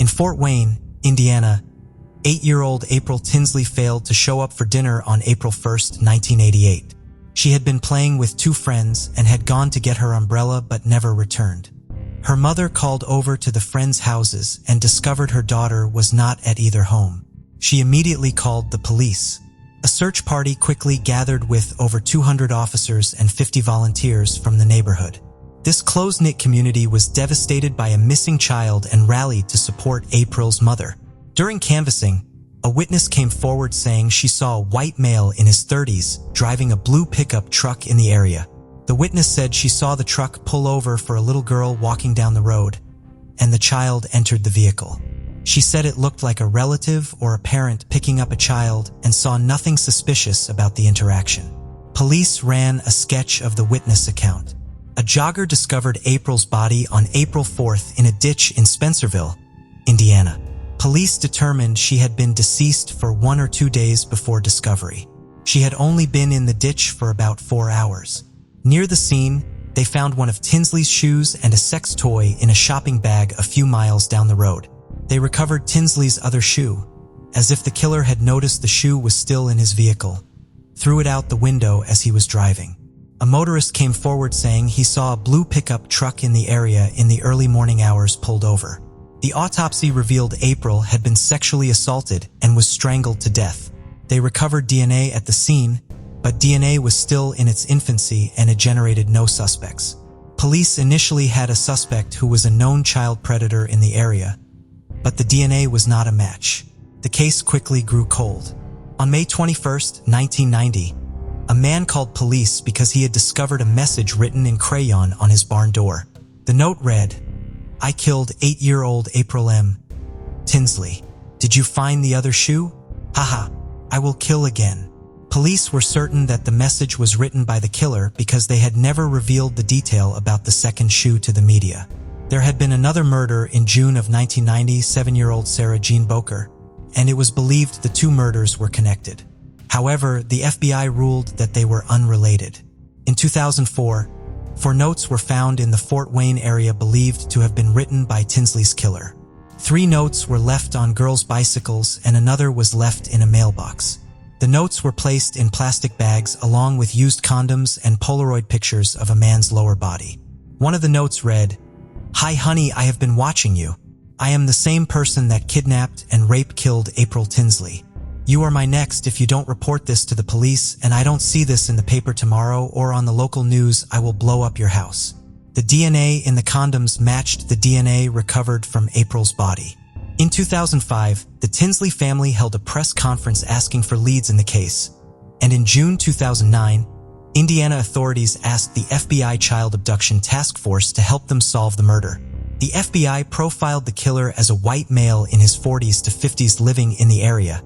Fort Wayne, Indiana, 8-year-old April Tinsley failed to show up for dinner on April 1, 1988. She had been playing with two friends and had gone to get her umbrella but never returned. Her mother called over to the friends' houses and discovered her daughter was not at either home. She immediately called the police. A search party quickly gathered with over 200 officers and 50 volunteers from the neighborhood. This close-knit community was devastated by a missing child and rallied to support April's mother. During canvassing, a witness came forward saying she saw a white male in his 30s driving a blue pickup truck in the area. The witness said she saw the truck pull over for a little girl walking down the road, and the child entered the vehicle. She said it looked like a relative or a parent picking up a child and saw nothing suspicious about the interaction. Police ran a sketch of the witness account. A jogger discovered April's body on April 4th in a ditch in Spencerville, Indiana. Police determined she had been deceased for 1 or 2 days before discovery. She had only been in the ditch for about 4 hours. Near the scene, they found one of Tinsley's shoes and a sex toy in a shopping bag a few miles down the road. They recovered Tinsley's other shoe, as if the killer had noticed the shoe was still in his vehicle, threw it out the window as he was driving. A motorist came forward saying he saw a blue pickup truck in the area in the early morning hours pulled over. The autopsy revealed April had been sexually assaulted and was strangled to death. They recovered DNA at the scene, but DNA was still in its infancy and it generated no suspects. Police initially had a suspect who was a known child predator in the area, but the DNA was not a match. The case quickly grew cold. On May 21, 1990, a man called police because he had discovered a message written in crayon on his barn door. The note read, "I killed 8-year-old April M. Tinsley. Did you find the other shoe? Haha, I will kill again." Police were certain that the message was written by the killer because they had never revealed the detail about the second shoe to the media. There had been another murder in June of 1990, 7-year-old Sarah Jean Boker, and it was believed the two murders were connected. However, the FBI ruled that they were unrelated. In 2004, 4 notes were found in the Fort Wayne area believed to have been written by Tinsley's killer. 3 notes were left on girls' bicycles and another was left in a mailbox. The notes were placed in plastic bags along with used condoms and Polaroid pictures of a man's lower body. One of the notes read, "Hi honey, I have been watching you. I am the same person that kidnapped and rape-killed April Tinsley. You are my next if you don't report this to the police and I don't see this in the paper tomorrow or on the local news, I will blow up your house." The DNA in the condoms matched the DNA recovered from April's body. In 2005, the Tinsley family held a press conference asking for leads in the case, and in June 2009, Indiana authorities asked the FBI Child Abduction Task Force to help them solve the murder. The FBI profiled the killer as a white male in his 40s to 50s living in the area,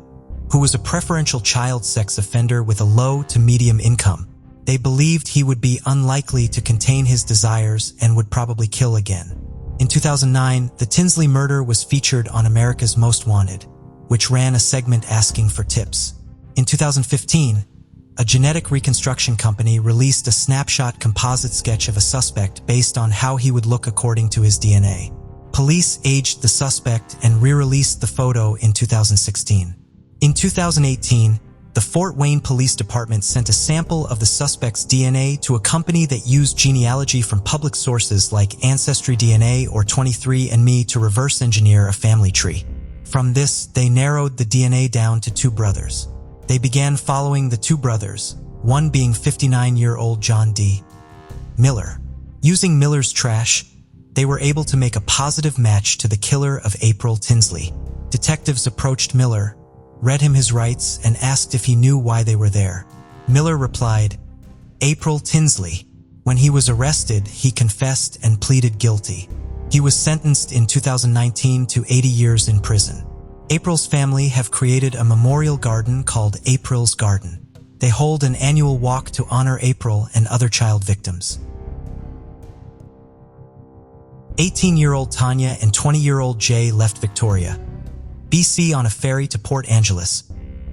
who was a preferential child sex offender with a low to medium income. They believed he would be unlikely to contain his desires and would probably kill again. In 2009, the Tinsley murder was featured on America's Most Wanted, which ran a segment asking for tips. In 2015, a genetic reconstruction company released a snapshot composite sketch of a suspect based on how he would look according to his DNA. Police aged the suspect and re-released the photo in 2016. In 2018, the Fort Wayne Police Department sent a sample of the suspect's DNA to a company that used genealogy from public sources like Ancestry DNA or 23andMe to reverse engineer a family tree. From this, they narrowed the DNA down to 2 brothers. They began following the 2 brothers, one being 59-year-old John D. Miller. Using Miller's trash, they were able to make a positive match to the killer of April Tinsley. Detectives approached Miller, read him his rights, and asked if he knew why they were there. Miller replied, "April Tinsley." When he was arrested, he confessed and pleaded guilty. He was sentenced in 2019 to 80 years in prison. April's family have created a memorial garden called April's Garden. They hold an annual walk to honor April and other child victims. 18-year-old Tanya and 20-year-old Jay left Victoria, BC on a ferry to Port Angeles,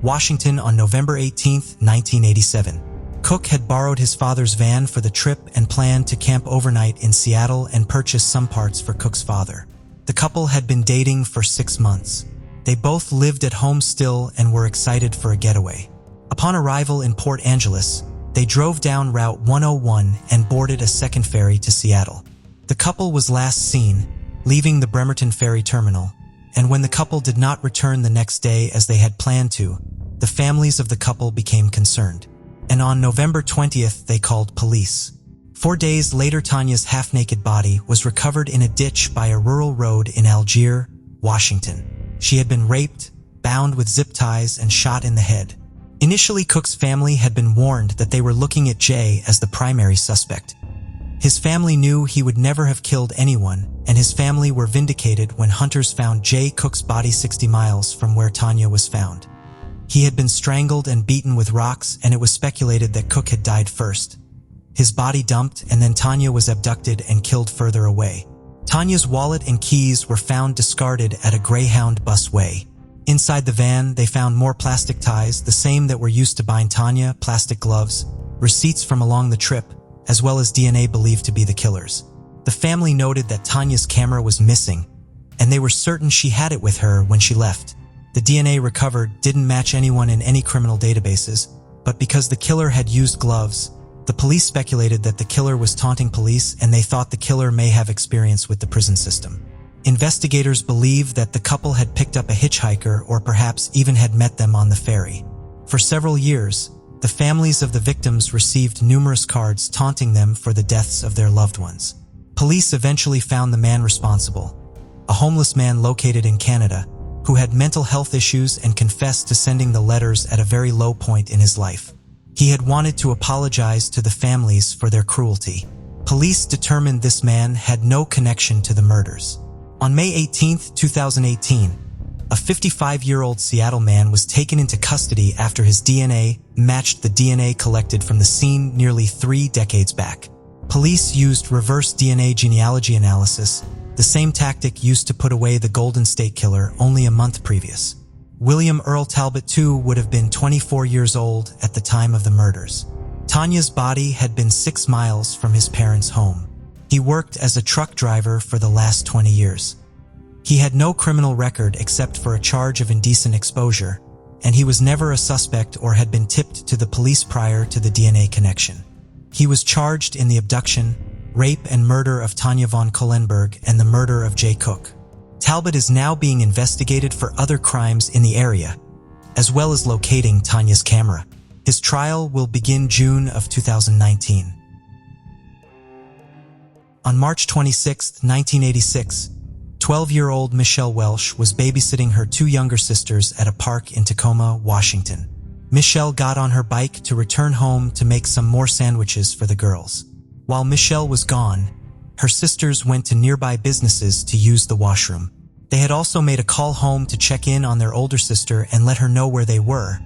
Washington on November 18, 1987. Cook had borrowed his father's van for the trip and planned to camp overnight in Seattle and purchase some parts for Cook's father. The couple had been dating for 6 months. They both lived at home still and were excited for a getaway. Upon arrival in Port Angeles, they drove down Route 101 and boarded a second ferry to Seattle. The couple was last seen leaving the Bremerton Ferry Terminal, and when the couple did not return the next day as they had planned to, the families of the couple became concerned. And on November 20th, they called police. 4 days later, Tanya's half-naked body was recovered in a ditch by a rural road in Algiers, Washington. She had been raped, bound with zip ties, and shot in the head. Initially, Cook's family had been warned that they were looking at Jay as the primary suspect. His family knew he would never have killed anyone, and his family were vindicated when hunters found Jay Cook's body 60 miles from where Tanya was found. He had been strangled and beaten with rocks, and it was speculated that Cook had died first. His body dumped, and then Tanya was abducted and killed further away. Tanya's wallet and keys were found discarded at a Greyhound busway. Inside the van, they found more plastic ties, the same that were used to bind Tanya, plastic gloves, receipts from along the trip, as well as DNA believed to be the killer's. The family noted that Tanya's camera was missing, and they were certain she had it with her when she left. The DNA recovered didn't match anyone in any criminal databases, but because the killer had used gloves, the police speculated that the killer was taunting police, and they thought the killer may have experience with the prison system. Investigators believe that the couple had picked up a hitchhiker or perhaps even had met them on the ferry. For several years, the families of the victims received numerous cards taunting them for the deaths of their loved ones. Police eventually found the man responsible, a homeless man located in Canada, who had mental health issues and confessed to sending the letters at a very low point in his life. He had wanted to apologize to the families for their cruelty. Police determined this man had no connection to the murders. On May 18, 2018, a 55-year-old Seattle man was taken into custody after his DNA matched the DNA collected from the scene nearly 3 decades back. Police used reverse DNA genealogy analysis, the same tactic used to put away the Golden State Killer only a month previous. William Earl Talbot II would have been 24 years old at the time of the murders. Tanya's body had been 6 miles from his parents' home. He worked as a truck driver for the last 20 years. He had no criminal record except for a charge of indecent exposure, and he was never a suspect or had been tipped to the police prior to the DNA connection. He was charged in the abduction, rape and murder of Tanya van Cuylenborg and the murder of Jay Cook. Talbot is now being investigated for other crimes in the area, as well as locating Tanya's camera. His trial will begin June of 2019. On March 26, 1986, 12-year-old Michelle Welsh was babysitting her 2 younger sisters at a park in Tacoma, Washington. Michelle got on her bike to return home to make some more sandwiches for the girls. While Michelle was gone, her sisters went to nearby businesses to use the washroom. They had also made a call home to check in on their older sister and let her know where they were,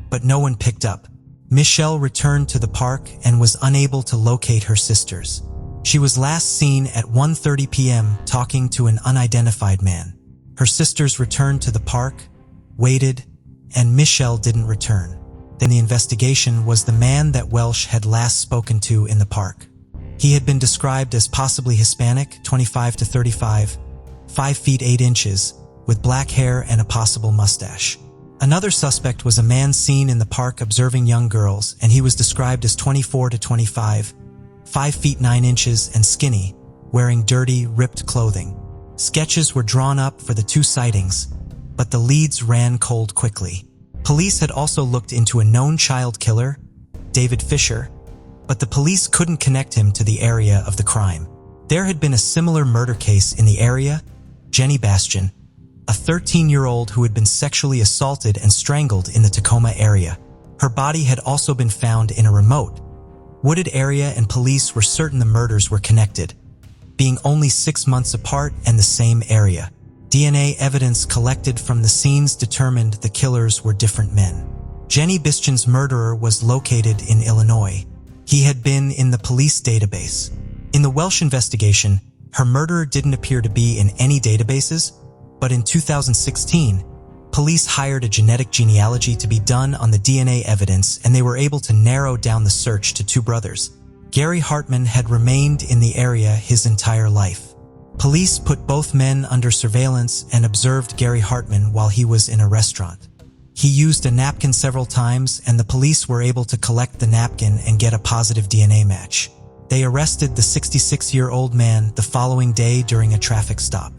but no one picked up. Michelle returned to the park and was unable to locate her sisters. She was last seen at 1:30 p.m. talking to an unidentified man. Her sisters returned to the park, waited, and Michelle didn't return. Then the investigation was the man that Welsh had last spoken to in the park. He had been described as possibly Hispanic, 25 to 35, 5 feet 8 inches, with black hair and a possible mustache. Another suspect was a man seen in the park observing young girls, and he was described as 24 to 25, 5 feet 9 inches and skinny, wearing dirty, ripped clothing. Sketches were drawn up for the 2 sightings, but the leads ran cold quickly. Police had also looked into a known child killer, David Fisher, but the police couldn't connect him to the area of the crime. There had been a similar murder case in the area, Jenny Bastian, a 13-year-old who had been sexually assaulted and strangled in the Tacoma area. Her body had also been found in a remote, wooded area, and police were certain the murders were connected, being only 6 months apart and the same area. DNA evidence collected from the scenes determined the killers were different men. Jenny Bastian's murderer was located in Illinois. He had been in the police database. In the Welsh investigation, her murderer didn't appear to be in any databases, but in 2016, police hired a genetic genealogy to be done on the DNA evidence, and they were able to narrow down the search to 2 brothers. Gary Hartman had remained in the area his entire life. Police put both men under surveillance and observed Gary Hartman while he was in a restaurant. He used a napkin several times, and the police were able to collect the napkin and get a positive DNA match. They arrested the 66-year-old man the following day during a traffic stop.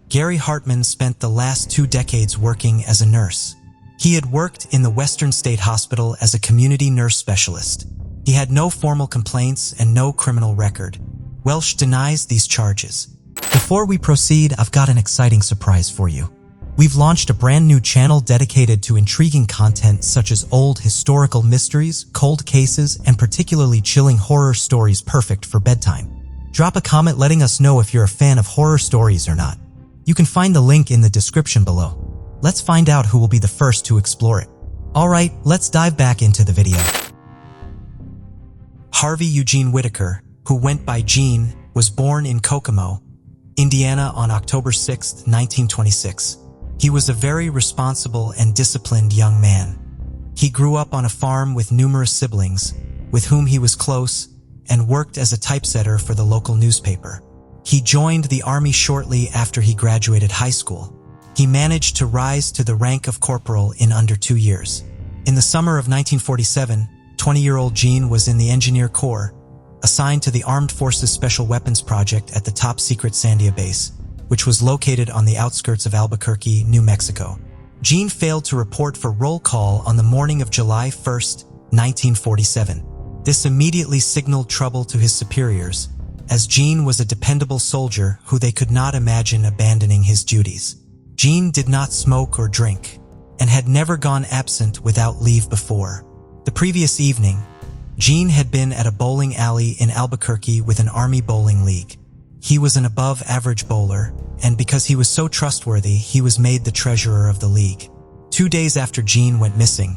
Gary Hartman spent the last 2 decades working as a nurse. He had worked in the Western State Hospital as a community nurse specialist. He had no formal complaints and no criminal record. Welsh denies these charges. Before we proceed, I've got an exciting surprise for you. We've launched a brand new channel dedicated to intriguing content such as old historical mysteries, cold cases, and particularly chilling horror stories perfect for bedtime. Drop a comment letting us know if you're a fan of horror stories or not. You can find the link in the description below. Let's find out who will be the first to explore it. Alright, let's dive back into the video. Harvey Eugene Whitaker, who went by Gene, was born in Kokomo, Indiana on October 6, 1926. He was a very responsible and disciplined young man. He grew up on a farm with numerous siblings, with whom he was close, and worked as a typesetter for the local newspaper. He joined the Army shortly after he graduated high school. He managed to rise to the rank of corporal in under 2 years. In the summer of 1947, 20-year-old Gene was in the Engineer Corps, assigned to the Armed Forces Special Weapons Project at the top-secret Sandia base, which was located on the outskirts of Albuquerque, New Mexico. Gene failed to report for roll call on the morning of July 1, 1947. This immediately signaled trouble to his superiors, as Gene was a dependable soldier who they could not imagine abandoning his duties. Gene did not smoke or drink, and had never gone absent without leave before. The previous evening, Gene had been at a bowling alley in Albuquerque with an Army bowling league. He was an above-average bowler, and because he was so trustworthy, he was made the treasurer of the league. 2 days after Gene went missing,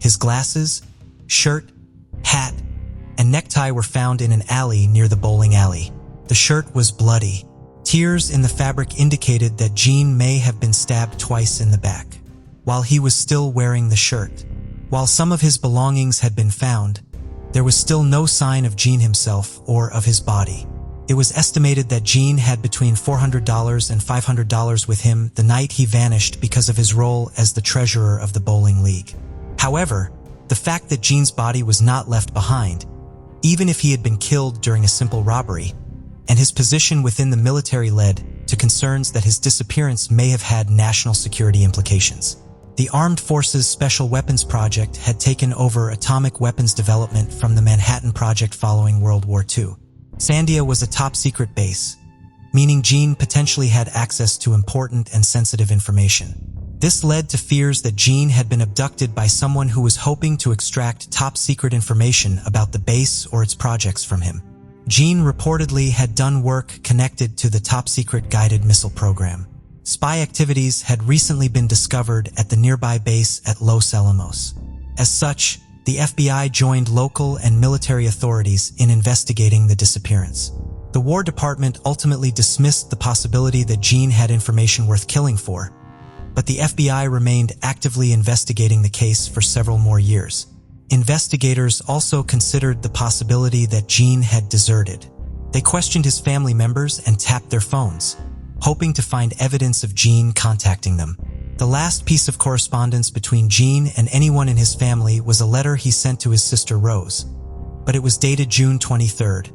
his glasses, shirt, hat, and necktie were found in an alley near the bowling alley. The shirt was bloody. Tears in the fabric indicated that Gene may have been stabbed twice in the back, while he was still wearing the shirt. While some of his belongings had been found, there was still no sign of Gene himself or of his body. It was estimated that Gene had between $400 and $500 with him the night he vanished because of his role as the treasurer of the bowling league. However, the fact that Gene's body was not left behind, even if he had been killed during a simple robbery, and his position within the military led to concerns that his disappearance may have had national security implications. The Armed Forces Special Weapons Project had taken over atomic weapons development from the Manhattan Project following World War II. Sandia was a top-secret base, meaning Gene potentially had access to important and sensitive information. This led to fears that Gene had been abducted by someone who was hoping to extract top-secret information about the base or its projects from him. Gene reportedly had done work connected to the top-secret guided missile program. Spy activities had recently been discovered at the nearby base at Los Alamos. As such, the FBI joined local and military authorities in investigating the disappearance. The War Department ultimately dismissed the possibility that Gene had information worth killing for, but the FBI remained actively investigating the case for several more years. Investigators also considered the possibility that Gene had deserted. They questioned his family members and tapped their phones, hoping to find evidence of Gene contacting them. The last piece of correspondence between Gene and anyone in his family was a letter he sent to his sister Rose, but it was dated June 23rd,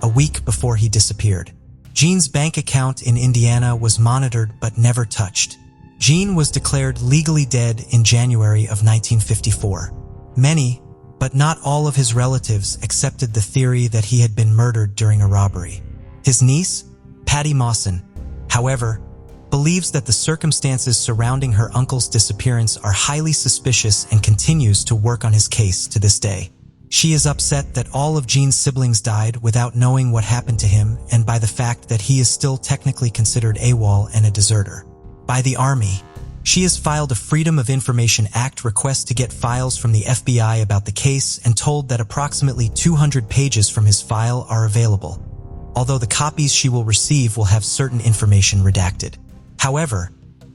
a week before he disappeared. Gene's bank account in Indiana was monitored but never touched. Gene was declared legally dead in January of 1954. Many, but not all of his relatives accepted the theory that he had been murdered during a robbery. His niece, Patty Mawson, however, believes that the circumstances surrounding her uncle's disappearance are highly suspicious and continues to work on his case to this day. She is upset that all of Gene's siblings died without knowing what happened to him and by the fact that he is still technically considered AWOL and a deserter by the Army. She has filed a Freedom of Information Act request to get files from the FBI about the case and told that approximately 200 pages from his file are available, although the copies she will receive will have certain information redacted. However,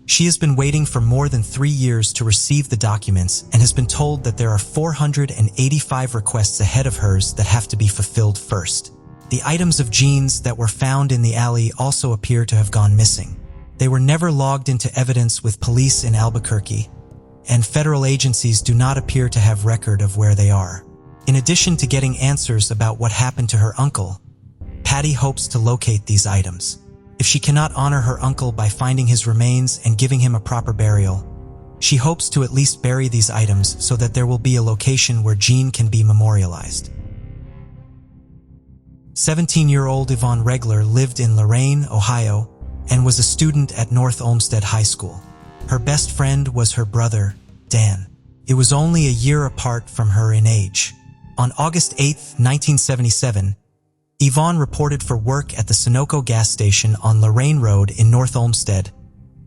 she has been waiting for more than 3 years to receive the documents and has been told that there are 485 requests ahead of hers that have to be fulfilled first. The items of jeans that were found in the alley also appear to have gone missing. They were never logged into evidence with police in Albuquerque, and federal agencies do not appear to have record of where they are. In addition to getting answers about what happened to her uncle, Patty hopes to locate these items. If she cannot honor her uncle by finding his remains and giving him a proper burial, she hopes to at least bury these items so that there will be a location where Jean can be memorialized. 17-year-old Ivonne Regler lived in Lorain, Ohio, and was a student at North Olmsted High School. Her best friend was her brother, Dan. It was only a year apart from her in age. On August 8, 1977, Ivonne reported for work at the Sunoco gas station on Lorain Road in North Olmsted,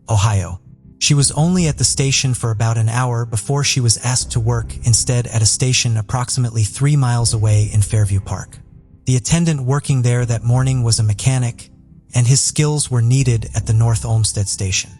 Ohio. She was only at the station for about an hour before she was asked to work instead at a station approximately 3 miles away in Fairview Park. The attendant working there that morning was a mechanic, and his skills were needed at the North Olmsted station.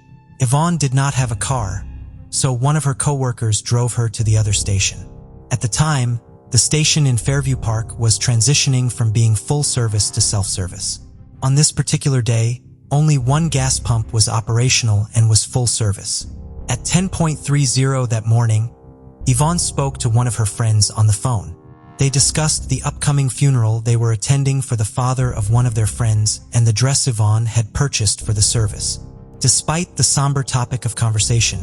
Ivonne did not have a car, so one of her coworkers drove her to the other station. At the time, the station in Fairview Park was transitioning from being full service to self-service. On this particular day, only one gas pump was operational and was full service. At 10:30 that morning, Ivonne spoke to one of her friends on the phone. They discussed the upcoming funeral they were attending for the father of one of their friends and the dress Ivonne had purchased for the service. Despite the somber topic of conversation,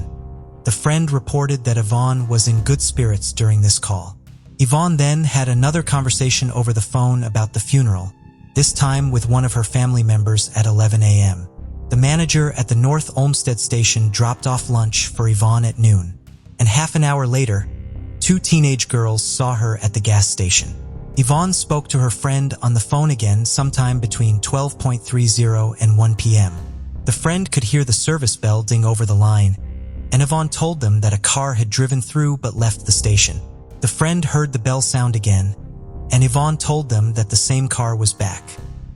the friend reported that Ivonne was in good spirits during this call. Ivonne then had another conversation over the phone about the funeral, this time with one of her family members at 11 a.m. The manager at the North Olmsted station dropped off lunch for Ivonne at noon, and half an hour later, 2 teenage girls saw her at the gas station. Ivonne spoke to her friend on the phone again sometime between 12:30 and 1 p.m. The friend could hear the service bell ding over the line, and Ivonne told them that a car had driven through but left the station. The friend heard the bell sound again, and Ivonne told them that the same car was back.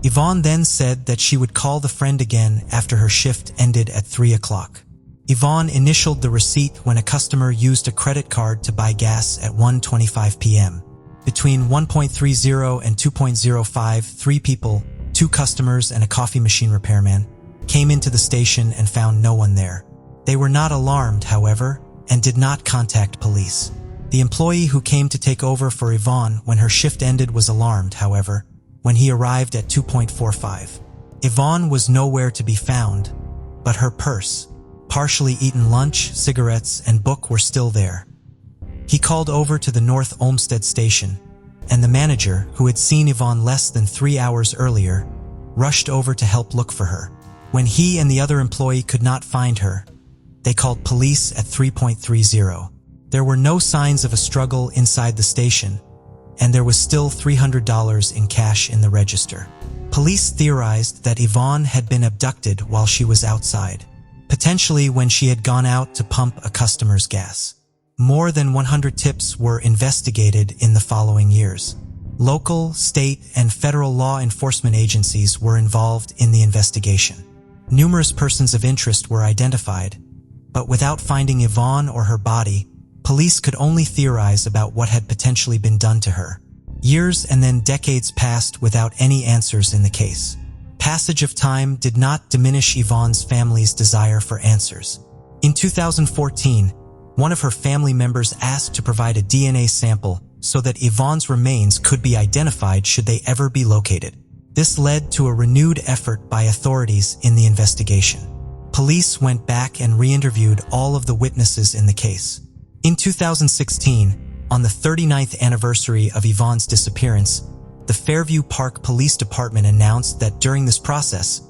Ivonne then said that she would call the friend again after her shift ended at 3 o'clock. Ivonne initialed the receipt when a customer used a credit card to buy gas at 1:25 p.m. Between 1:30 and 2:05, 3 people, 2 customers and a coffee machine repairman, came into the station and found no one there. They were not alarmed, however, and did not contact police. The employee who came to take over for Ivonne when her shift ended was alarmed, however, when he arrived at 2:45. Ivonne was nowhere to be found, but her purse, partially eaten lunch, cigarettes, and book were still there. He called over to the North Olmsted station, and the manager, who had seen Ivonne less than 3 hours earlier, rushed over to help look for her. When he and the other employee could not find her, they called police at 3:30. There were no signs of a struggle inside the station, and there was still $300 in cash in the register. Police theorized that Ivonne had been abducted while she was outside, potentially when she had gone out to pump a customer's gas. More than 100 tips were investigated in the following years. Local, state, and federal law enforcement agencies were involved in the investigation. Numerous persons of interest were identified, but without finding Ivonne or her body, police could only theorize about what had potentially been done to her. Years and then decades passed without any answers in the case. Passage of time did not diminish Ivonne's family's desire for answers. In 2014, one of her family members asked to provide a DNA sample so that Ivonne's remains could be identified should they ever be located. This led to a renewed effort by authorities in the investigation. Police went back and re-interviewed all of the witnesses in the case. In 2016, on the 39th anniversary of Ivonne's disappearance, the Fairview Park Police Department announced that during this process,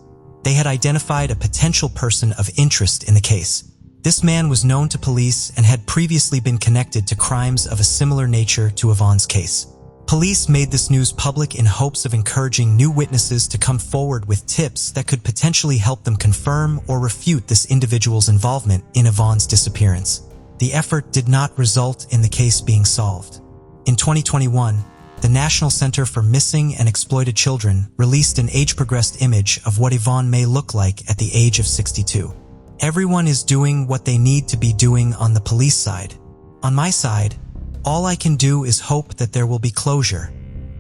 they had identified a potential person of interest in the case. This man was known to police and had previously been connected to crimes of a similar nature to Ivonne's case. Police made this news public in hopes of encouraging new witnesses to come forward with tips that could potentially help them confirm or refute this individual's involvement in Ivonne's disappearance. The effort did not result in the case being solved. In 2021, the National Center for Missing and Exploited Children released an age-progressed image of what Ivonne may look like at the age of 62. Everyone is doing what they need to be doing on the police side. On my side, all I can do is hope that there will be closure,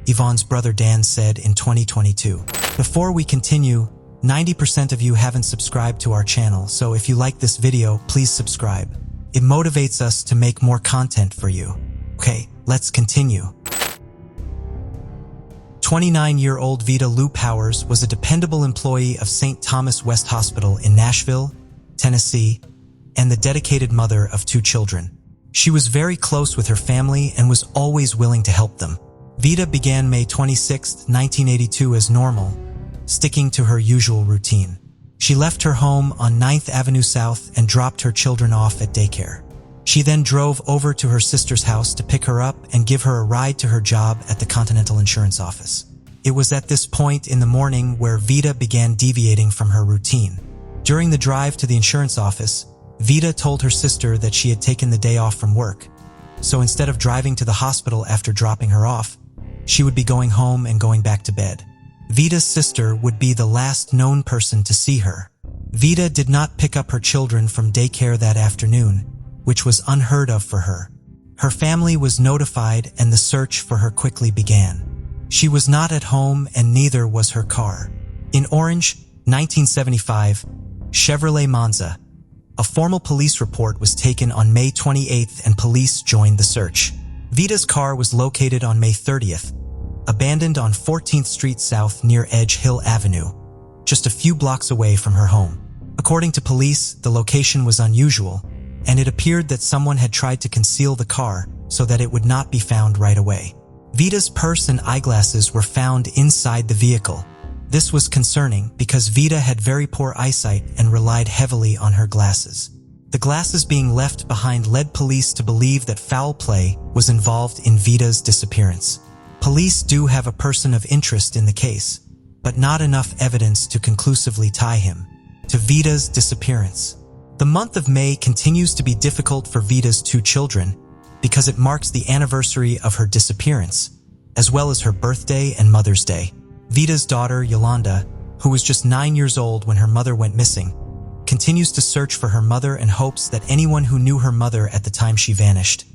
Yvonne's brother Dan said in 2022. Before we continue, 90% of you haven't subscribed to our channel, so if you like this video, please subscribe. It motivates us to make more content for you. Okay, let's continue. 29-year-old Vita Lou Powers was a dependable employee of St. Thomas West Hospital in Nashville, Tennessee, and the dedicated mother of 2 children. She was very close with her family and was always willing to help them. Vita began May 26, 1982 as normal, sticking to her usual routine. She left her home on 9th Avenue South and dropped her children off at daycare. She then drove over to her sister's house to pick her up and give her a ride to her job at the Continental Insurance office. It was at this point in the morning where Vita began deviating from her routine. During the drive to the insurance office, Vita told her sister that she had taken the day off from work. So instead of driving to the hospital after dropping her off, she would be going home and going back to bed. Vita's sister would be the last known person to see her. Vita did not pick up her children from daycare that afternoon, which was unheard of for her. Her family was notified and the search for her quickly began. She was not at home and neither was her car. In Orange, 1975, Chevrolet Monza, a formal police report was taken on May 28th and police joined the search. Vita's car was located on May 30th, abandoned on 14th Street South near Edge Hill Avenue, just a few blocks away from her home. According to police, the location was unusual, and it appeared that someone had tried to conceal the car so that it would not be found right away. Vita's purse and eyeglasses were found inside the vehicle. This was concerning because Vita had very poor eyesight and relied heavily on her glasses. The glasses being left behind led police to believe that foul play was involved in Vita's disappearance. Police do have a person of interest in the case, but not enough evidence to conclusively tie him to Vita's disappearance. The month of May continues to be difficult for Vita's 2 children because it marks the anniversary of her disappearance, as well as her birthday and Mother's Day. Vita's daughter, Yolanda, who was just 9 years old when her mother went missing, continues to search for her mother and hopes that anyone who knew her mother at the time she vanished,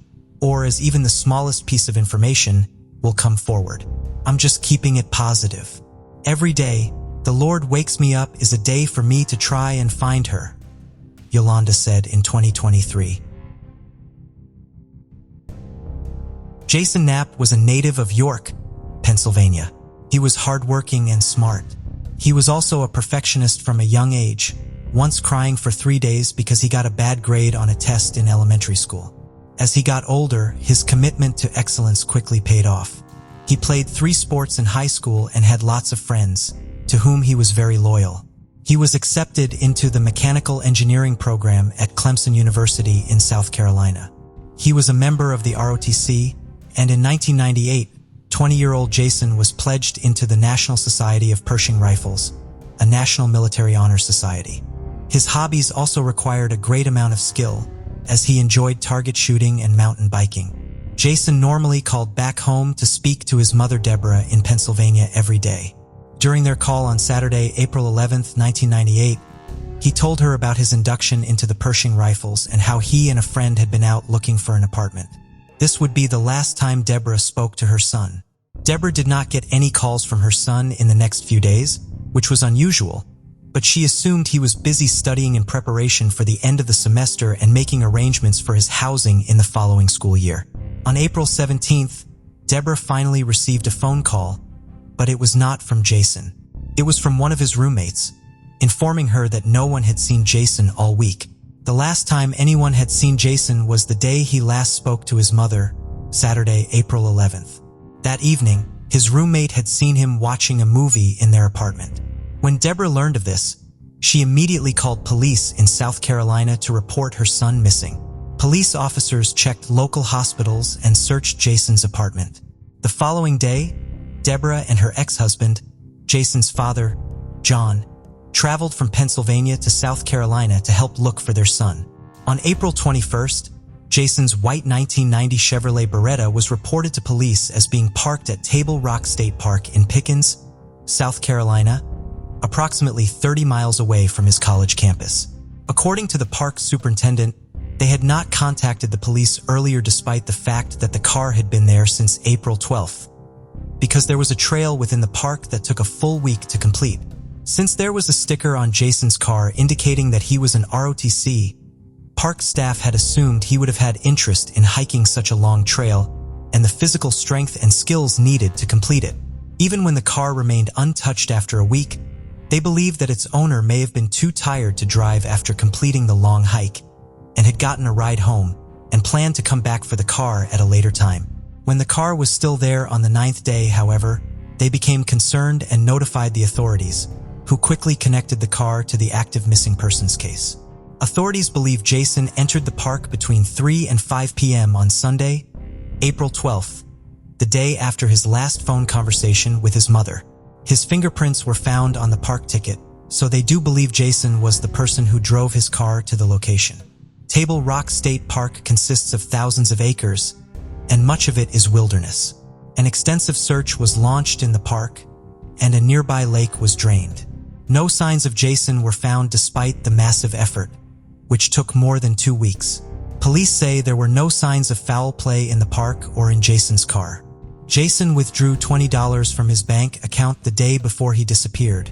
or as even the smallest piece of information, will come forward. I'm just keeping it positive. Every day, the Lord wakes me up is a day for me to try and find her, Yolanda said in 2023. Jason Knapp was a native of York, Pennsylvania. He was hardworking and smart. He was also a perfectionist from a young age, once crying for 3 days because he got a bad grade on a test in elementary school. As he got older, his commitment to excellence quickly paid off. He played 3 sports in high school and had lots of friends, to whom he was very loyal. He was accepted into the mechanical engineering program at Clemson University in South Carolina. He was a member of the ROTC, and in 1998, 20-year-old Jason was pledged into the National Society of Pershing Rifles, a national military honor society. His hobbies also required a great amount of skill, as he enjoyed target shooting and mountain biking. Jason normally called back home to speak to his mother Deborah in Pennsylvania every day. During their call on Saturday, April 11, 1998, he told her about his induction into the Pershing Rifles and how he and a friend had been out looking for an apartment. This would be the last time Deborah spoke to her son. Deborah did not get any calls from her son in the next few days, which was unusual, but she assumed he was busy studying in preparation for the end of the semester and making arrangements for his housing in the following school year. On April 17th, Deborah finally received a phone call, but it was not from Jason. It was from one of his roommates, informing her that no one had seen Jason all week. The last time anyone had seen Jason was the day he last spoke to his mother, Saturday, April 11th. That evening, his roommate had seen him watching a movie in their apartment. When Deborah learned of this, she immediately called police in South Carolina to report her son missing. Police officers checked local hospitals and searched Jason's apartment. The following day, Deborah and her ex-husband, Jason's father, John, traveled from Pennsylvania to South Carolina to help look for their son. On April 21st, Jason's white 1990 Chevrolet Beretta was reported to police as being parked at Table Rock State Park in Pickens, South Carolina, approximately 30 miles away from his college campus. According to the park superintendent, they had not contacted the police earlier despite the fact that the car had been there since April 12th, because there was a trail within the park that took a full week to complete. Since there was a sticker on Jason's car indicating that he was an ROTC, park staff had assumed he would have had interest in hiking such a long trail and the physical strength and skills needed to complete it. Even when the car remained untouched after a week, they believed that its owner may have been too tired to drive after completing the long hike and had gotten a ride home and planned to come back for the car at a later time. When the car was still there on the 9th day, however, they became concerned and notified the authorities, who quickly connected the car to the active missing persons case. Authorities believe Jason entered the park between 3 and 5 p.m. on Sunday, April 12th, the day after his last phone conversation with his mother. His fingerprints were found on the park ticket, so they do believe Jason was the person who drove his car to the location. Table Rock State Park consists of thousands of acres, and much of it is wilderness. An extensive search was launched in the park, and a nearby lake was drained. No signs of Jason were found despite the massive effort, which took more than 2 weeks. Police say there were no signs of foul play in the park or in Jason's car. Jason withdrew $20 from his bank account the day before he disappeared,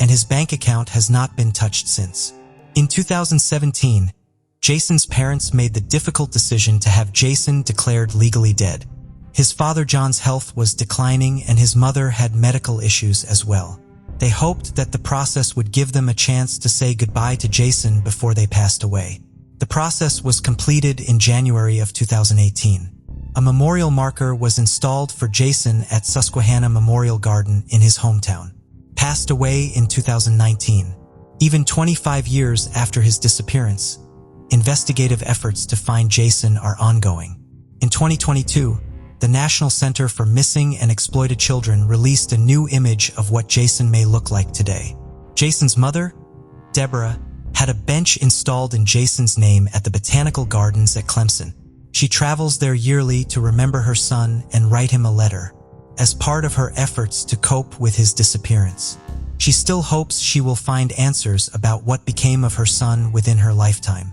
and his bank account has not been touched since. In 2017, Jason's parents made the difficult decision to have Jason declared legally dead. His father John's health was declining and his mother had medical issues as well. They hoped that the process would give them a chance to say goodbye to Jason before they passed away. The process was completed in January of 2018. A memorial marker was installed for Jason at Susquehanna Memorial Garden in his hometown. Passed away in 2019. Even 25 years after his disappearance, investigative efforts to find Jason are ongoing. In 2022, the National Center for Missing and Exploited Children released a new image of what Jason may look like today. Jason's mother, Deborah, had a bench installed in Jason's name at the Botanical Gardens at Clemson. She travels there yearly to remember her son and write him a letter, as part of her efforts to cope with his disappearance. She still hopes she will find answers about what became of her son within her lifetime.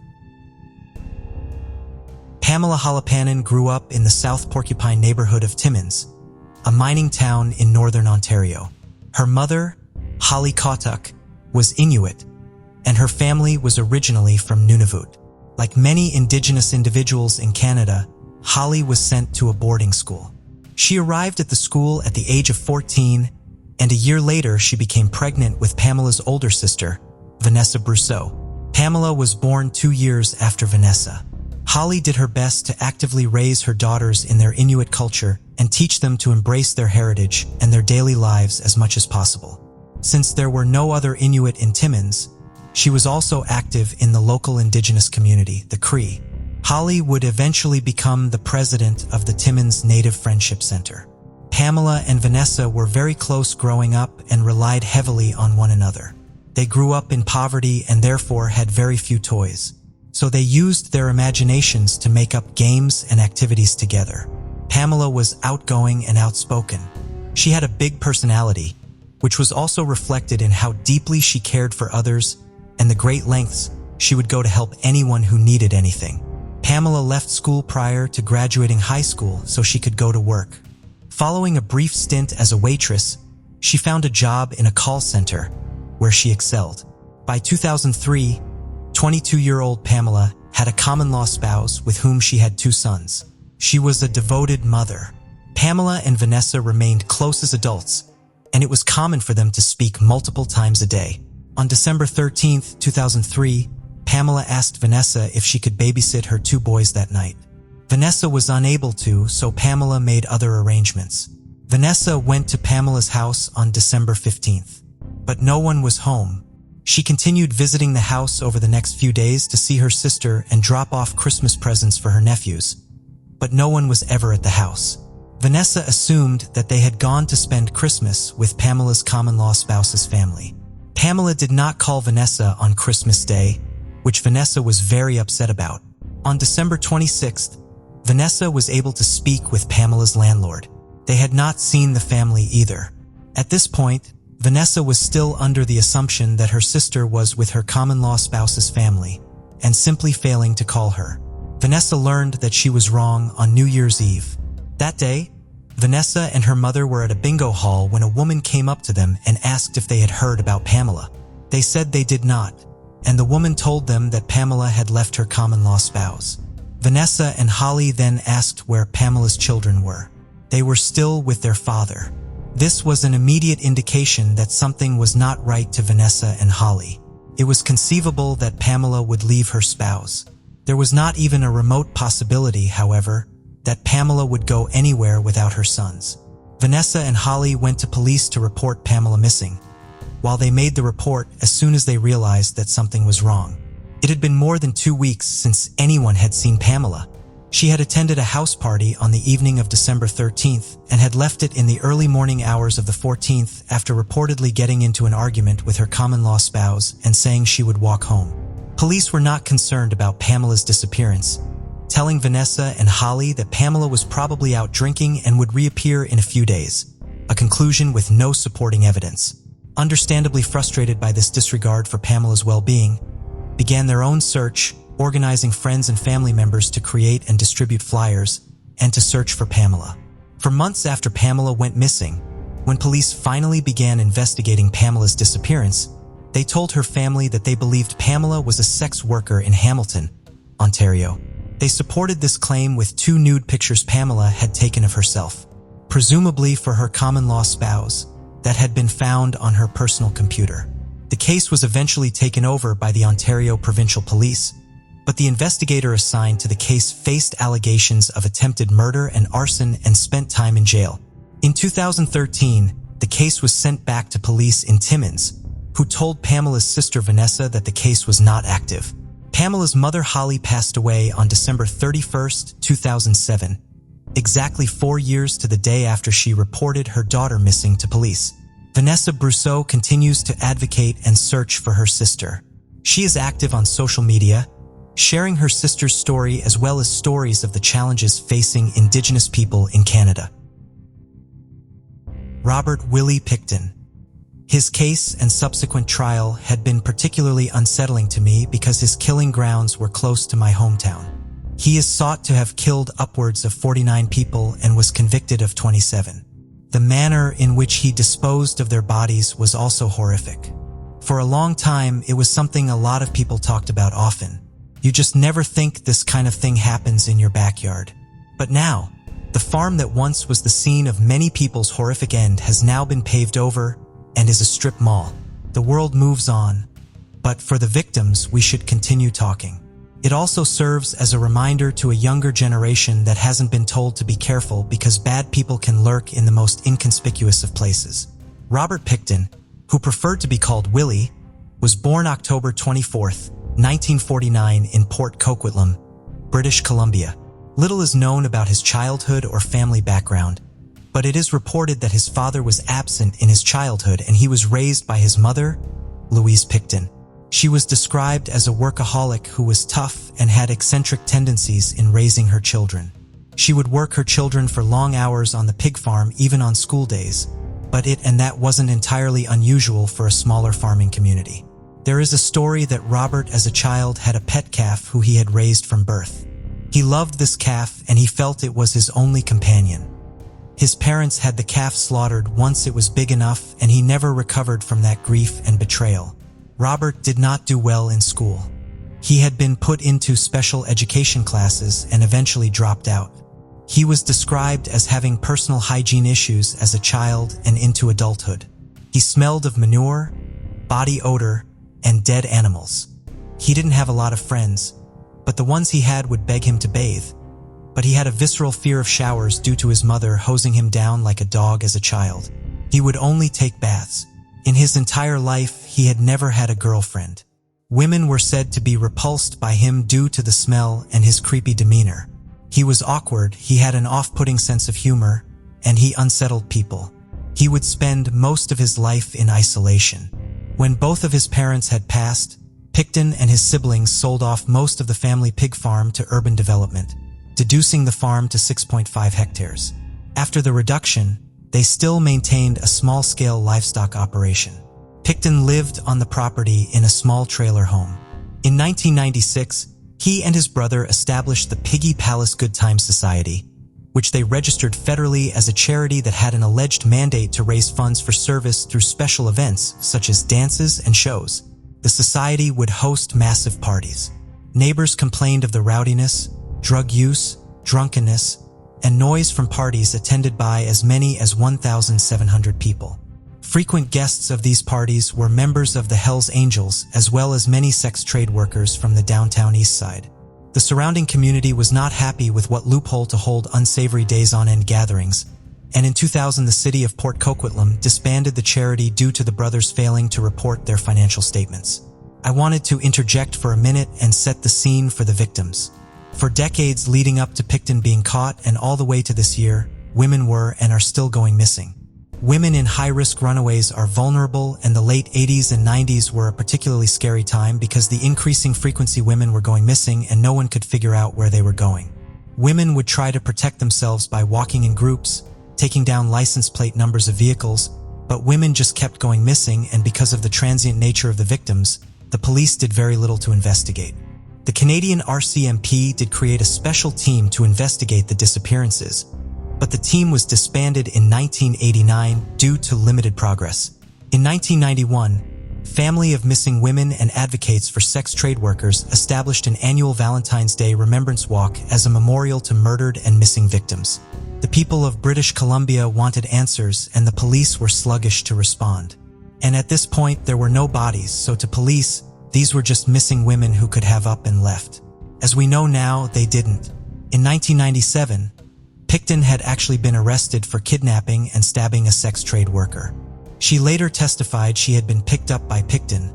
Pamela Holopainen grew up in the South Porcupine neighborhood of Timmins, a mining town in northern Ontario. Her mother, Holly Kautuk, was Inuit, and her family was originally from Nunavut. Like many Indigenous individuals in Canada, Holly was sent to a boarding school. She arrived at the school at the age of 14, and a year later she became pregnant with Pamela's older sister, Vanessa Brousseau. Pamela was born 2 years after Vanessa. Holly did her best to actively raise her daughters in their Inuit culture and teach them to embrace their heritage and their daily lives as much as possible. Since there were no other Inuit in Timmins, she was also active in the local Indigenous community, the Cree. Holly would eventually become the president of the Timmins Native Friendship Center. Pamela and Vanessa were very close growing up and relied heavily on one another. They grew up in poverty and therefore had very few toys, so they used their imaginations to make up games and activities together. Pamela was outgoing and outspoken. She had a big personality, which was also reflected in how deeply she cared for others and the great lengths she would go to help anyone who needed anything. Pamela left school prior to graduating high school so she could go to work. Following a brief stint as a waitress, she found a job in a call center where she excelled. By 2003, 22-year-old Pamela had a common-law spouse with whom she had 2 sons. She was a devoted mother. Pamela and Vanessa remained close as adults, and it was common for them to speak multiple times a day. On December 13, 2003, Pamela asked Vanessa if she could babysit her 2 boys that night. Vanessa was unable to, so Pamela made other arrangements. Vanessa went to Pamela's house on December 15th, but no one was home. She continued visiting the house over the next few days to see her sister and drop off Christmas presents for her nephews, but no one was ever at the house. Vanessa assumed that they had gone to spend Christmas with Pamela's common-law spouse's family. Pamela did not call Vanessa on Christmas Day, which Vanessa was very upset about. On December 26th, Vanessa was able to speak with Pamela's landlord. They had not seen the family either. At this point, Vanessa was still under the assumption that her sister was with her common-law spouse's family and simply failing to call her. Vanessa learned that she was wrong on New Year's Eve. That day, Vanessa and her mother were at a bingo hall when a woman came up to them and asked if they had heard about Pamela. They said they did not, and the woman told them that Pamela had left her common-law spouse. Vanessa and Holly then asked where Pamela's children were. They were still with their father. This was an immediate indication that something was not right to Vanessa and Holly. It was conceivable that Pamela would leave her spouse. There was not even a remote possibility, however, that Pamela would go anywhere without her sons. Vanessa and Holly went to police to report Pamela missing. While they made the report as soon as they realized that something was wrong. It had been more than 2 weeks since anyone had seen Pamela. She had attended a house party on the evening of December 13th and had left it in the early morning hours of the 14th after reportedly getting into an argument with her common-law spouse and saying she would walk home. Police were not concerned about Pamela's disappearance, telling Vanessa and Holly that Pamela was probably out drinking and would reappear in a few days, a conclusion with no supporting evidence. Understandably frustrated by this disregard for Pamela's well-being, began their own search, organizing friends and family members to create and distribute flyers and to search for Pamela. For months after Pamela went missing, when police finally began investigating Pamela's disappearance, they told her family that they believed Pamela was a sex worker in Hamilton, Ontario. They supported this claim with 2 nude pictures Pamela had taken of herself, presumably for her common-law spouse, that had been found on her personal computer. The case was eventually taken over by the Ontario Provincial Police, but the investigator assigned to the case faced allegations of attempted murder and arson and spent time in jail. In 2013, the case was sent back to police in Timmins, who told Pamela's sister Vanessa that the case was not active. Pamela's mother Holly passed away on December 31st, 2007, exactly 4 years to the day after she reported her daughter missing to police. Vanessa Brousseau continues to advocate and search for her sister. She is active on social media, sharing her sister's story as well as stories of the challenges facing Indigenous people in Canada. Robert Willie Pickton. His case and subsequent trial had been particularly unsettling to me because his killing grounds were close to my hometown. He is sought to have killed upwards of 49 people and was convicted of 27. The manner in which he disposed of their bodies was also horrific. For a long time, it was something a lot of people talked about often. You just never think this kind of thing happens in your backyard. But now, the farm that once was the scene of many people's horrific end has now been paved over and is a strip mall. The world moves on, but for the victims, we should continue talking. It also serves as a reminder to a younger generation that hasn't been told to be careful because bad people can lurk in the most inconspicuous of places. Robert Pickton, who preferred to be called Willie, was born October 24th, 1949 in Port Coquitlam, British Columbia. Little is known about his childhood or family background, but it is reported that his father was absent in his childhood and he was raised by his mother, Louise Pickton. She was described as a workaholic who was tough and had eccentric tendencies in raising her children. She would work her children for long hours on the pig farm even on school days, but that wasn't entirely unusual for a smaller farming community. There is a story that Robert as a child had a pet calf who he had raised from birth. He loved this calf and he felt it was his only companion. His parents had the calf slaughtered once it was big enough and he never recovered from that grief and betrayal. Robert did not do well in school. He had been put into special education classes and eventually dropped out. He was described as having personal hygiene issues as a child and into adulthood. He smelled of manure, body odor, and dead animals. He didn't have a lot of friends, but the ones he had would beg him to bathe. But he had a visceral fear of showers due to his mother hosing him down like a dog as a child. He would only take baths. In his entire life, he had never had a girlfriend. Women were said to be repulsed by him due to the smell and his creepy demeanor. He was awkward, he had an off-putting sense of humor, and he unsettled people. He would spend most of his life in isolation. When both of his parents had passed, Pickton and his siblings sold off most of the family pig farm to urban development, reducing the farm to 6.5 hectares. After the reduction, they still maintained a small-scale livestock operation. Pickton lived on the property in a small trailer home. In 1996, he and his brother established the Piggy Palace Good Times Society, which they registered federally as a charity that had an alleged mandate to raise funds for service through special events such as dances and shows. The society would host massive parties. Neighbors complained of the rowdiness, drug use, drunkenness, and noise from parties attended by as many as 1,700 people. Frequent guests of these parties were members of the Hells Angels as well as many sex trade workers from the downtown east side. The surrounding community was not happy with what loophole to hold unsavory days-on-end gatherings, and in 2000 the city of Port Coquitlam disbanded the charity due to the brothers failing to report their financial statements. I wanted to interject for a minute and set the scene for the victims. For decades leading up to Pickton being caught and all the way to this year, women were and are still going missing. Women in high-risk runaways are vulnerable, and the late 80s and 90s were a particularly scary time because the increasing frequency women were going missing and no one could figure out where they were going. Women would try to protect themselves by walking in groups, taking down license plate numbers of vehicles, but women just kept going missing, and because of the transient nature of the victims, the police did very little to investigate. The Canadian RCMP did create a special team to investigate the disappearances, but the team was disbanded in 1989 due to limited progress. In 1991, Family of Missing Women and Advocates for Sex Trade Workers established an annual Valentine's Day Remembrance Walk as a memorial to murdered and missing victims. The people of British Columbia wanted answers, and the police were sluggish to respond. And at this point, there were no bodies, so to police, these were just missing women who could have up and left. As we know now, they didn't. In 1997, Pickton had actually been arrested for kidnapping and stabbing a sex trade worker. She later testified she had been picked up by Pickton.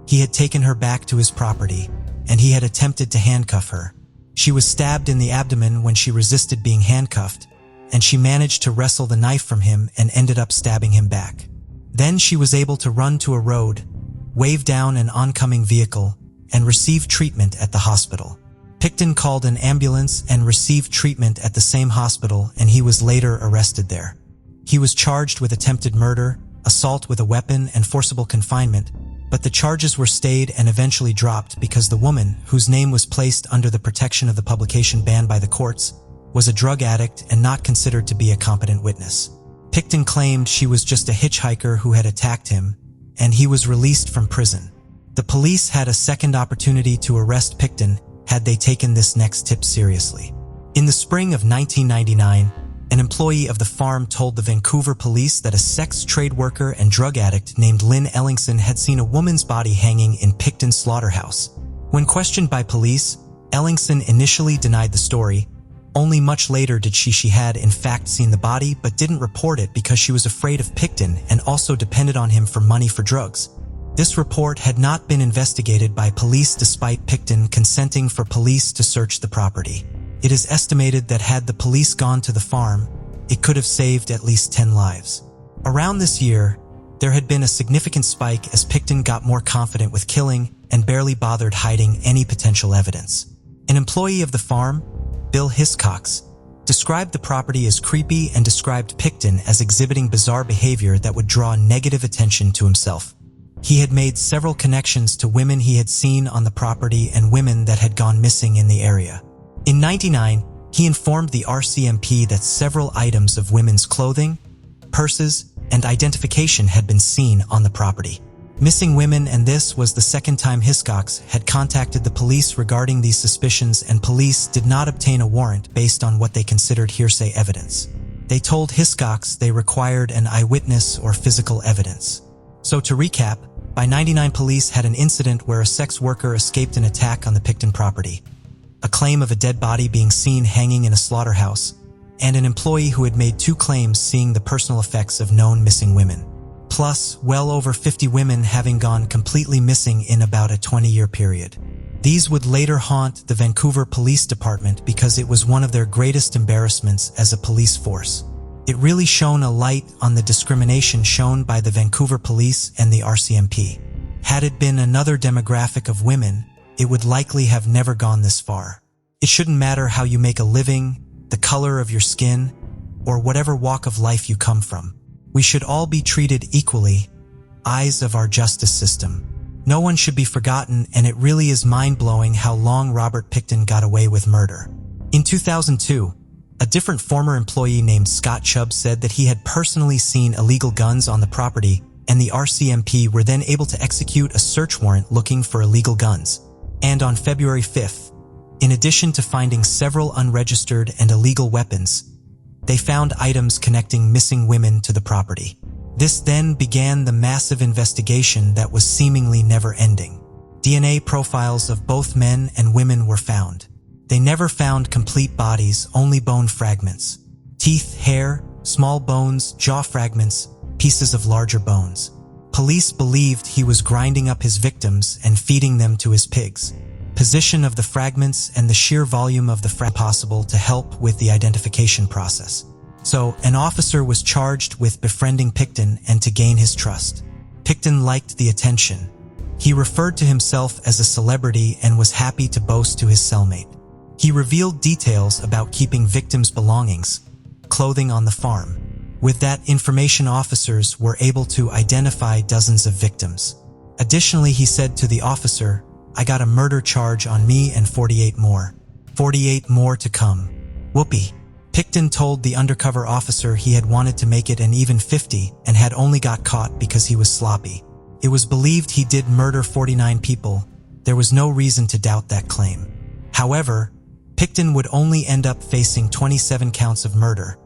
He had taken her back to his property, and he had attempted to handcuff her. She was stabbed in the abdomen when she resisted being handcuffed, and she managed to wrestle the knife from him and ended up stabbing him back. Then she was able to run to a road, wave down an oncoming vehicle, and receive treatment at the hospital. Pickton called an ambulance and received treatment at the same hospital, and he was later arrested there. He was charged with attempted murder, assault with a weapon, and forcible confinement, but the charges were stayed and eventually dropped because the woman, whose name was placed under the protection of the publication ban by the courts, was a drug addict and not considered to be a competent witness. Pickton claimed she was just a hitchhiker who had attacked him, and he was released from prison. The police had a second opportunity to arrest Pickton had they taken this next tip seriously. In the spring of 1999, an employee of the farm told the Vancouver police that a sex trade worker and drug addict named Lynn Ellingson had seen a woman's body hanging in Pickton's slaughterhouse. When questioned by police, Ellingson initially denied the story. Only much later did she had in fact seen the body but didn't report it because she was afraid of Pickton and also depended on him for money for drugs. This report had not been investigated by police despite Pickton consenting for police to search the property. It is estimated that had the police gone to the farm, it could have saved at least 10 lives. Around this year, there had been a significant spike as Pickton got more confident with killing and barely bothered hiding any potential evidence. An employee of the farm, Bill Hiscox, described the property as creepy and described Pickton as exhibiting bizarre behavior that would draw negative attention to himself. He had made several connections to women he had seen on the property and women that had gone missing in the area. In '99, he informed the RCMP that several items of women's clothing, purses, and identification had been seen on the property. Missing women, and this was the second time Hiscox had contacted the police regarding these suspicions, and police did not obtain a warrant based on what they considered hearsay evidence. They told Hiscox they required an eyewitness or physical evidence. So to recap, by '99 police had an incident where a sex worker escaped an attack on the Pickton property, a claim of a dead body being seen hanging in a slaughterhouse, and an employee who had made 2 claims seeing the personal effects of known missing women. Plus, well over 50 women having gone completely missing in about a 20-year period. These would later haunt the Vancouver Police Department because it was one of their greatest embarrassments as a police force. It really shone a light on the discrimination shown by the Vancouver Police and the RCMP. Had it been another demographic of women, it would likely have never gone this far. It shouldn't matter how you make a living, the color of your skin, or whatever walk of life you come from. We should all be treated equally, eyes of our justice system. No one should be forgotten, and it really is mind-blowing how long Robert Pickton got away with murder. In 2002, A different former employee named Scott Chubb said that he had personally seen illegal guns on the property, and the RCMP were then able to execute a search warrant looking for illegal guns. And on February 5th, in addition to finding several unregistered and illegal weapons, they found items connecting missing women to the property. This then began the massive investigation that was seemingly never-ending. DNA profiles of both men and women were found. They never found complete bodies, only bone fragments. Teeth, hair, small bones, jaw fragments, pieces of larger bones. Police believed he was grinding up his victims and feeding them to his pigs. Position of the fragments and the sheer volume of the possible to help with the identification process. So, an officer was charged with befriending Pickton and to gain his trust. Pickton liked the attention. He referred to himself as a celebrity and was happy to boast to his cellmate. He revealed details about keeping victims' belongings, clothing on the farm. With that information, officers were able to identify dozens of victims. Additionally, he said to the officer, "I got a murder charge on me and 48 more. 48 more to come. Whoopee." Pickton told the undercover officer he had wanted to make it an even 50 and had only got caught because he was sloppy. It was believed he did murder 49 people. There was no reason to doubt that claim. However, Pickton would only end up facing 27 counts of murder,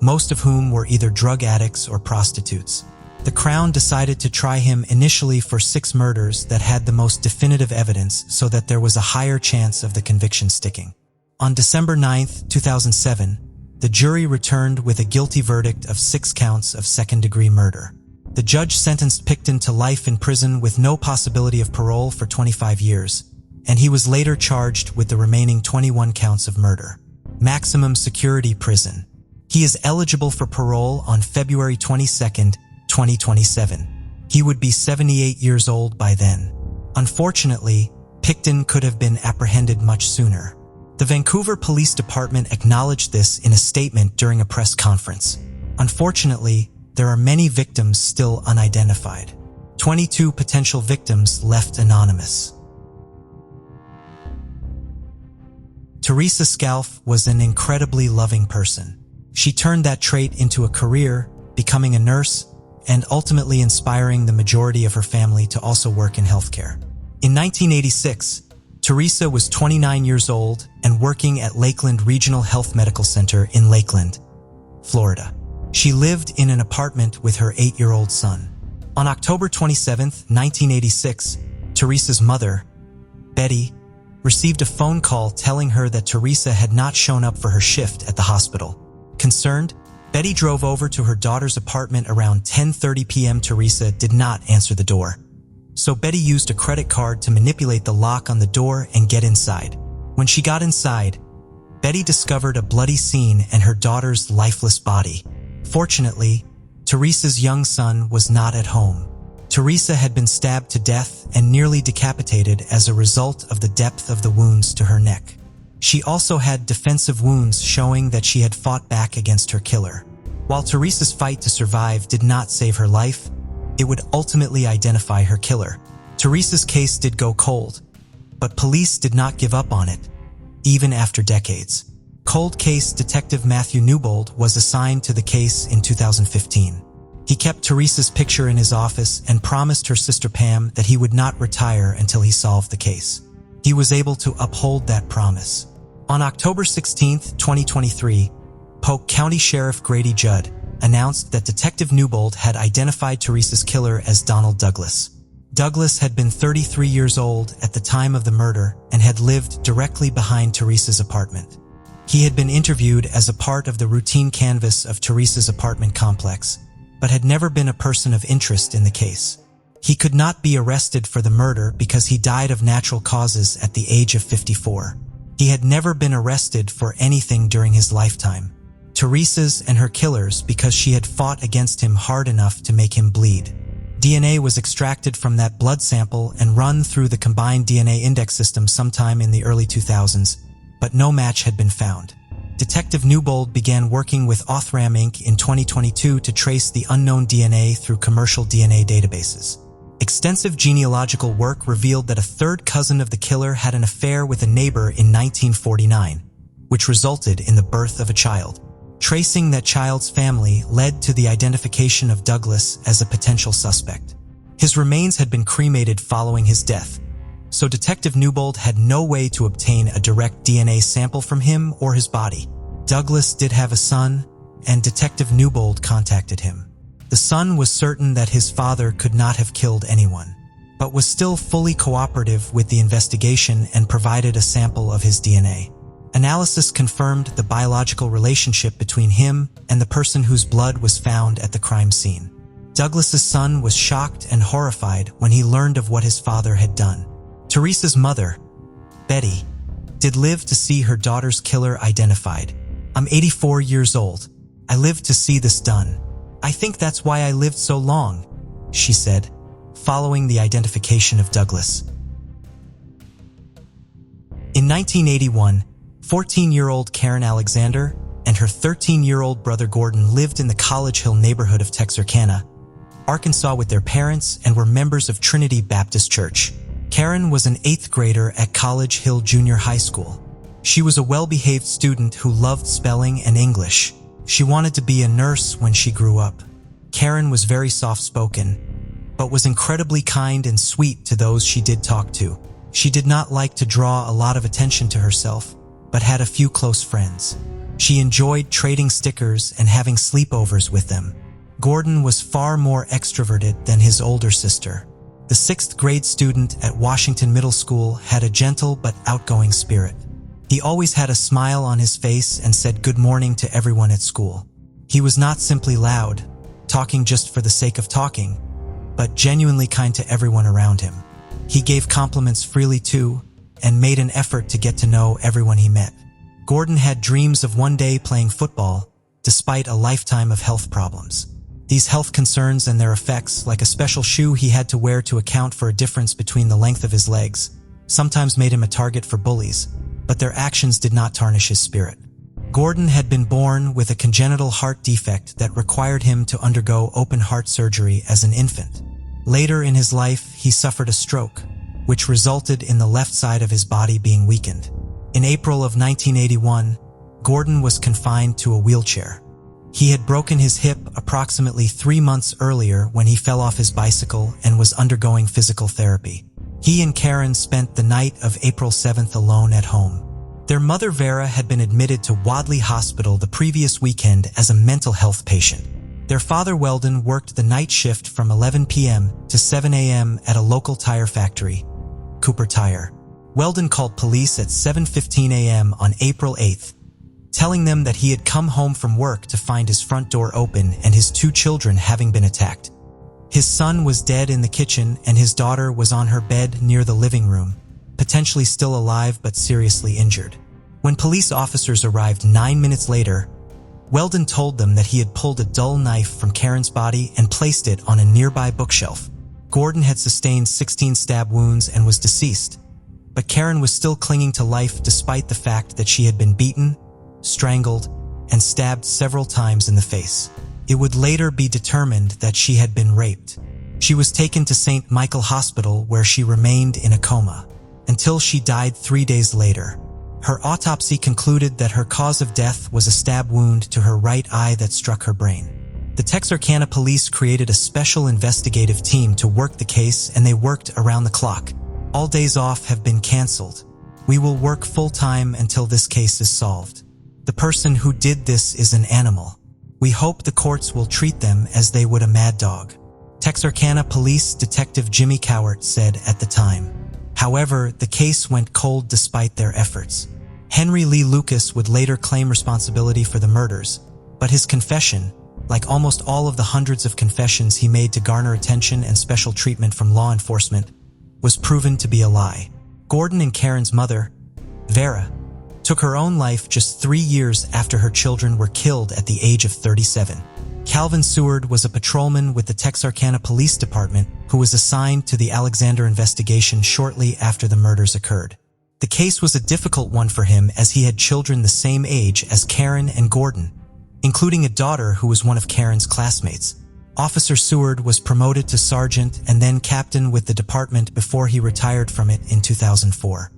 most of whom were either drug addicts or prostitutes. The Crown decided to try him initially for 6 murders that had the most definitive evidence so that there was a higher chance of the conviction sticking. On December 9, 2007, the jury returned with a guilty verdict of 6 counts of second-degree murder. The judge sentenced Pickton to life in prison with no possibility of parole for 25 years, and he was later charged with the remaining 21 counts of murder. Maximum security prison. He is eligible for parole on February 22, 2027. He would be 78 years old by then. Unfortunately, Pickton could have been apprehended much sooner. The Vancouver Police Department acknowledged this in a statement during a press conference. Unfortunately, there are many victims still unidentified. 22 potential victims left anonymous. Teresa Scalf was an incredibly loving person. She turned that trait into a career, becoming a nurse, and ultimately inspiring the majority of her family to also work in healthcare. In 1986, Teresa was 29 years old and working at Lakeland Regional Health Medical Center in Lakeland, Florida. She lived in an apartment with her 8-year-old son. On October 27, 1986, Teresa's mother, Betty, received a phone call telling her that Teresa had not shown up for her shift at the hospital. Concerned, Betty drove over to her daughter's apartment around 10:30 p.m. Teresa did not answer the door. So Betty used a credit card to manipulate the lock on the door and get inside. When she got inside, Betty discovered a bloody scene and her daughter's lifeless body. Fortunately, Teresa's young son was not at home. Teresa had been stabbed to death and nearly decapitated as a result of the depth of the wounds to her neck. She also had defensive wounds showing that she had fought back against her killer. While Teresa's fight to survive did not save her life, it would ultimately identify her killer. Teresa's case did go cold, but police did not give up on it, even after decades. Cold case detective Matthew Newbold was assigned to the case in 2015. He kept Teresa's picture in his office and promised her sister Pam that he would not retire until he solved the case. He was able to uphold that promise. On October 16, 2023, Polk County Sheriff Grady Judd announced that Detective Newbold had identified Teresa's killer as Donald Douglas. Douglas had been 33 years old at the time of the murder and had lived directly behind Teresa's apartment. He had been interviewed as a part of the routine canvass of Teresa's apartment complex, but had never been a person of interest in the case. He could not be arrested for the murder because he died of natural causes at the age of 54. He had never been arrested for anything during his lifetime. Teresa's and her killer's because she had fought against him hard enough to make him bleed. DNA was extracted from that blood sample and run through the combined DNA index system sometime in the early 2000s, but no match had been found. Detective Newbold began working with Othram Inc. in 2022 to trace the unknown DNA through commercial DNA databases. Extensive genealogical work revealed that a third cousin of the killer had an affair with a neighbor in 1949. which resulted in the birth of a child. Tracing that child's family led to the identification of Douglas as a potential suspect. His remains had been cremated following his death, so Detective Newbold had no way to obtain a direct DNA sample from him or his body. Douglas did have a son, and Detective Newbold contacted him. The son was certain that his father could not have killed anyone, but was still fully cooperative with the investigation and provided a sample of his DNA. Analysis confirmed the biological relationship between him and the person whose blood was found at the crime scene. Douglas's son was shocked and horrified when he learned of what his father had done. Teresa's mother, Betty, did live to see her daughter's killer identified. "I'm 84 years old. I lived to see this done. I think that's why I lived so long," she said, following the identification of Douglas. In 1981, 14-year-old Karen Alexander and her 13-year-old brother Gordon lived in the College Hill neighborhood of Texarkana, Arkansas with their parents and were members of Trinity Baptist Church. Karen was an 8th grader at College Hill Junior High School. She was a well-behaved student who loved spelling and English. She wanted to be a nurse when she grew up. Karen was very soft-spoken, but was incredibly kind and sweet to those she did talk to. She did not like to draw a lot of attention to herself, but had a few close friends. She enjoyed trading stickers and having sleepovers with them. Gordon was far more extroverted than his older sister. The 6th grade student at Washington Middle School had a gentle but outgoing spirit. He always had a smile on his face and said good morning to everyone at school. He was not simply loud, talking just for the sake of talking, but genuinely kind to everyone around him. He gave compliments freely too, and made an effort to get to know everyone he met. Gordon had dreams of one day playing football, despite a lifetime of health problems. These health concerns and their effects, like a special shoe he had to wear to account for a difference between the length of his legs, sometimes made him a target for bullies, but their actions did not tarnish his spirit. Gordon had been born with a congenital heart defect that required him to undergo open-heart surgery as an infant. Later in his life, he suffered a stroke, which resulted in the left side of his body being weakened. In April of 1981, Gordon was confined to a wheelchair. He had broken his hip approximately 3 months earlier when he fell off his bicycle and was undergoing physical therapy. He and Karen spent the night of April 7th alone at home. Their mother Vera had been admitted to Wadley Hospital the previous weekend as a mental health patient. Their father Weldon worked the night shift from 11 p.m. to 7 a.m. at a local tire factory, Cooper Tire. Weldon called police at 7:15 a.m. on April 8th, telling them that he had come home from work to find his front door open and his 2 children having been attacked. His son was dead in the kitchen and his daughter was on her bed near the living room, potentially still alive but seriously injured. When police officers arrived 9 minutes later, Weldon told them that he had pulled a dull knife from Karen's body and placed it on a nearby bookshelf. Gordon had sustained 16 stab wounds and was deceased, but Karen was still clinging to life despite the fact that she had been beaten, strangled, and stabbed several times in the face. It would later be determined that she had been raped. She was taken to St. Michael Hospital where she remained in a coma until she died 3 days later. Her autopsy concluded that her cause of death was a stab wound to her right eye that struck her brain. The Texarkana police created a special investigative team to work the case, and they worked around the clock. All days off have been canceled. We will work full-time until this case is solved. The person who did this is an animal. We hope the courts will treat them as they would a mad dog, Texarkana Police Detective Jimmy Cowart said at the time. However, the case went cold despite their efforts. Henry Lee Lucas would later claim responsibility for the murders, but his confession, like almost all of the hundreds of confessions he made to garner attention and special treatment from law enforcement, was proven to be a lie. Gordon and Karen's mother, Vera, took her own life just 3 years after her children were killed at the age of 37. Calvin Seward was a patrolman with the Texarkana Police Department who was assigned to the Alexander investigation shortly after the murders occurred. The case was a difficult one for him as he had children the same age as Karen and Gordon, including a daughter who was one of Karen's classmates. Officer Seward was promoted to sergeant and then captain with the department before he retired from it in 2004.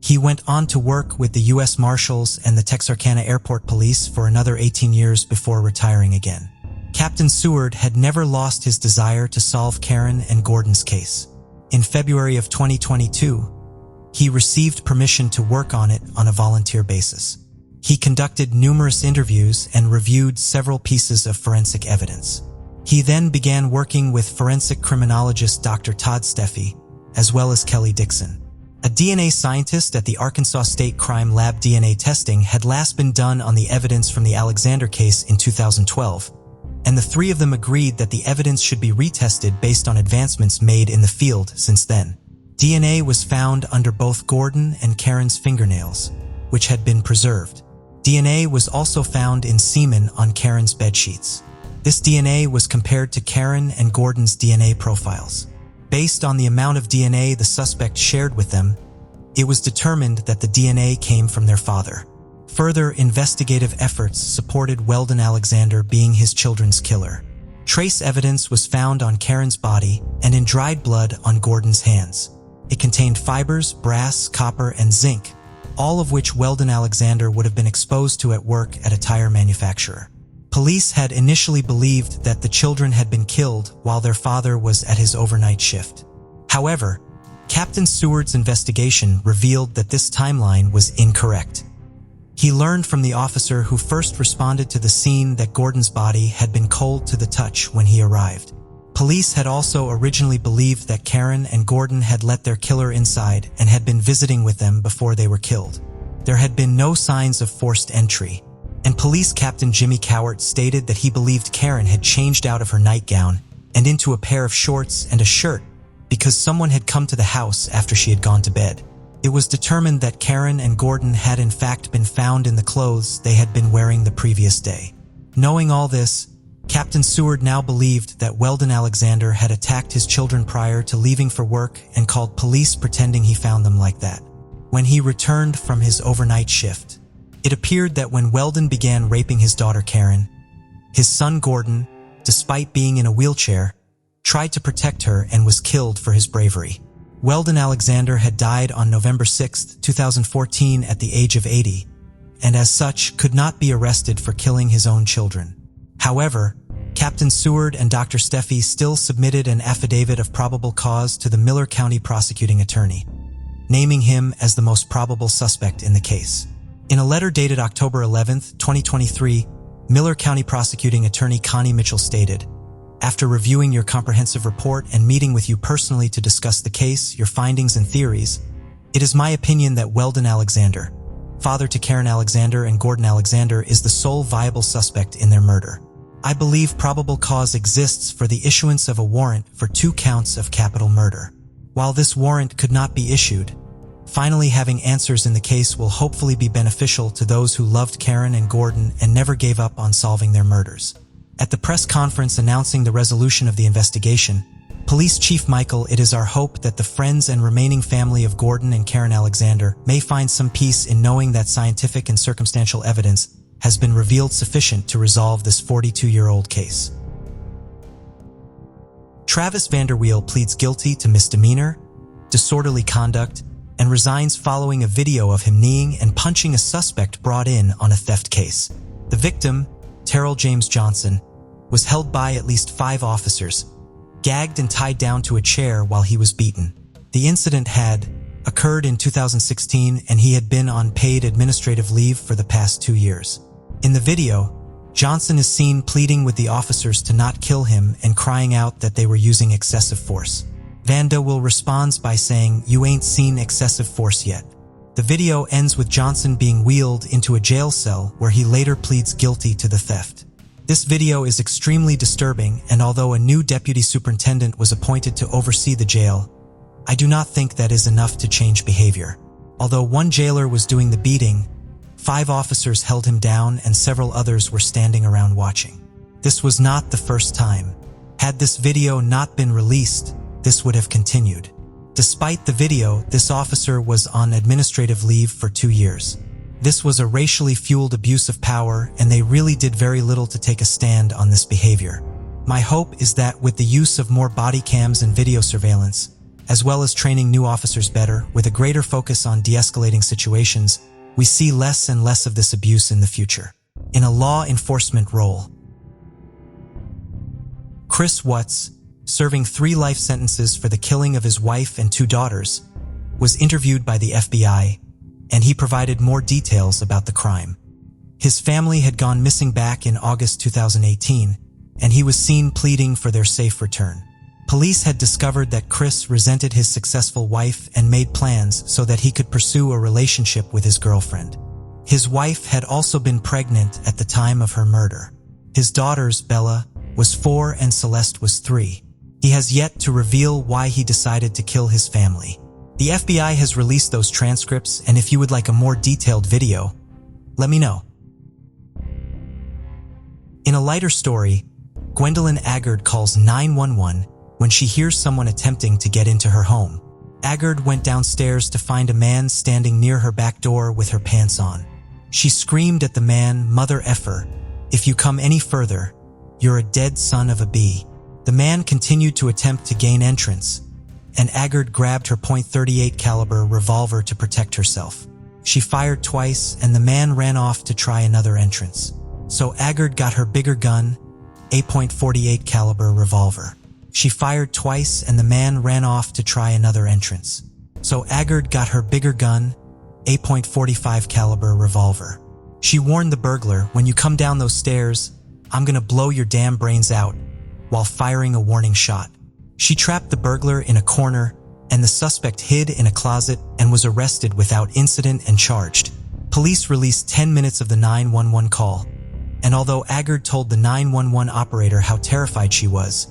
He went on to work with the U.S. Marshals and the Texarkana Airport Police for another 18 years before retiring again. Captain Seward had never lost his desire to solve Karen and Gordon's case. In February of 2022, he received permission to work on it on a volunteer basis. He conducted numerous interviews and reviewed several pieces of forensic evidence. He then began working with forensic criminologist Dr. Todd Steffi, as well as Kelly Dixon. A DNA scientist at the Arkansas State Crime Lab. DNA testing had last been done on the evidence from the Alexander case in 2012, and the three of them agreed that the evidence should be retested based on advancements made in the field since then. DNA was found under both Gordon and Karen's fingernails, which had been preserved. DNA was also found in semen on Karen's bedsheets. This DNA was compared to Karen and Gordon's DNA profiles. Based on the amount of DNA the suspect shared with them, it was determined that the DNA came from their father. Further investigative efforts supported Weldon Alexander being his children's killer. Trace evidence was found on Karen's body and in dried blood on Gordon's hands. It contained fibers, brass, copper, and zinc, all of which Weldon Alexander would have been exposed to at work at a tire manufacturer. Police had initially believed that the children had been killed while their father was at his overnight shift. However, Captain Seward's investigation revealed that this timeline was incorrect. He learned from the officer who first responded to the scene that Gordon's body had been cold to the touch when he arrived. Police had also originally believed that Karen and Gordon had let their killer inside and had been visiting with them before they were killed. There had been no signs of forced entry, and Police Captain Jimmy Cowart stated that he believed Karen had changed out of her nightgown and into a pair of shorts and a shirt because someone had come to the house after she had gone to bed. It was determined that Karen and Gordon had in fact been found in the clothes they had been wearing the previous day. Knowing all this, Captain Seward now believed that Weldon Alexander had attacked his children prior to leaving for work and called police pretending he found them like that. When he returned from his overnight shift, it appeared that when Weldon began raping his daughter Karen, his son Gordon, despite being in a wheelchair, tried to protect her and was killed for his bravery. Weldon Alexander had died on November 6, 2014 at the age of 80, and as such could not be arrested for killing his own children. However, Captain Seward and Dr. Steffi still submitted an affidavit of probable cause to the Miller County prosecuting attorney, naming him as the most probable suspect in the case. In a letter dated October 11, 2023, Miller County prosecuting attorney Connie Mitchell stated, "After reviewing your comprehensive report and meeting with you personally to discuss the case, your findings and theories, it is my opinion that Weldon Alexander, father to Karen Alexander and Gordon Alexander, is the sole viable suspect in their murder. I believe probable cause exists for the issuance of a warrant for 2 counts of capital murder. While this warrant could not be issued, finally having answers in the case will hopefully be beneficial to those who loved Karen and Gordon and never gave up on solving their murders." At the press conference announcing the resolution of the investigation, Police Chief Michael, "It is our hope that the friends and remaining family of Gordon and Karen Alexander may find some peace in knowing that scientific and circumstantial evidence has been revealed sufficient to resolve this 42-year-old case." Travis Vanderweel pleads guilty to misdemeanor, disorderly conduct, and resigns following a video of him kneeing and punching a suspect brought in on a theft case. The victim, Terrell James Johnson, was held by at least 5 officers, gagged and tied down to a chair while he was beaten. The incident had occurred in 2016 and he had been on paid administrative leave for the past 2 years. In the video, Johnson is seen pleading with the officers to not kill him and crying out that they were using excessive force. Vanderweel responds by saying, "You ain't seen excessive force yet." The video ends with Johnson being wheeled into a jail cell where he later pleads guilty to the theft. This video is extremely disturbing, and although a new deputy superintendent was appointed to oversee the jail, I do not think that is enough to change behavior. Although one jailer was doing the beating, 5 officers held him down and several others were standing around watching. This was not the first time. Had this video not been released, this would have continued. Despite the video, this officer was on administrative leave for 2 years. This was a racially fueled abuse of power, and they really did very little to take a stand on this behavior. My hope is that with the use of more body cams and video surveillance, as well as training new officers better, with a greater focus on de-escalating situations, we see less and less of this abuse in the future. In a law enforcement role, Chris Watts, serving 3 life sentences for the killing of his wife and 2 daughters, was interviewed by the FBI, and he provided more details about the crime. His family had gone missing back in August 2018, and he was seen pleading for their safe return. Police had discovered that Chris resented his successful wife and made plans so that he could pursue a relationship with his girlfriend. His wife had also been pregnant at the time of her murder. His daughters, Bella, was 4 and Celeste was 3. He has yet to reveal why he decided to kill his family. The FBI has released those transcripts, and if you would like a more detailed video, let me know. In a lighter story, Gwendalyn Agard calls 911 when she hears someone attempting to get into her home. Agard went downstairs to find a man standing near her back door with her pants on. She screamed at the man, "Mother effer, if you come any further, you're a dead son of a bee." The man continued to attempt to gain entrance, and Agard grabbed her .38 caliber revolver to protect herself. She fired twice, and the man ran off to try another entrance. So Agard got her bigger gun, a .48 caliber revolver. She fired twice, and the man ran off to try another entrance. So Agard got her bigger gun, a .45 caliber revolver. She warned the burglar, "When you come down those stairs, I'm gonna blow your damn brains out," while firing a warning shot. She trapped the burglar in a corner, and the suspect hid in a closet and was arrested without incident and charged. Police released 10 minutes of the 911 call, and although Agard told the 911 operator how terrified she was,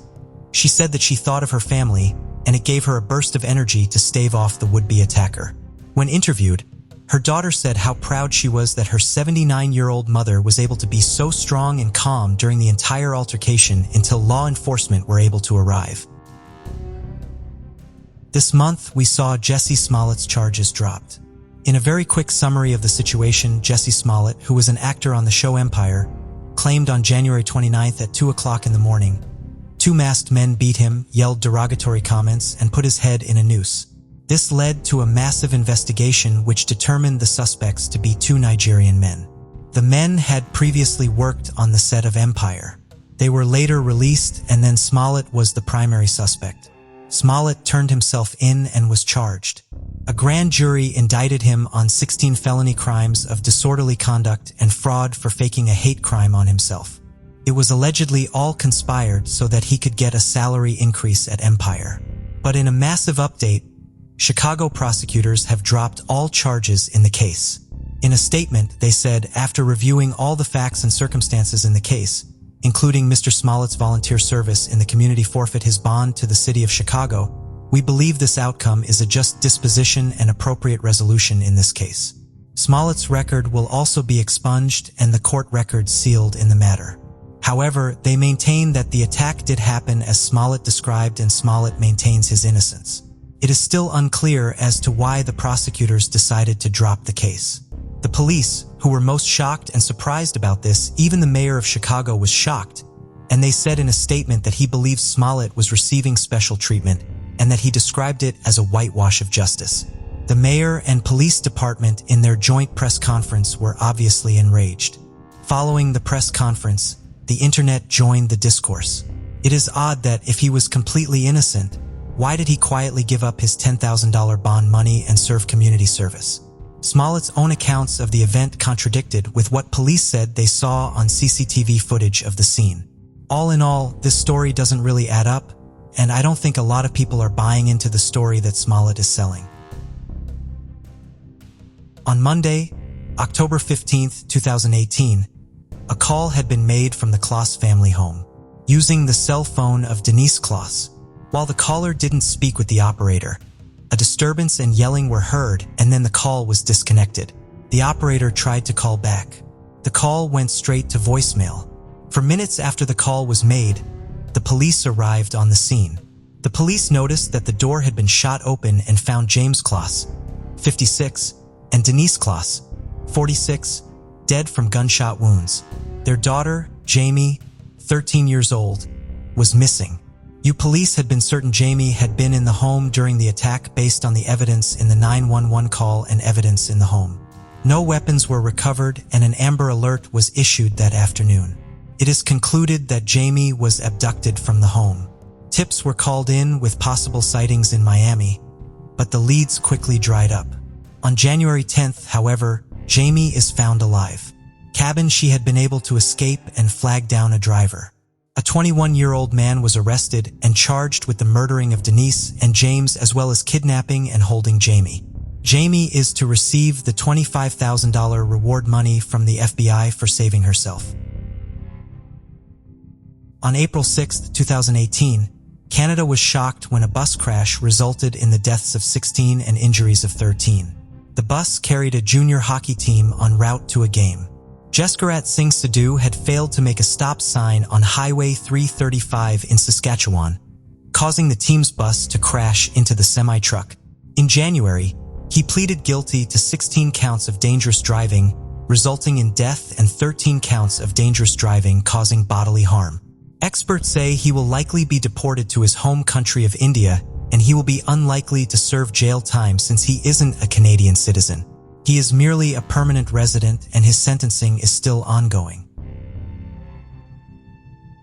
she said that she thought of her family, and it gave her a burst of energy to stave off the would-be attacker. When interviewed, her daughter said how proud she was that her 79-year-old mother was able to be so strong and calm during the entire altercation until law enforcement were able to arrive. This month, we saw Jussie Smollett's charges dropped. In a very quick summary of the situation, Jussie Smollett, who was an actor on the show Empire, claimed on January 29th at 2 o'clock in the morning, 2 masked men beat him, yelled derogatory comments, and put his head in a noose. This led to a massive investigation which determined the suspects to be 2 Nigerian men. The men had previously worked on the set of Empire. They were later released, and then Smollett was the primary suspect. Smollett turned himself in and was charged. A grand jury indicted him on 16 felony crimes of disorderly conduct and fraud for faking a hate crime on himself. It was allegedly all conspired so that he could get a salary increase at Empire. But in a massive update, Chicago prosecutors have dropped all charges in the case. In a statement, they said, after reviewing all the facts and circumstances in the case, including Mr. Smollett's volunteer service in the community forfeit his bond to the city of Chicago, we believe this outcome is a just disposition and appropriate resolution in this case. Smollett's record will also be expunged and the court record sealed in the matter. However, they maintain that the attack did happen as Smollett described and Smollett maintains his innocence. It is still unclear as to why the prosecutors decided to drop the case. The police, who were most shocked and surprised about this, even the mayor of Chicago was shocked, and they said in a statement that he believes Smollett was receiving special treatment and that he described it as a whitewash of justice. The mayor and police department in their joint press conference were obviously enraged. Following the press conference, the internet joined the discourse. It is odd that if he was completely innocent, why did he quietly give up his $10,000 bond money and serve community service? Smollett's own accounts of the event contradicted with what police said they saw on CCTV footage of the scene. All in all, this story doesn't really add up, and I don't think a lot of people are buying into the story that Smollett is selling. On Monday, October 15th, 2018, a call had been made from the Cluss family home, using the cell phone of Denise Cluss. While the caller didn't speak with the operator, a disturbance and yelling were heard, and then the call was disconnected. The operator tried to call back. The call went straight to voicemail. For minutes after the call was made, the police arrived on the scene. The police noticed that the door had been shot open and found James Cluss, 56, and Denise Cluss, 46, dead from gunshot wounds. Their daughter, Jamie, 13 years old, was missing. Police had been certain Jamie had been in the home during the attack based on the evidence in the 911 call and evidence in the home. No weapons were recovered and an Amber Alert was issued that afternoon. It is concluded that Jamie was abducted from the home. Tips were called in with possible sightings in Miami, but the leads quickly dried up. On January 10th, however, Jamie is found alive. Cabin she had been able to escape and flag down a driver. A 21-year-old man was arrested and charged with the murdering of Denise and James as well as kidnapping and holding Jamie. Jamie is to receive the $25,000 reward money from the FBI for saving herself. On April 6, 2018, Canada was shocked when a bus crash resulted in the deaths of 16 and injuries of 13. The bus carried a junior hockey team en route to a game. Jeskarat Singh Sidhu had failed to make a stop sign on Highway 335 in Saskatchewan, causing the team's bus to crash into the semi-truck. In January, he pleaded guilty to 16 counts of dangerous driving, resulting in death, and 13 counts of dangerous driving causing bodily harm. Experts say he will likely be deported to his home country of India, and he will be unlikely to serve jail time since he isn't a Canadian citizen. He is merely a permanent resident and his sentencing is still ongoing.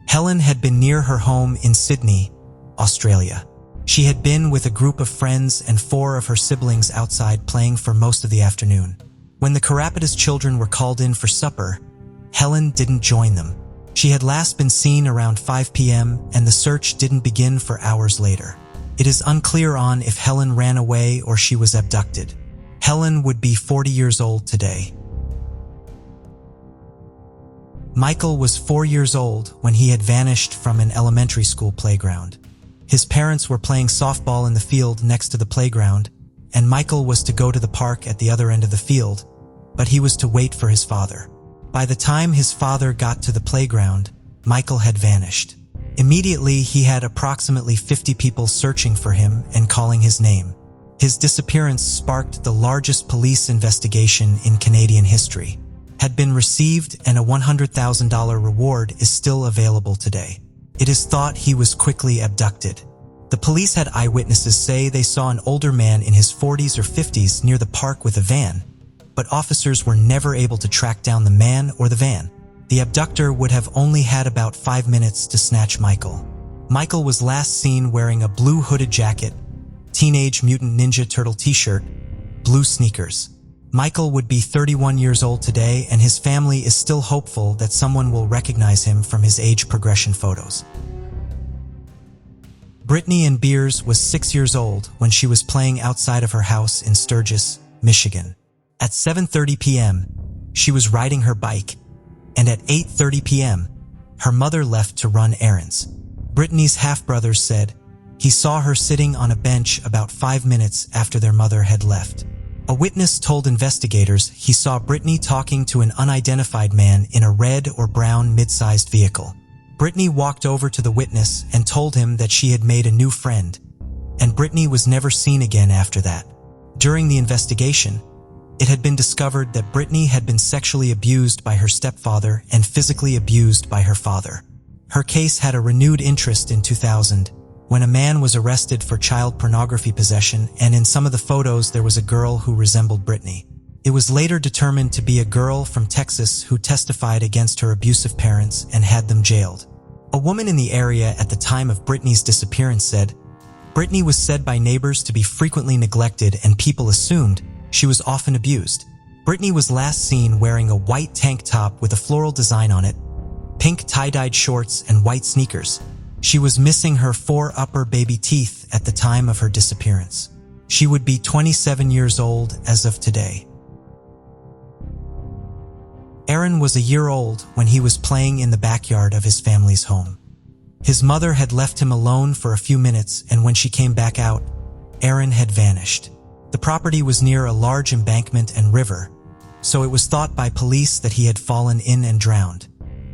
Helen had been near her home in Sydney, Australia. She had been with a group of friends and 4 of her siblings outside playing for most of the afternoon. When the Karapatas children were called in for supper, Helen didn't join them. She had last been seen around 5 p.m. and the search didn't begin for hours later. It is unclear on if Helen ran away or she was abducted. Helen would be 40 years old today. Michael was 4 years old when he had vanished from an elementary school playground. His parents were playing softball in the field next to the playground, and Michael was to go to the park at the other end of the field, but he was to wait for his father. By the time his father got to the playground, Michael had vanished. Immediately, he had approximately 50 people searching for him and calling his name. His disappearance sparked the largest police investigation in Canadian history, had been received, and a $100,000 reward is still available today. It is thought he was quickly abducted. The police had eyewitnesses say they saw an older man in his 40s or 50s near the park with a van, but officers were never able to track down the man or the van. The abductor would have only had about 5 minutes to snatch Michael. Michael was last seen wearing a blue hooded jacket, Teenage Mutant Ninja Turtle t-shirt, blue sneakers. Michael would be 31 years old today, and his family is still hopeful that someone will recognize him from his age progression photos. Brittney Beers was 6 years old when she was playing outside of her house in Sturgis, Michigan. At 7:30 p.m., she was riding her bike, and at 8:30 p.m., her mother left to run errands. Brittney's half-brother said he saw her sitting on a bench about 5 minutes after their mother had left. A witness told investigators he saw Brittney talking to an unidentified man in a red or brown mid-sized vehicle. Brittney walked over to the witness and told him that she had made a new friend, and Brittney was never seen again after that. During the investigation, it had been discovered that Brittney had been sexually abused by her stepfather and physically abused by her father. Her case had a renewed interest in 2000, when a man was arrested for child pornography possession, and in some of the photos there was a girl who resembled Brittney. It was later determined to be a girl from Texas who testified against her abusive parents and had them jailed. A woman in the area at the time of Brittney's disappearance said, Brittney was said by neighbors to be frequently neglected and people assumed she was often abused. Brittney was last seen wearing a white tank top with a floral design on it, pink tie-dyed shorts, and white sneakers. She was missing her 4 upper baby teeth at the time of her disappearance. She would be 27 years old as of today. Aaron was a year old when he was playing in the backyard of his family's home. His mother had left him alone for a few minutes, and when she came back out, Aaron had vanished. The property was near a large embankment and river, so it was thought by police that he had fallen in and drowned.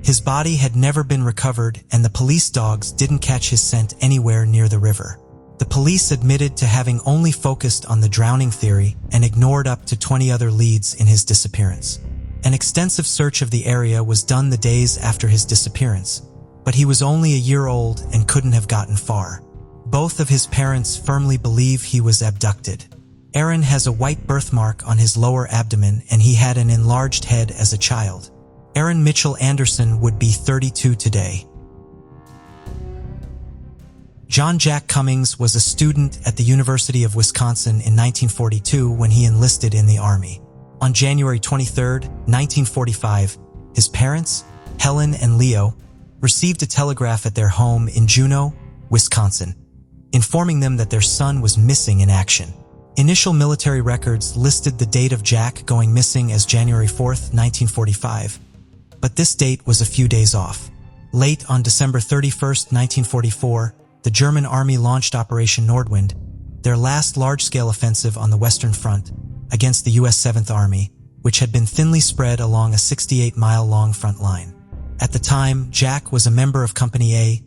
His body had never been recovered, and the police dogs didn't catch his scent anywhere near the river. The police admitted to having only focused on the drowning theory and ignored up to 20 other leads in his disappearance. An extensive search of the area was done the days after his disappearance, but he was only a year old and couldn't have gotten far. Both of his parents firmly believe he was abducted. Aaron has a white birthmark on his lower abdomen, and he had an enlarged head as a child. Aaron Mitchell Anderson would be 32 today. John Jack Cummings was a student at the University of Wisconsin in 1942 when he enlisted in the Army. On January 23, 1945, his parents, Helen and Leo, received a telegraph at their home in Juneau, Wisconsin, informing them that their son was missing in action. Initial military records listed the date of Jack going missing as January 4, 1945, but this date was a few days off. Late on December 31, 1944, the German Army launched Operation Nordwind, their last large-scale offensive on the Western Front, against the U.S. 7th Army, which had been thinly spread along a 68-mile-long front line. At the time, Jack was a member of Company A,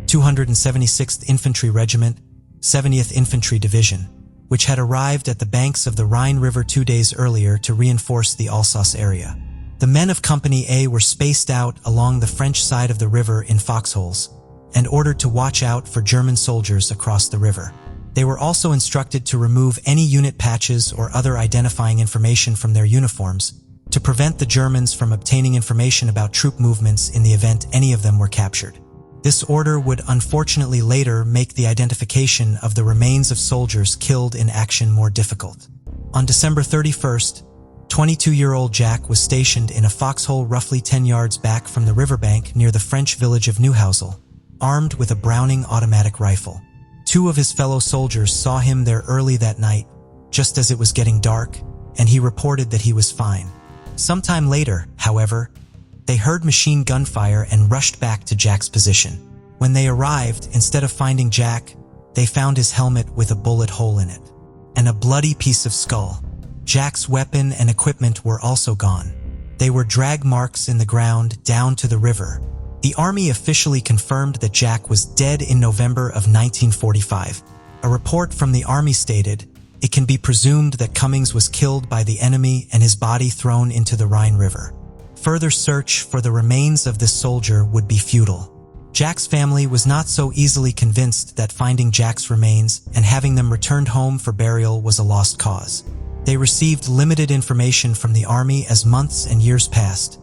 276th Infantry Regiment, 70th Infantry Division, which had arrived at the banks of the Rhine River 2 days earlier to reinforce the Alsace area. The men of Company A were spaced out along the French side of the river in foxholes and ordered to watch out for German soldiers across the river. They were also instructed to remove any unit patches or other identifying information from their uniforms to prevent the Germans from obtaining information about troop movements in the event any of them were captured. This order would unfortunately later make the identification of the remains of soldiers killed in action more difficult. On December 31st, 22-year-old Jack was stationed in a foxhole roughly 10 yards back from the riverbank near the French village of Neuhäusel, armed with a Browning automatic rifle. 2 of his fellow soldiers saw him there early that night, just as it was getting dark, and he reported that he was fine. Sometime later, however, they heard machine gun fire and rushed back to Jack's position. When they arrived, instead of finding Jack, they found his helmet with a bullet hole in it and a bloody piece of skull. Jack's weapon and equipment were also gone. They were drag marks in the ground down to the river. The Army officially confirmed that Jack was dead in November of 1945. A report from the Army stated, "It can be presumed that Cummings was killed by the enemy and his body thrown into the Rhine River. Further search for the remains of this soldier would be futile." Jack's family was not so easily convinced that finding Jack's remains and having them returned home for burial was a lost cause. They received limited information from the Army as months and years passed,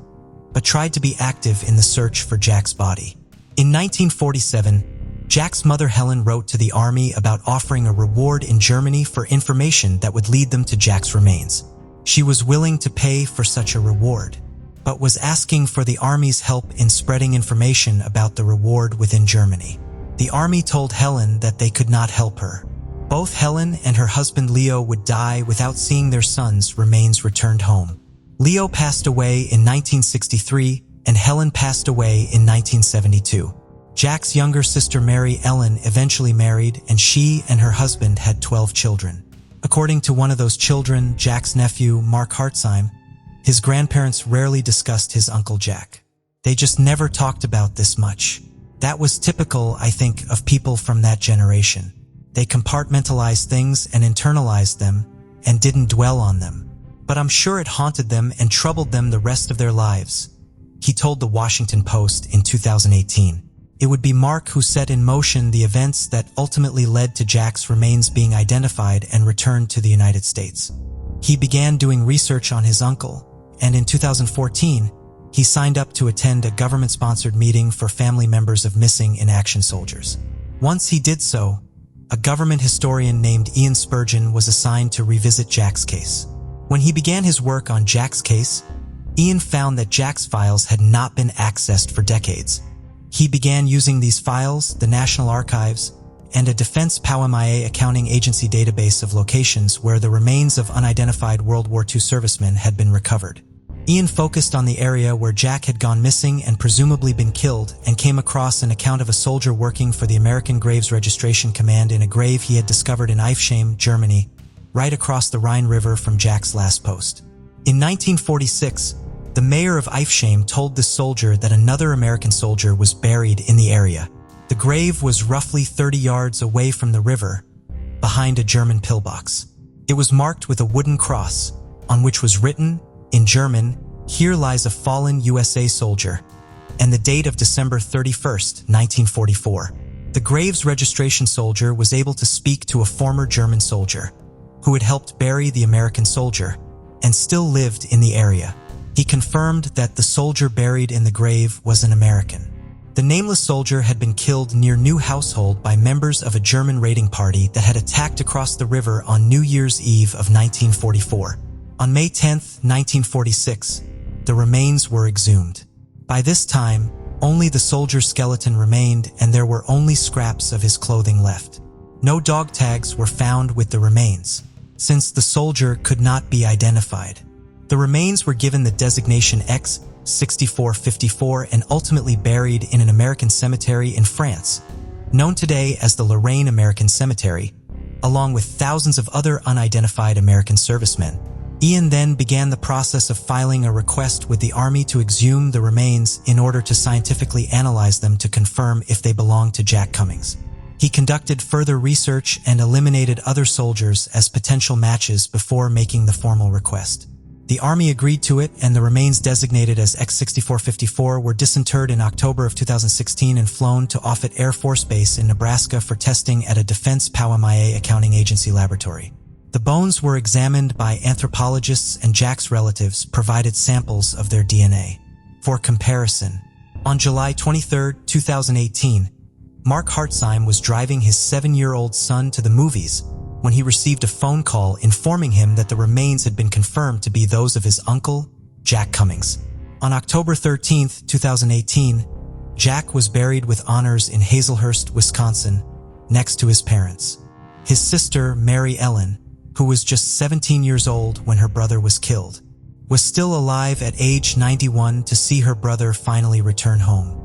but tried to be active in the search for Jack's body. In 1947, Jack's mother Helen wrote to the Army about offering a reward in Germany for information that would lead them to Jack's remains. She was willing to pay for such a reward, but was asking for the Army's help in spreading information about the reward within Germany. The Army told Helen that they could not help her. Both Helen and her husband Leo would die without seeing their son's remains returned home. Leo passed away in 1963 and Helen passed away in 1972. Jack's younger sister Mary Ellen eventually married, and she and her husband had 12 children. According to one of those children, Jack's nephew, Mark Hartzheim, his grandparents rarely discussed his Uncle Jack. They just never talked about this much. That was typical, I think, of people from that generation. They compartmentalized things and internalized them and didn't dwell on them. But I'm sure it haunted them and troubled them the rest of their lives. He told the Washington Post in 2018. It would be Mark who set in motion the events that ultimately led to Jack's remains being identified and returned to the United States. He began doing research on his uncle, and in 2014, he signed up to attend a government-sponsored meeting for family members of missing in action soldiers. Once he did so, a government historian named Ian Spurgeon was assigned to revisit Jack's case. When he began his work on Jack's case, Ian found that Jack's files had not been accessed for decades. He began using these files, the National Archives, and a Defense POW-MIA accounting agency database of locations where the remains of unidentified World War II servicemen had been recovered. Ian focused on the area where Jack had gone missing and presumably been killed, and came across an account of a soldier working for the American Graves Registration Command in a grave he had discovered in Eifsheim, Germany, right across the Rhine River from Jack's last post. In 1946, the mayor of Eifsheim told this soldier that another American soldier was buried in the area. The grave was roughly 30 yards away from the river, behind a German pillbox. It was marked with a wooden cross, on which was written, in German, "Here lies a fallen USA soldier. and the date of December 31st, 1944. The grave's registration soldier was able to speak to a former German soldier who had helped bury the American soldier and still lived in the area. He confirmed that the soldier buried in the grave was an American. The nameless soldier had been killed near New Household by members of a German raiding party that had attacked across the river on New Year's Eve of 1944. On May 10, 1946, the remains were exhumed. By this time, only the soldier's skeleton remained, and there were only scraps of his clothing left. No dog tags were found with the remains, since the soldier could not be identified. The remains were given the designation X-6454 and ultimately buried in an American cemetery in France, known today as the Lorraine American Cemetery, along with thousands of other unidentified American servicemen. Ian then began the process of filing a request with the Army to exhume the remains in order to scientifically analyze them to confirm if they belonged to Jack Cummings. He conducted further research and eliminated other soldiers as potential matches before making the formal request. The Army agreed to it, and the remains designated as X-6454 were disinterred in October of 2016 and flown to Offutt Air Force Base in Nebraska for testing at a Defense POWMIA Accounting Agency laboratory. The bones were examined by anthropologists, and Jack's relatives provided samples of their DNA for comparison. On July 23, 2018, Mark Hartzheim was driving his 7-year-old son to the movies when he received a phone call informing him that the remains had been confirmed to be those of his uncle, Jack Cummings. On October 13, 2018, Jack was buried with honors in Hazelhurst, Wisconsin, next to his parents. His sister, Mary Ellen, who was just 17 years old when her brother was killed, was still alive at age 91 to see her brother finally return home.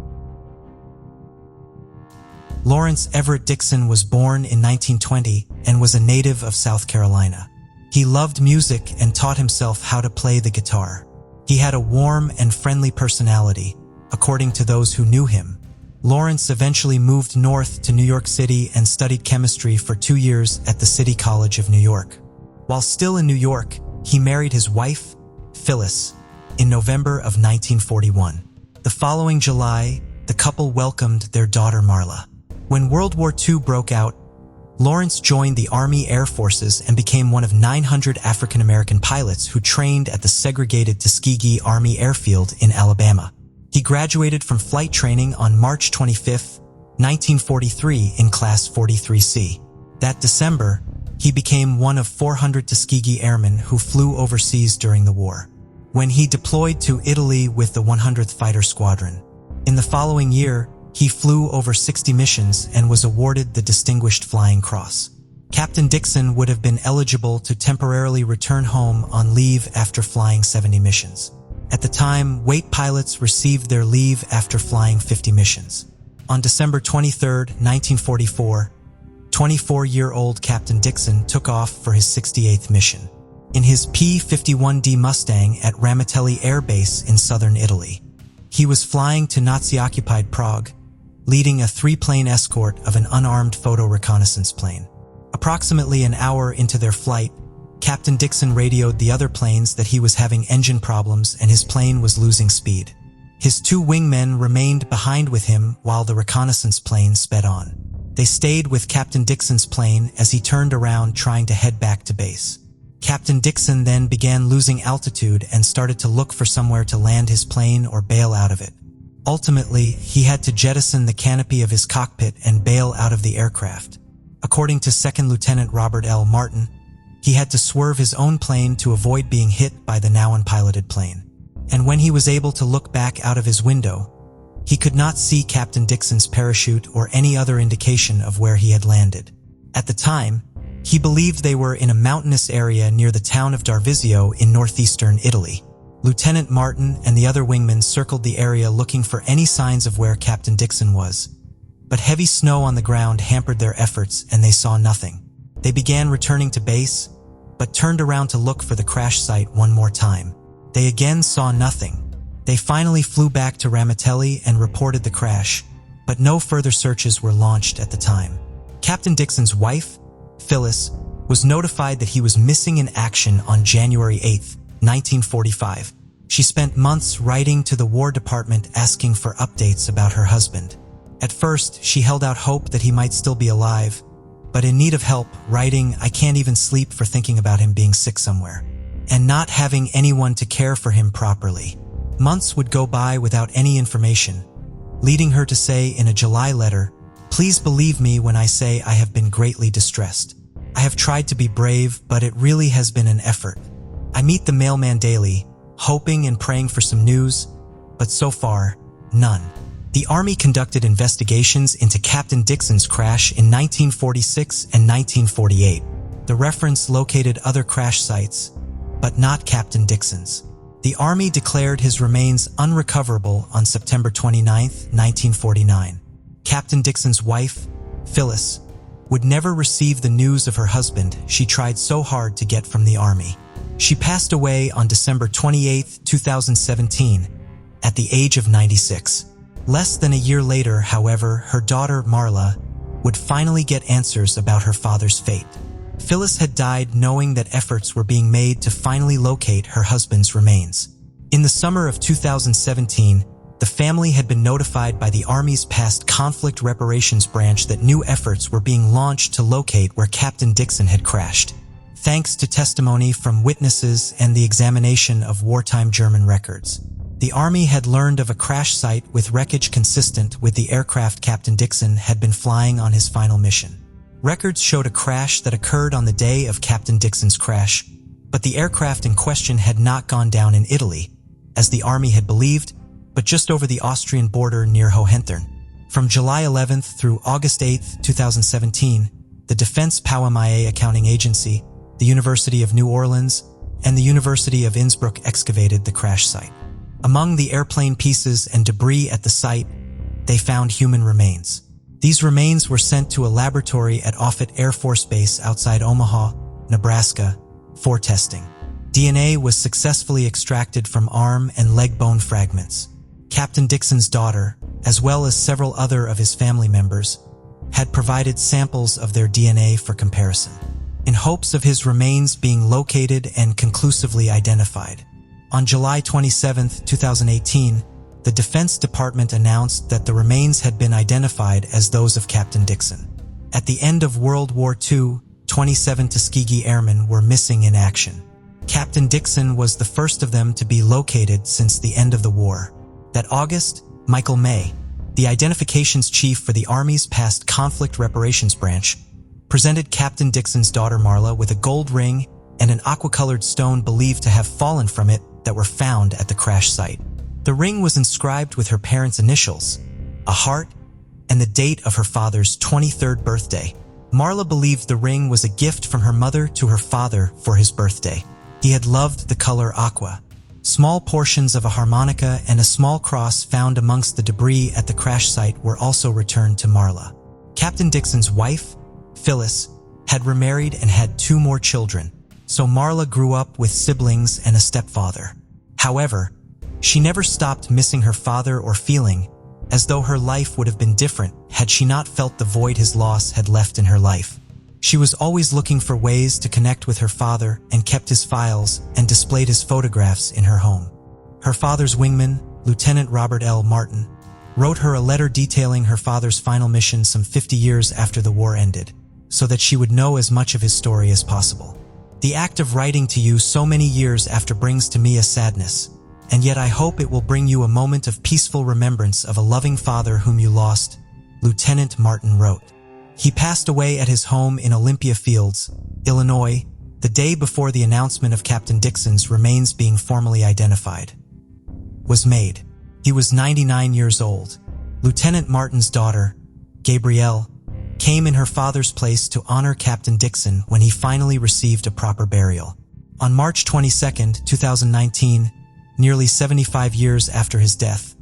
Lawrence Everett Dixon was born in 1920 and was a native of South Carolina. He loved music and taught himself how to play the guitar. He had a warm and friendly personality, according to those who knew him. Lawrence eventually moved north to New York City and studied chemistry for 2 years at the City College of New York. While still in New York, he married his wife, Phyllis, in November of 1941. The following July, the couple welcomed their daughter Marla. When World War II broke out, Lawrence joined the Army Air Forces and became one of 900 African-American pilots who trained at the segregated Tuskegee Army Airfield in Alabama. He graduated from flight training on March 25, 1943 in Class 43C. That December, he became one of 400 Tuskegee airmen who flew overseas during the war, when he deployed to Italy with the 100th Fighter Squadron. In the following year, he flew over 60 missions and was awarded the Distinguished Flying Cross. Captain Dixon would have been eligible to temporarily return home on leave after flying 70 missions. At the time, weight pilots received their leave after flying 50 missions. On December 23, 1944, 24-year-old Captain Dixon took off for his 68th mission in his P-51D Mustang at Ramitelli Air Base in southern Italy. He was flying to Nazi-occupied Prague, leading a 3-plane escort of an unarmed photo reconnaissance plane. Approximately an hour into their flight, Captain Dixon radioed the other planes that he was having engine problems and his plane was losing speed. His 2 wingmen remained behind with him while the reconnaissance plane sped on. They stayed with Captain Dixon's plane as he turned around trying to head back to base. Captain Dixon then began losing altitude and started to look for somewhere to land his plane or bail out of it. Ultimately, he had to jettison the canopy of his cockpit and bail out of the aircraft. According to Second Lieutenant Robert L. Martin, he had to swerve his own plane to avoid being hit by the now unpiloted plane. And when he was able to look back out of his window, he could not see Captain Dixon's parachute or any other indication of where he had landed. At the time, he believed they were in a mountainous area near the town of Darvisio in northeastern Italy. Lieutenant Martin and the other wingmen circled the area looking for any signs of where Captain Dixon was. But heavy snow on the ground hampered their efforts and they saw nothing. They began returning to base, but turned around to look for the crash site one more time. They again saw nothing. They finally flew back to Ramitelli and reported the crash, but no further searches were launched at the time. Captain Dixon's wife, Phyllis, was notified that he was missing in action on January 8, 1945. She spent months writing to the War Department asking for updates about her husband. At first, she held out hope that he might still be alive, but in need of help, writing, "I can't even sleep for thinking about him being sick somewhere," and not having anyone to care for him properly. Months would go by without any information, leading her to say in a July letter, "Please believe me when I say I have been greatly distressed. I have tried to be brave, but it really has been an effort. I meet the mailman daily, hoping and praying for some news, but so far, none." The Army conducted investigations into Captain Dixon's crash in 1946 and 1948. The reference located other crash sites, but not Captain Dixon's. The Army declared his remains unrecoverable on September 29, 1949. Captain Dixon's wife, Phyllis, would never receive the news of her husband she tried so hard to get from the Army. She passed away on December 28, 2017, at the age of 96. Less than a year later, however, her daughter, Marla, would finally get answers about her father's fate. Phyllis had died knowing that efforts were being made to finally locate her husband's remains. In the summer of 2017, the family had been notified by the Army's past conflict reparations branch that new efforts were being launched to locate where Captain Dixon had crashed, thanks to testimony from witnesses and the examination of wartime German records. The Army had learned of a crash site with wreckage consistent with the aircraft Captain Dixon had been flying on his final mission. Records showed a crash that occurred on the day of Captain Dixon's crash, but the aircraft in question had not gone down in Italy, as the Army had believed, but just over the Austrian border near Hohenthurn. From July 11th through August 8th, 2017, the Defense POWMIA Accounting Agency, the University of New Orleans, and the University of Innsbruck excavated the crash site. Among the airplane pieces and debris at the site, they found human remains. These remains were sent to a laboratory at Offutt Air Force Base outside Omaha, Nebraska, for testing. DNA was successfully extracted from arm and leg bone fragments. Captain Dixon's daughter, as well as several other of his family members, had provided samples of their DNA for comparison, in hopes of his remains being located and conclusively identified. On July 27, 2018, the Defense Department announced that the remains had been identified as those of Captain Dixon. At the end of World War II, 27 Tuskegee Airmen were missing in action. Captain Dixon was the first of them to be located since the end of the war. That August, Michael May, the identifications chief for the Army's past conflict reparations branch, presented Captain Dixon's daughter Marla with a gold ring and an aqua-colored stone believed to have fallen from it that were found at the crash site. The ring was inscribed with her parents' initials, a heart, and the date of her father's 23rd birthday. Marla believed the ring was a gift from her mother to her father for his birthday. He had loved the color aqua. Small portions of a harmonica and a small cross found amongst the debris at the crash site were also returned to Marla. Captain Dixon's wife, Phyllis, had remarried and had 2 more children, so Marla grew up with siblings and a stepfather. However, she never stopped missing her father or feeling as though her life would have been different had she not felt the void his loss had left in her life. She was always looking for ways to connect with her father and kept his files and displayed his photographs in her home. Her father's wingman, Lieutenant Robert L. Martin, wrote her a letter detailing her father's final mission some 50 years after the war ended, so that she would know as much of his story as possible. The act of writing to you so many years after brings to me a sadness, and yet I hope it will bring you a moment of peaceful remembrance of a loving father whom you lost, Lieutenant Martin wrote. He passed away at his home in Olympia Fields, Illinois, the day before the announcement of Captain Dixon's remains being formally identified was made. He was 99 years old. Lieutenant Martin's daughter, Gabrielle, came in her father's place to honor Captain Dixon when he finally received a proper burial. On March 22, 2019, nearly 75 years after his death,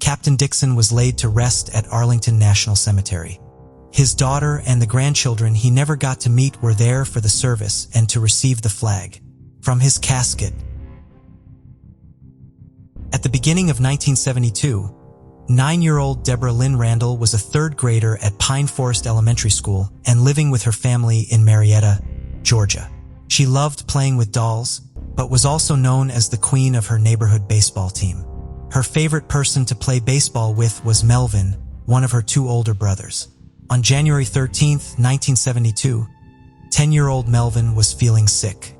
Captain Dixon was laid to rest at Arlington National Cemetery. His daughter and the grandchildren he never got to meet were there for the service and to receive the flag from his casket. At the beginning of 1972, 9-year-old Deborah Lynn Randall was a 3rd grader at Pine Forest Elementary School and living with her family in Marietta, Georgia. She loved playing with dolls, but was also known as the queen of her neighborhood baseball team. Her favorite person to play baseball with was Melvin, one of her two older brothers. On January 13, 1972, 10-year-old Melvin was feeling sick.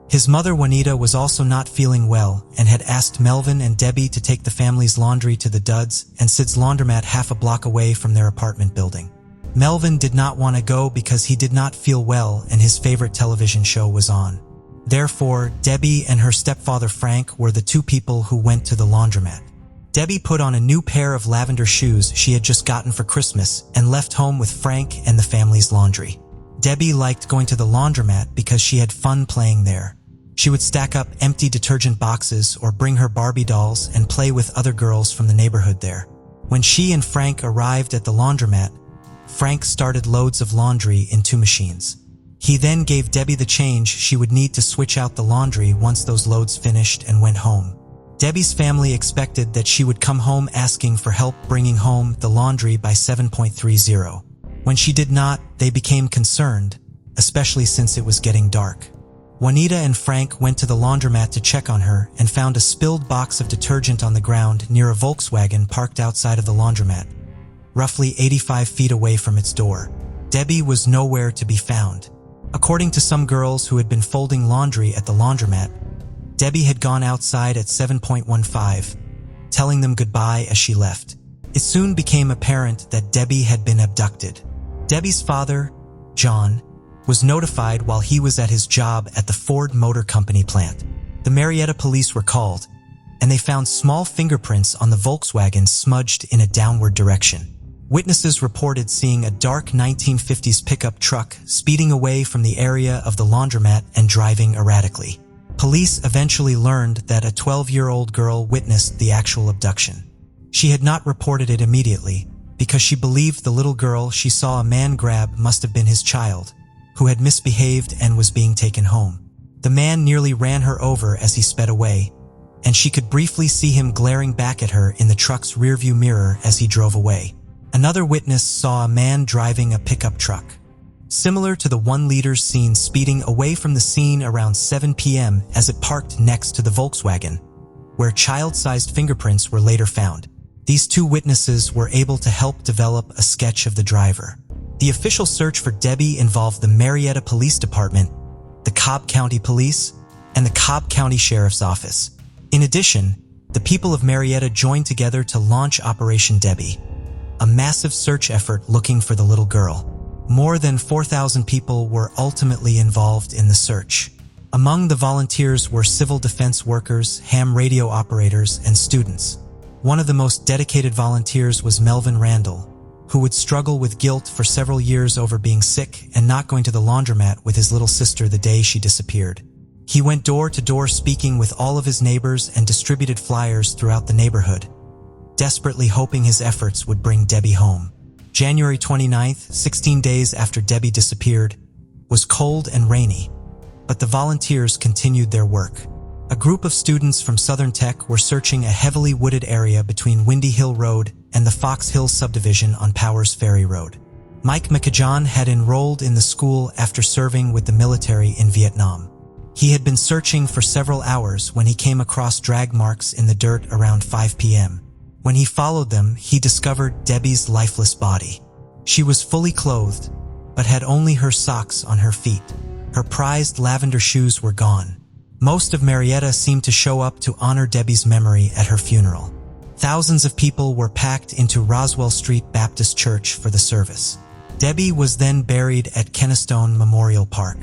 His mother Juanita was also not feeling well and had asked Melvin and Debbie to take the family's laundry to the Duds and Sid's laundromat half a block away from their apartment building. Melvin did not want to go because he did not feel well and his favorite television show was on. Therefore, Debbie and her stepfather Frank were the two people who went to the laundromat. Debbie put on a new pair of lavender shoes she had just gotten for Christmas and left home with Frank and the family's laundry. Debbie liked going to the laundromat because she had fun playing there. She would stack up empty detergent boxes or bring her Barbie dolls and play with other girls from the neighborhood there. When she and Frank arrived at the laundromat, Frank started loads of laundry in two machines. He then gave Debbie the change she would need to switch out the laundry once those loads finished and went home. Debbie's family expected that she would come home asking for help bringing home the laundry by 7:30. When she did not, they became concerned, especially since it was getting dark. Juanita and Frank went to the laundromat to check on her and found a spilled box of detergent on the ground near a Volkswagen parked outside of the laundromat, roughly 85 feet away from its door. Debbie was nowhere to be found. According to some girls who had been folding laundry at the laundromat, Debbie had gone outside at 7:15, telling them goodbye as she left. It soon became apparent that Debbie had been abducted. Debbie's father, John, was notified while he was at his job at the Ford Motor Company plant. The Marietta police were called, and they found small fingerprints on the Volkswagen smudged in a downward direction. Witnesses reported seeing a dark 1950s pickup truck speeding away from the area of the laundromat and driving erratically. Police eventually learned that a 12-year-old girl witnessed the actual abduction. She had not reported it immediately because she believed the little girl she saw a man grab must have been his child, who had misbehaved and was being taken home. The man nearly ran her over as he sped away, and she could briefly see him glaring back at her in the truck's rearview mirror as he drove away. Another witness saw a man driving a pickup truck, similar to the one-liter seen speeding away from the scene around 7 p.m. as it parked next to the Volkswagen, where child-sized fingerprints were later found. These two witnesses were able to help develop a sketch of the driver. The official search for Debbie involved the Marietta Police Department, the Cobb County Police, and the Cobb County Sheriff's Office. In addition, the people of Marietta joined together to launch Operation Debbie, a massive search effort looking for the little girl. More than 4,000 people were ultimately involved in the search. Among the volunteers were civil defense workers, ham radio operators, and students. One of the most dedicated volunteers was Melvin Randall, who would struggle with guilt for several years over being sick and not going to the laundromat with his little sister the day she disappeared. He went door to door speaking with all of his neighbors and distributed flyers throughout the neighborhood, desperately hoping his efforts would bring Debbie home. January 29th, 16 days after Debbie disappeared, was cold and rainy, but the volunteers continued their work. A group of students from Southern Tech were searching a heavily wooded area between Windy Hill Road and the Fox Hill subdivision on Powers Ferry Road. Mike McCajon had enrolled in the school after serving with the military in Vietnam. He had been searching for several hours when he came across drag marks in the dirt around 5 p.m. When he followed them, he discovered Debbie's lifeless body. She was fully clothed, but had only her socks on her feet. Her prized lavender shoes were gone. Most of Marietta seemed to show up to honor Debbie's memory at her funeral. Thousands of people were packed into Roswell Street Baptist Church for the service. Debbie was then buried at Kennestone Memorial Park.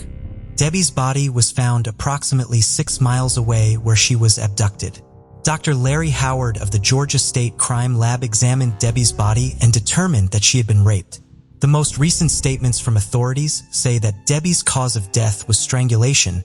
Debbie's body was found approximately 6 miles away where she was abducted. Dr. Larry Howard of the Georgia State Crime Lab examined Debbie's body and determined that she had been raped. The most recent statements from authorities say that Debbie's cause of death was strangulation,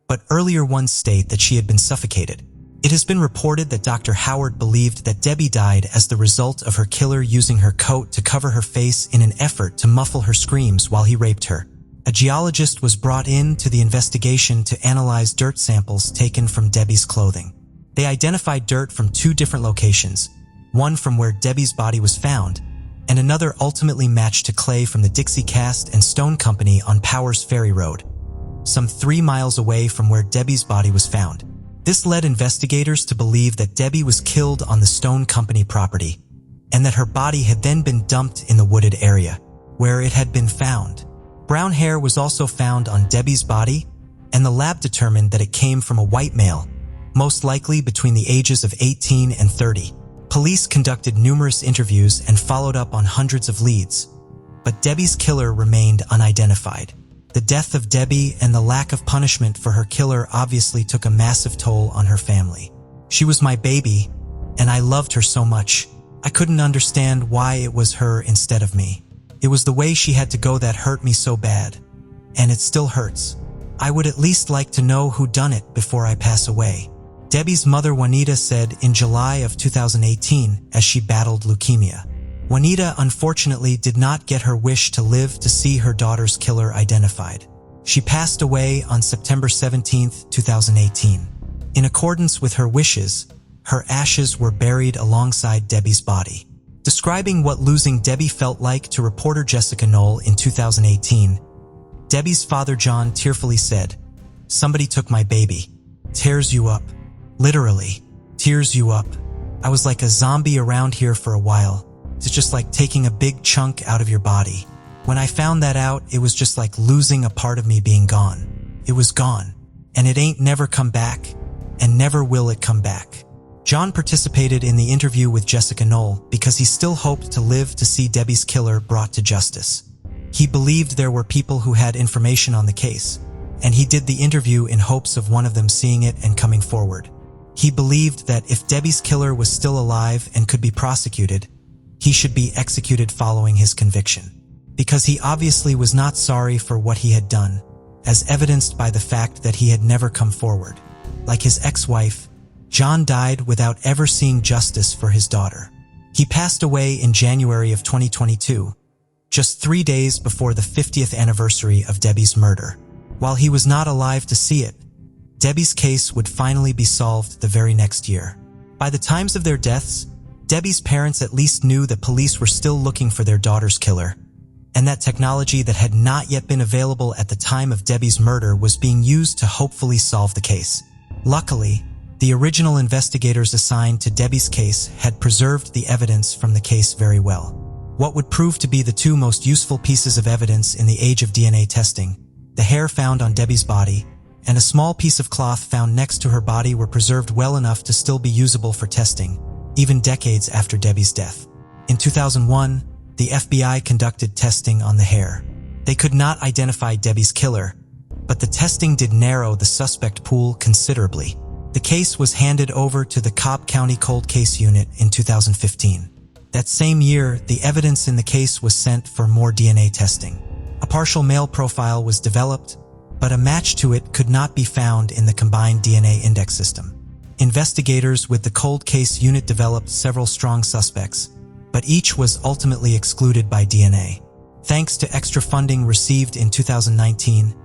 but earlier ones state that she had been suffocated. It has been reported that Dr. Howard believed that Debbie died as the result of her killer using her coat to cover her face in an effort to muffle her screams while he raped her. A geologist was brought in to the investigation to analyze dirt samples taken from Debbie's clothing. They identified dirt from 2 different locations, one from where Debbie's body was found, and another ultimately matched to clay from the Dixie Cast and Stone Company on Powers Ferry Road. some 3 miles away from where Debbie's body was found. This led investigators to believe that Debbie was killed on the Stone Company property, and that her body had then been dumped in the wooded area, where it had been found. Brown hair was also found on Debbie's body, and the lab determined that it came from a white male, most likely between the ages of 18 and 30. Police conducted numerous interviews and followed up on hundreds of leads, but Debbie's killer remained unidentified. The death of Debbie and the lack of punishment for her killer obviously took a massive toll on her family. She was my baby, and I loved her so much. I couldn't understand why it was her instead of me. It was the way she had to go that hurt me so bad, and it still hurts. I would at least like to know who done it before I pass away. Debbie's mother Juanita said in July of 2018 as she battled leukemia. Juanita unfortunately did not get her wish to live to see her daughter's killer identified. She passed away on September 17, 2018. In accordance with her wishes, her ashes were buried alongside Debbie's body. Describing what losing Debbie felt like to reporter Jessica Knoll in 2018, Debbie's father John tearfully said, "Somebody took my baby. Tears you up. Literally, tears you up. I was like a zombie around here for a while. It's just like taking a big chunk out of your body. When I found that out, it was just like losing a part of me being gone. It was gone, and it ain't never come back, and never will it come back." John participated in the interview with Jessica Knoll because he still hoped to live to see Debbie's killer brought to justice. He believed there were people who had information on the case, and he did the interview in hopes of one of them seeing it and coming forward. He believed that if Debbie's killer was still alive and could be prosecuted, he should be executed following his conviction, because he obviously was not sorry for what he had done, as evidenced by the fact that he had never come forward. Like his ex-wife, John died without ever seeing justice for his daughter. He passed away in January of 2022, just 3 days before the 50th anniversary of Debbie's murder. While he was not alive to see it, Debbie's case would finally be solved the very next year. By the times of their deaths, Debbie's parents at least knew that police were still looking for their daughter's killer, and that technology that had not yet been available at the time of Debbie's murder was being used to hopefully solve the case. Luckily, the original investigators assigned to Debbie's case had preserved the evidence from the case very well. What would prove to be the two most useful pieces of evidence in the age of DNA testing, the hair found on Debbie's body and a small piece of cloth found next to her body, were preserved well enough to still be usable for testing, even decades after Debbie's death. In 2001, the FBI conducted testing on the hair. They could not identify Debbie's killer, but the testing did narrow the suspect pool considerably. The case was handed over to the Cobb County Cold Case Unit in 2015. That same year, the evidence in the case was sent for more DNA testing. A partial male profile was developed, but a match to it could not be found in the combined DNA index system. Investigators with the Cold Case Unit developed several strong suspects, but each was ultimately excluded by DNA. Thanks to extra funding received in 2019,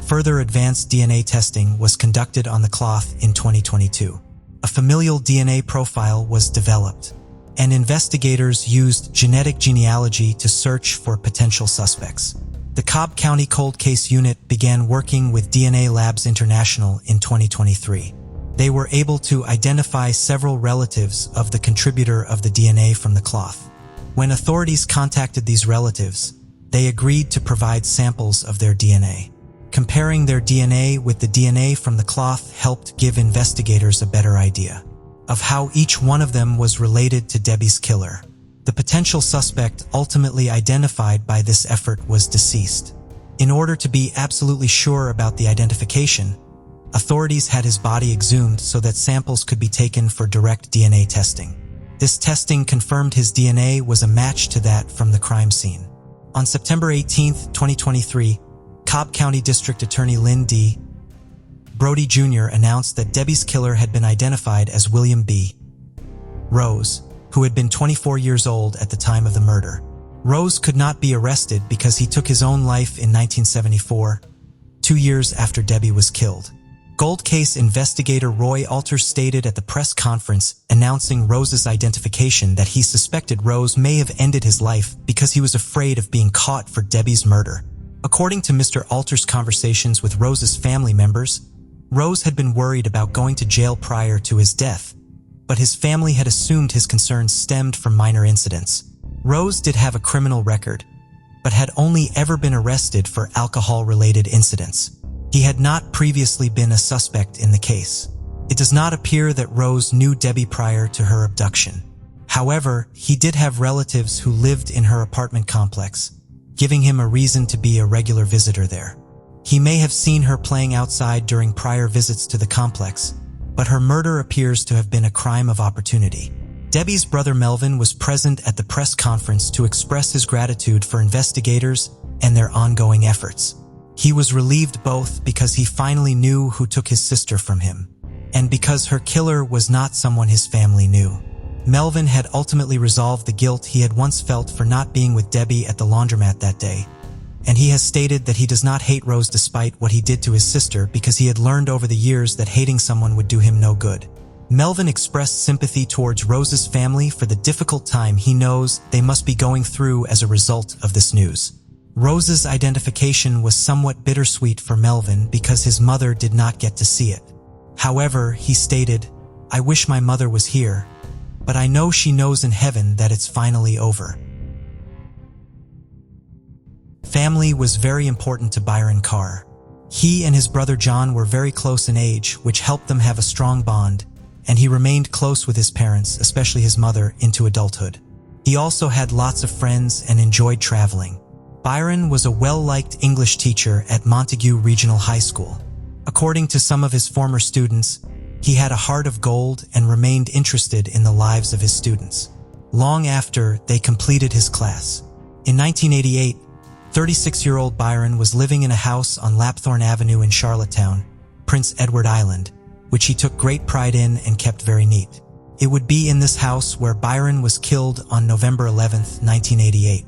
further advanced DNA testing was conducted on the cloth in 2022. A familial DNA profile was developed, and investigators used genetic genealogy to search for potential suspects. The Cobb County Cold Case Unit began working with DNA Labs International in 2023. They were able to identify several relatives of the contributor of the DNA from the cloth. When authorities contacted these relatives, they agreed to provide samples of their DNA. Comparing their DNA with the DNA from the cloth helped give investigators a better idea of how each one of them was related to Debbie's killer. The potential suspect ultimately identified by this effort was deceased. In order to be absolutely sure about the identification, authorities had his body exhumed so that samples could be taken for direct DNA testing. This testing confirmed his DNA was a match to that from the crime scene. On September 18, 2023, Cobb County District Attorney Lynn D. Brody Jr. announced that Debbie's killer had been identified as William B. Rose, who had been 24 years old at the time of the murder. Rose could not be arrested because he took his own life in 1974, 2 years after Debbie was killed. Gold case investigator Roy Alters stated at the press conference announcing Rose's identification that he suspected Rose may have ended his life because he was afraid of being caught for Debbie's murder. According to Mr. Alter's conversations with Rose's family members, Rose had been worried about going to jail prior to his death, but his family had assumed his concerns stemmed from minor incidents. Rose did have a criminal record, but had only ever been arrested for alcohol-related incidents. He had not previously been a suspect in the case. It does not appear that Rose knew Debbie prior to her abduction. However, he did have relatives who lived in her apartment complex, giving him a reason to be a regular visitor there. He may have seen her playing outside during prior visits to the complex, but her murder appears to have been a crime of opportunity. Debbie's brother Melvin was present at the press conference to express his gratitude for investigators and their ongoing efforts. He was relieved both because he finally knew who took his sister from him, and because her killer was not someone his family knew. Melvin had ultimately resolved the guilt he had once felt for not being with Debbie at the laundromat that day, and he has stated that he does not hate Rose despite what he did to his sister because he had learned over the years that hating someone would do him no good. Melvin expressed sympathy towards Rose's family for the difficult time he knows they must be going through as a result of this news. Rose's identification was somewhat bittersweet for Melvin because his mother did not get to see it. However, he stated, "I wish my mother was here, but I know she knows in heaven that it's finally over." Family was very important to Byron Carr. He and his brother John were very close in age, which helped them have a strong bond, and he remained close with his parents, especially his mother, into adulthood. He also had lots of friends and enjoyed traveling. Byron was a well-liked English teacher at Montague Regional High School. According to some of his former students, he had a heart of gold and remained interested in the lives of his students, long after they completed his class. In 1988, 36-year-old Byron was living in a house on Lapthorne Avenue in Charlottetown, Prince Edward Island, which he took great pride in and kept very neat. It would be in this house where Byron was killed on November 11, 1988.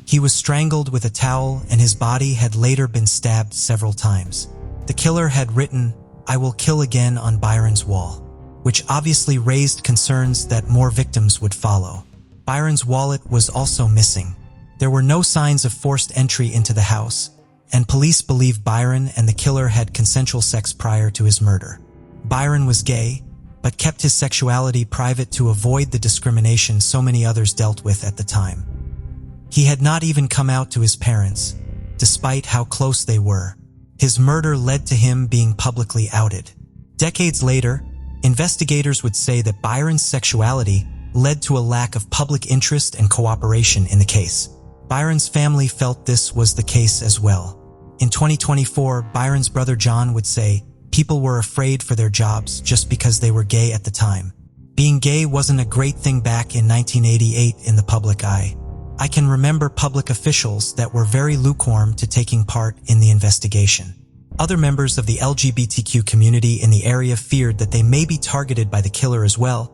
He was strangled with a towel and his body had later been stabbed several times. The killer had written, "I will kill again" on Byron's wall, which obviously raised concerns that more victims would follow. Byron's wallet was also missing. There were no signs of forced entry into the house, and police believe Byron and the killer had consensual sex prior to his murder. Byron was gay, but kept his sexuality private to avoid the discrimination so many others dealt with at the time. He had not even come out to his parents, despite how close they were. His murder led to him being publicly outed. Decades later, investigators would say that Byron's sexuality led to a lack of public interest and cooperation in the case. Byron's family felt this was the case as well. In 2024, Byron's brother John would say, "People were afraid for their jobs just because they were gay at the time. Being gay wasn't a great thing back in 1988 in the public eye. I can remember public officials that were very lukewarm to taking part in the investigation." Other members of the LGBTQ community in the area feared that they may be targeted by the killer as well,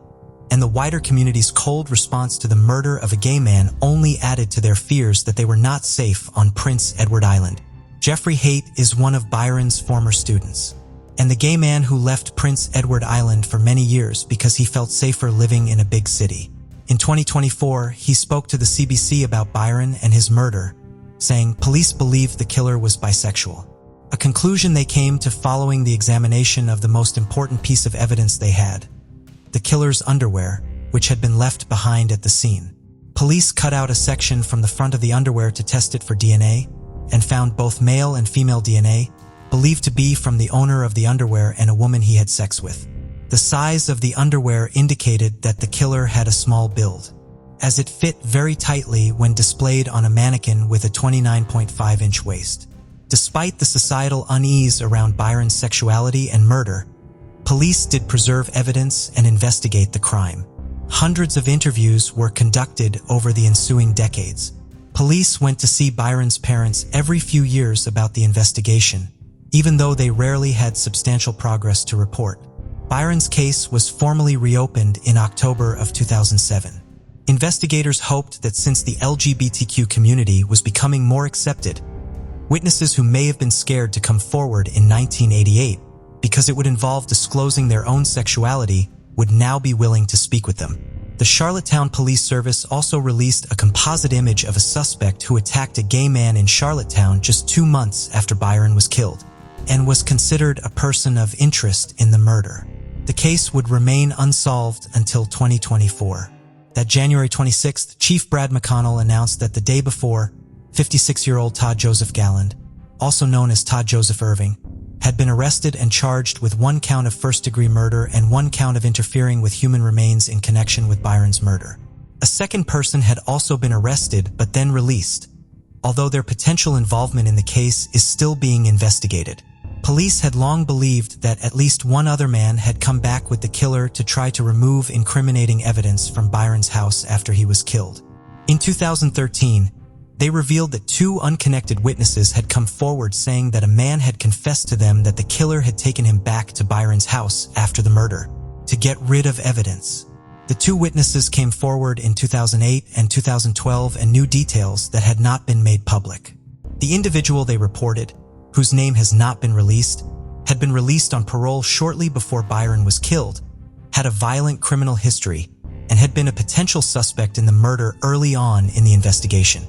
and the wider community's cold response to the murder of a gay man only added to their fears that they were not safe on Prince Edward Island. Jeffrey Haight is one of Byron's former students, and the gay man who left Prince Edward Island for many years because he felt safer living in a big city. In 2024, he spoke to the CBC about Byron and his murder, saying police believed the killer was bisexual, a conclusion they came to following the examination of the most important piece of evidence they had, the killer's underwear, which had been left behind at the scene. Police cut out a section from the front of the underwear to test it for DNA and found both male and female DNA, believed to be from the owner of the underwear and a woman he had sex with. The size of the underwear indicated that the killer had a small build, as it fit very tightly when displayed on a mannequin with a 29.5-inch waist. Despite the societal unease around Byron's sexuality and murder, police did preserve evidence and investigate the crime. Hundreds of interviews were conducted over the ensuing decades. Police went to see Byron's parents every few years about the investigation, even though they rarely had substantial progress to report. Byron's case was formally reopened in October of 2007. Investigators hoped that since the LGBTQ community was becoming more accepted, witnesses who may have been scared to come forward in 1988 because it would involve disclosing their own sexuality would now be willing to speak with them. The Charlottetown Police Service also released a composite image of a suspect who attacked a gay man in Charlottetown just 2 months after Byron was killed, and was considered a person of interest in the murder. The case would remain unsolved until 2024. That January 26th, Chief Brad McConnell announced that the day before, 56-year-old Todd Joseph Galland, also known as Todd Joseph Irving, had been arrested and charged with 1 count of first-degree murder and 1 count of interfering with human remains in connection with Byron's murder. A second person had also been arrested but then released, although their potential involvement in the case is still being investigated. Police had long believed that at least one other man had come back with the killer to try to remove incriminating evidence from Byron's house after he was killed. In 2013, they revealed that 2 unconnected witnesses had come forward saying that a man had confessed to them that the killer had taken him back to Byron's house after the murder to get rid of evidence. The 2 witnesses came forward in 2008 and 2012 and new details that had not been made public. The individual they reported, whose name has not been released, had been released on parole shortly before Byron was killed, had a violent criminal history, and had been a potential suspect in the murder early on in the investigation.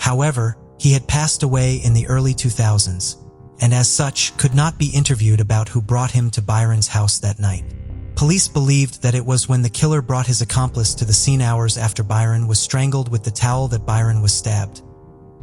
However, he had passed away in the early 2000s, and as such could not be interviewed about who brought him to Byron's house that night. Police believed that it was when the killer brought his accomplice to the scene hours after Byron was strangled with the towel that Byron was stabbed.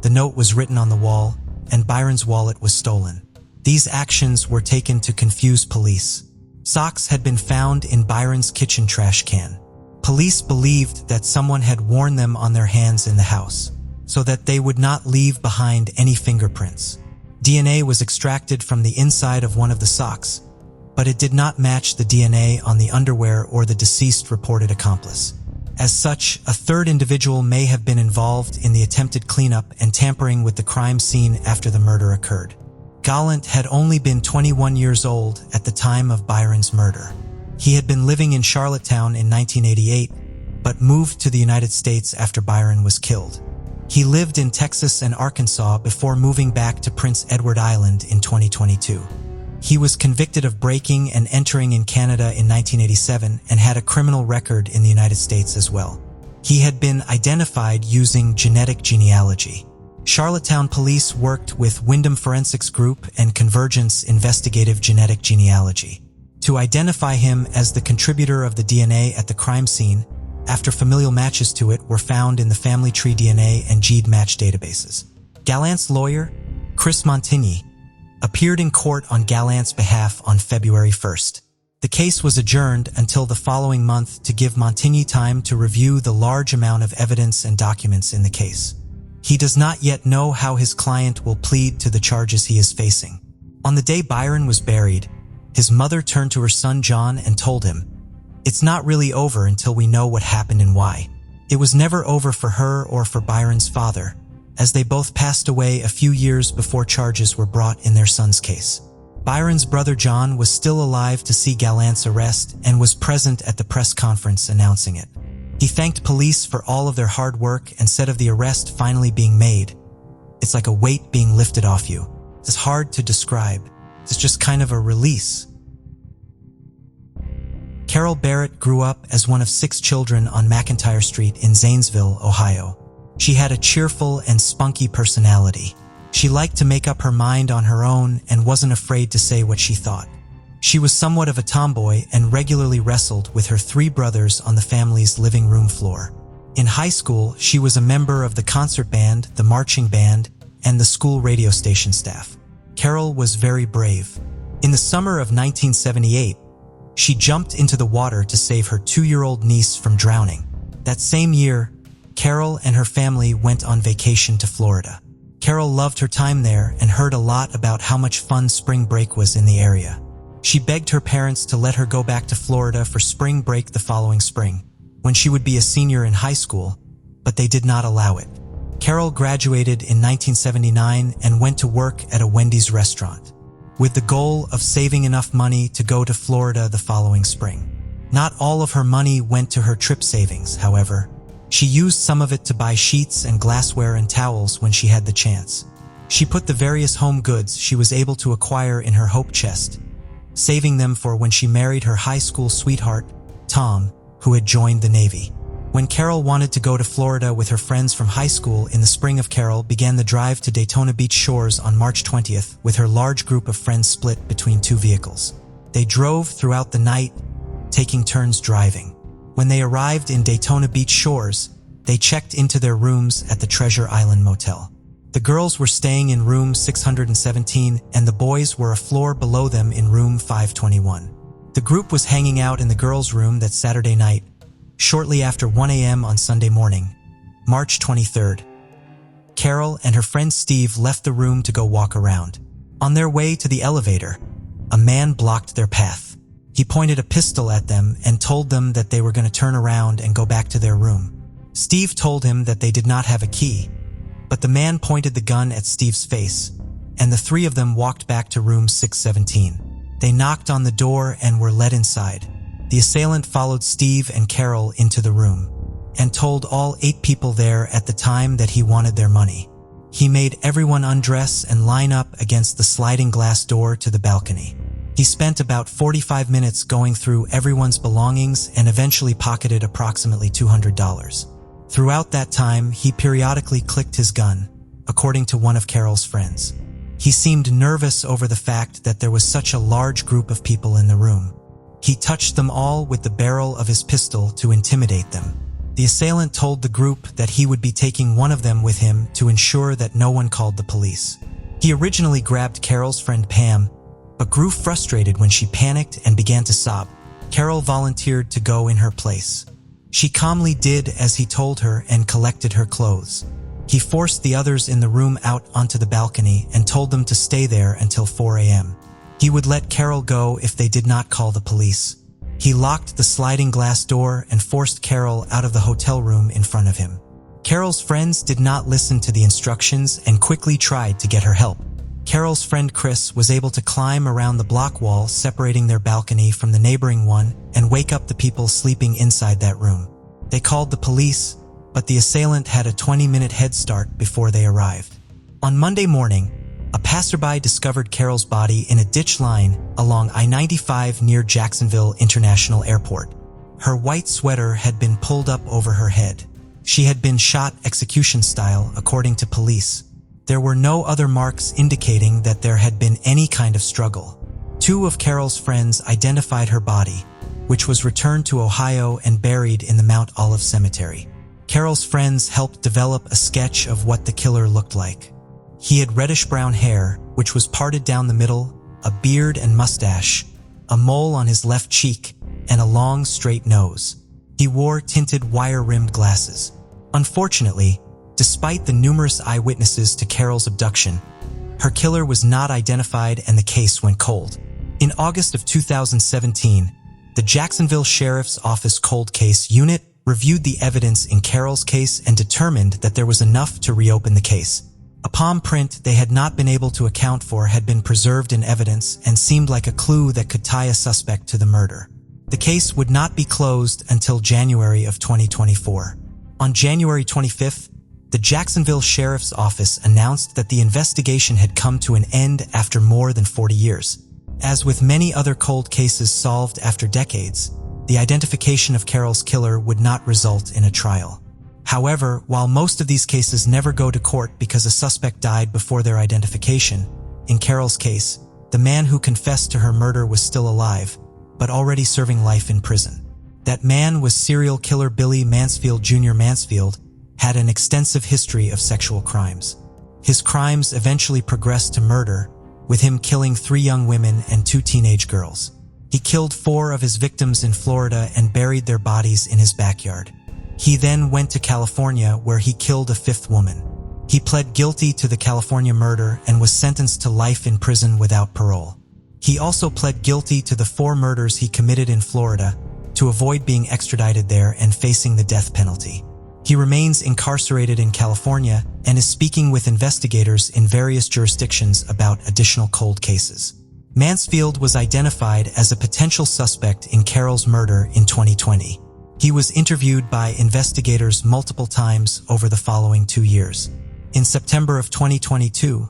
The note was written on the wall, and Byron's wallet was stolen. These actions were taken to confuse police. Socks had been found in Byron's kitchen trash can. Police believed that someone had worn them on their hands in the house, so that they would not leave behind any fingerprints. DNA was extracted from the inside of one of the socks, but it did not match the DNA on the underwear or the deceased reported accomplice. As such, a third individual may have been involved in the attempted cleanup and tampering with the crime scene after the murder occurred. Gallant had only been 21 years old at the time of Byron's murder. He had been living in Charlottetown in 1988, but moved to the United States after Byron was killed. He lived in Texas and Arkansas before moving back to Prince Edward Island in 2022. He was convicted of breaking and entering in Canada in 1987 and had a criminal record in the United States as well. He had been identified using genetic genealogy. Charlottetown police worked with Wyndham Forensics Group and Convergence Investigative Genetic Genealogy to identify him as the contributor of the DNA at the crime scene after familial matches to it were found in the family tree DNA and GED match databases. Gallant's lawyer, Chris Montigny, appeared in court on Gallant's behalf on February 1st. The case was adjourned until the following month to give Montigny time to review the large amount of evidence and documents in the case. He does not yet know how his client will plead to the charges he is facing. On the day Byron was buried, his mother turned to her son John and told him, "It's not really over until we know what happened and why." It was never over for her or for Byron's father, as they both passed away a few years before charges were brought in their son's case. Byron's brother John was still alive to see Gallant's arrest and was present at the press conference announcing it. He thanked police for all of their hard work and said of the arrest finally being made, "It's like a weight being lifted off you. It's hard to describe. It's just kind of a release." Carol Barrett grew up as one of 6 children on McIntyre Street in Zanesville, Ohio. She had a cheerful and spunky personality. She liked to make up her mind on her own and wasn't afraid to say what she thought. She was somewhat of a tomboy and regularly wrestled with her 3 brothers on the family's living room floor. In high school, she was a member of the concert band, the marching band, and the school radio station staff. Carol was very brave. In the summer of 1978, she jumped into the water to save her 2-year-old niece from drowning. That same year, Carol and her family went on vacation to Florida. Carol loved her time there and heard a lot about how much fun spring break was in the area. She begged her parents to let her go back to Florida for spring break the following spring, when she would be a senior in high school, but they did not allow it. Carol graduated in 1979 and went to work at a Wendy's restaurant, with the goal of saving enough money to go to Florida the following spring. Not all of her money went to her trip savings, however. She used some of it to buy sheets and glassware and towels when she had the chance. She put the various home goods she was able to acquire in her hope chest, saving them for when she married her high school sweetheart, Tom, who had joined the Navy. When Carol wanted to go to Florida with her friends from high school in the spring of, Carol began the drive to Daytona Beach shores on March 20th with her large group of friends split between two vehicles. They drove throughout the night, taking turns driving. When they arrived in Daytona Beach shores, they checked into their rooms at the Treasure Island Motel. The girls were staying in room 617 and the boys were a floor below them in room 521. The group was hanging out in the girls' room that Saturday night, shortly after 1 a.m. on Sunday morning, March 23rd. Carol and her friend Steve left the room to go walk around. On their way to the elevator, a man blocked their path. He pointed a pistol at them and told them that they were going to turn around and go back to their room. Steve told him that they did not have a key, but the man pointed the gun at Steve's face, and the three of them walked back to room 617. They knocked on the door and were let inside. The assailant followed Steve and Carol into the room and told all 8 people there at the time that he wanted their money. He made everyone undress and line up against the sliding glass door to the balcony. He spent about 45 minutes going through everyone's belongings and eventually pocketed approximately $200. Throughout that time, he periodically clicked his gun, according to one of Carol's friends. He seemed nervous over the fact that there was such a large group of people in the room. He touched them all with the barrel of his pistol to intimidate them. The assailant told the group that he would be taking one of them with him to ensure that no one called the police. He originally grabbed Carol's friend Pam, but grew frustrated when she panicked and began to sob. Carol volunteered to go in her place. She calmly did as he told her and collected her clothes. He forced the others in the room out onto the balcony and told them to stay there until 4 a.m. He would let Carol go if they did not call the police. He locked the sliding glass door and forced Carol out of the hotel room in front of him. Carol's friends did not listen to the instructions and quickly tried to get her help. Carol's friend Chris was able to climb around the block wall separating their balcony from the neighboring one and wake up the people sleeping inside that room. They called the police, but the assailant had a 20-minute head start before they arrived. On Monday morning, a passerby discovered Carol's body in a ditch line along I-95 near Jacksonville International Airport. Her white sweater had been pulled up over her head. She had been shot execution style, according to police. There were no other marks indicating that there had been any kind of struggle. 2 of Carol's friends identified her body, which was returned to Ohio and buried in the Mount Olive Cemetery. Carol's friends helped develop a sketch of what the killer looked like. He had reddish-brown hair, which was parted down the middle, a beard and mustache, a mole on his left cheek, and a long, straight nose. He wore tinted wire-rimmed glasses. Unfortunately, despite the numerous eyewitnesses to Carol's abduction, her killer was not identified and the case went cold. In August of 2017, the Jacksonville Sheriff's Office Cold Case Unit reviewed the evidence in Carol's case and determined that there was enough to reopen the case. A palm print they had not been able to account for had been preserved in evidence and seemed like a clue that could tie a suspect to the murder. The case would not be closed until January of 2024. On January 25th, the Jacksonville Sheriff's Office announced that the investigation had come to an end after more than 40 years. As with many other cold cases solved after decades, the identification of Carol's killer would not result in a trial. However, while most of these cases never go to court because a suspect died before their identification, in Carol's case, the man who confessed to her murder was still alive, but already serving life in prison. That man was serial killer Billy Mansfield Jr. Mansfield, had an extensive history of sexual crimes. His crimes eventually progressed to murder, with him killing 3 young women and 2 teenage girls. He killed 4 of his victims in Florida and buried their bodies in his backyard. He then went to California where he killed a 5th woman. He pled guilty to the California murder and was sentenced to life in prison without parole. He also pled guilty to the 4 murders he committed in Florida to avoid being extradited there and facing the death penalty. He remains incarcerated in California and is speaking with investigators in various jurisdictions about additional cold cases. Mansfield was identified as a potential suspect in Carol's murder in 2020. He was interviewed by investigators multiple times over the following 2 years. In September of 2022,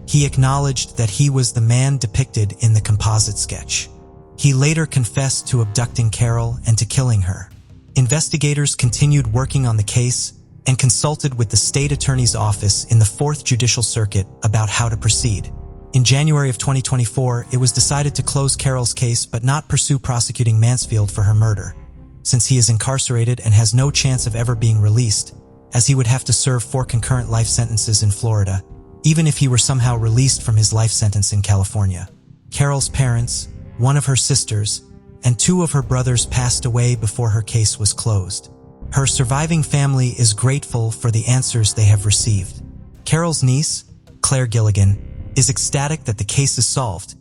he acknowledged that he was the man depicted in the composite sketch. He later confessed to abducting Carol and to killing her. Investigators continued working on the case and consulted with the state attorney's office in the 4th Judicial Circuit about how to proceed. In January of 2024, it was decided to close Carol's case but not pursue prosecuting Mansfield for her murder, since he is incarcerated and has no chance of ever being released, as he would have to serve 4 concurrent life sentences in Florida, even if he were somehow released from his life sentence in California. Carol's parents, one of her sisters, and 2 of her brothers passed away before her case was closed. Her surviving family is grateful for the answers they have received. Carol's niece, Claire Gilligan, is ecstatic that the case is solved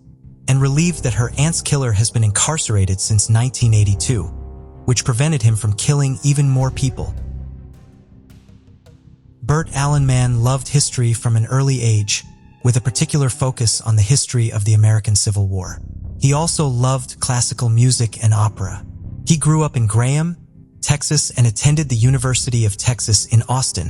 and relieved that her aunt's killer has been incarcerated since 1982, which prevented him from killing even more people. Bert Allen loved history from an early age, with a particular focus on the history of the American Civil War. He also loved classical music and opera. He grew up in Graham, Texas, and attended the University of Texas in Austin,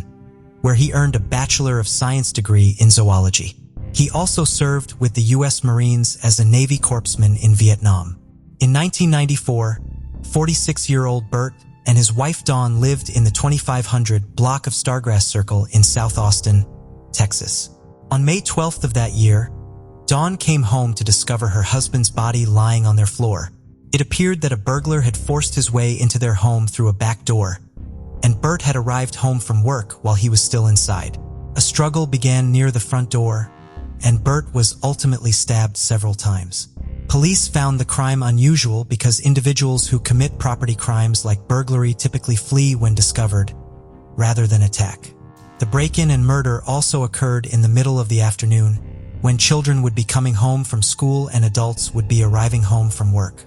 where he earned a Bachelor of Science degree in zoology. He also served with the U.S. Marines as a Navy corpsman in Vietnam. In 1994, 46-year-old Bert and his wife Dawn lived in the 2500 block of Stargrass Circle in South Austin, Texas. On May 12th of that year, Dawn came home to discover her husband's body lying on their floor. It appeared that a burglar had forced his way into their home through a back door, and Bert had arrived home from work while he was still inside. A struggle began near the front door, and Bert was ultimately stabbed several times. Police found the crime unusual because individuals who commit property crimes like burglary typically flee when discovered, rather than attack. The break-in and murder also occurred in the middle of the afternoon, when children would be coming home from school and adults would be arriving home from work.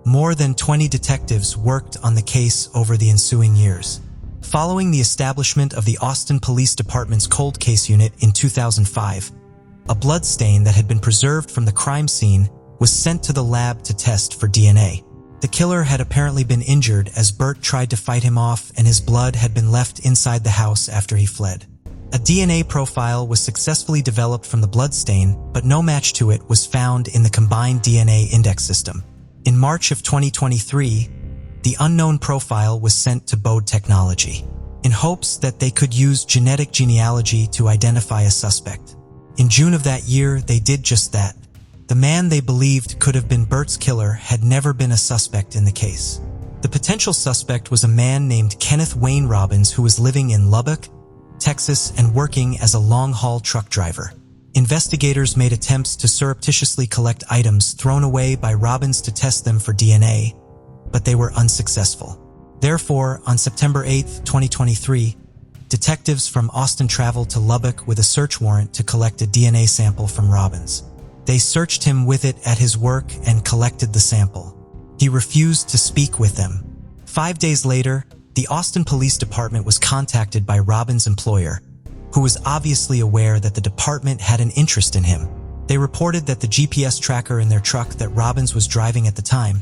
More than 20 detectives worked on the case over the ensuing years. Following the establishment of the Austin Police Department's Cold Case Unit in 2005, a blood stain that had been preserved from the crime scene was sent to the lab to test for DNA. The killer had apparently been injured as Bert tried to fight him off, and his blood had been left inside the house after he fled. A DNA profile was successfully developed from the blood stain, but no match to it was found in the combined DNA index system. In March of 2023, the unknown profile was sent to Bode Technology, in hopes that they could use genetic genealogy to identify a suspect. In June of that year, they did just that. The man they believed could have been Bert's killer had never been a suspect in the case. The potential suspect was a man named Kenneth Wayne Robbins, who was living in Lubbock, Texas, and working as a long-haul truck driver. Investigators made attempts to surreptitiously collect items thrown away by Robbins to test them for DNA, but they were unsuccessful. Therefore, on September 8, 2023, detectives from Austin traveled to Lubbock with a search warrant to collect a DNA sample from Robbins. They searched him with it at his work and collected the sample. He refused to speak with them. 5 days later, the Austin Police Department was contacted by Robbins' employer, who was obviously aware that the department had an interest in him. They reported that the GPS tracker in their truck that Robbins was driving at the time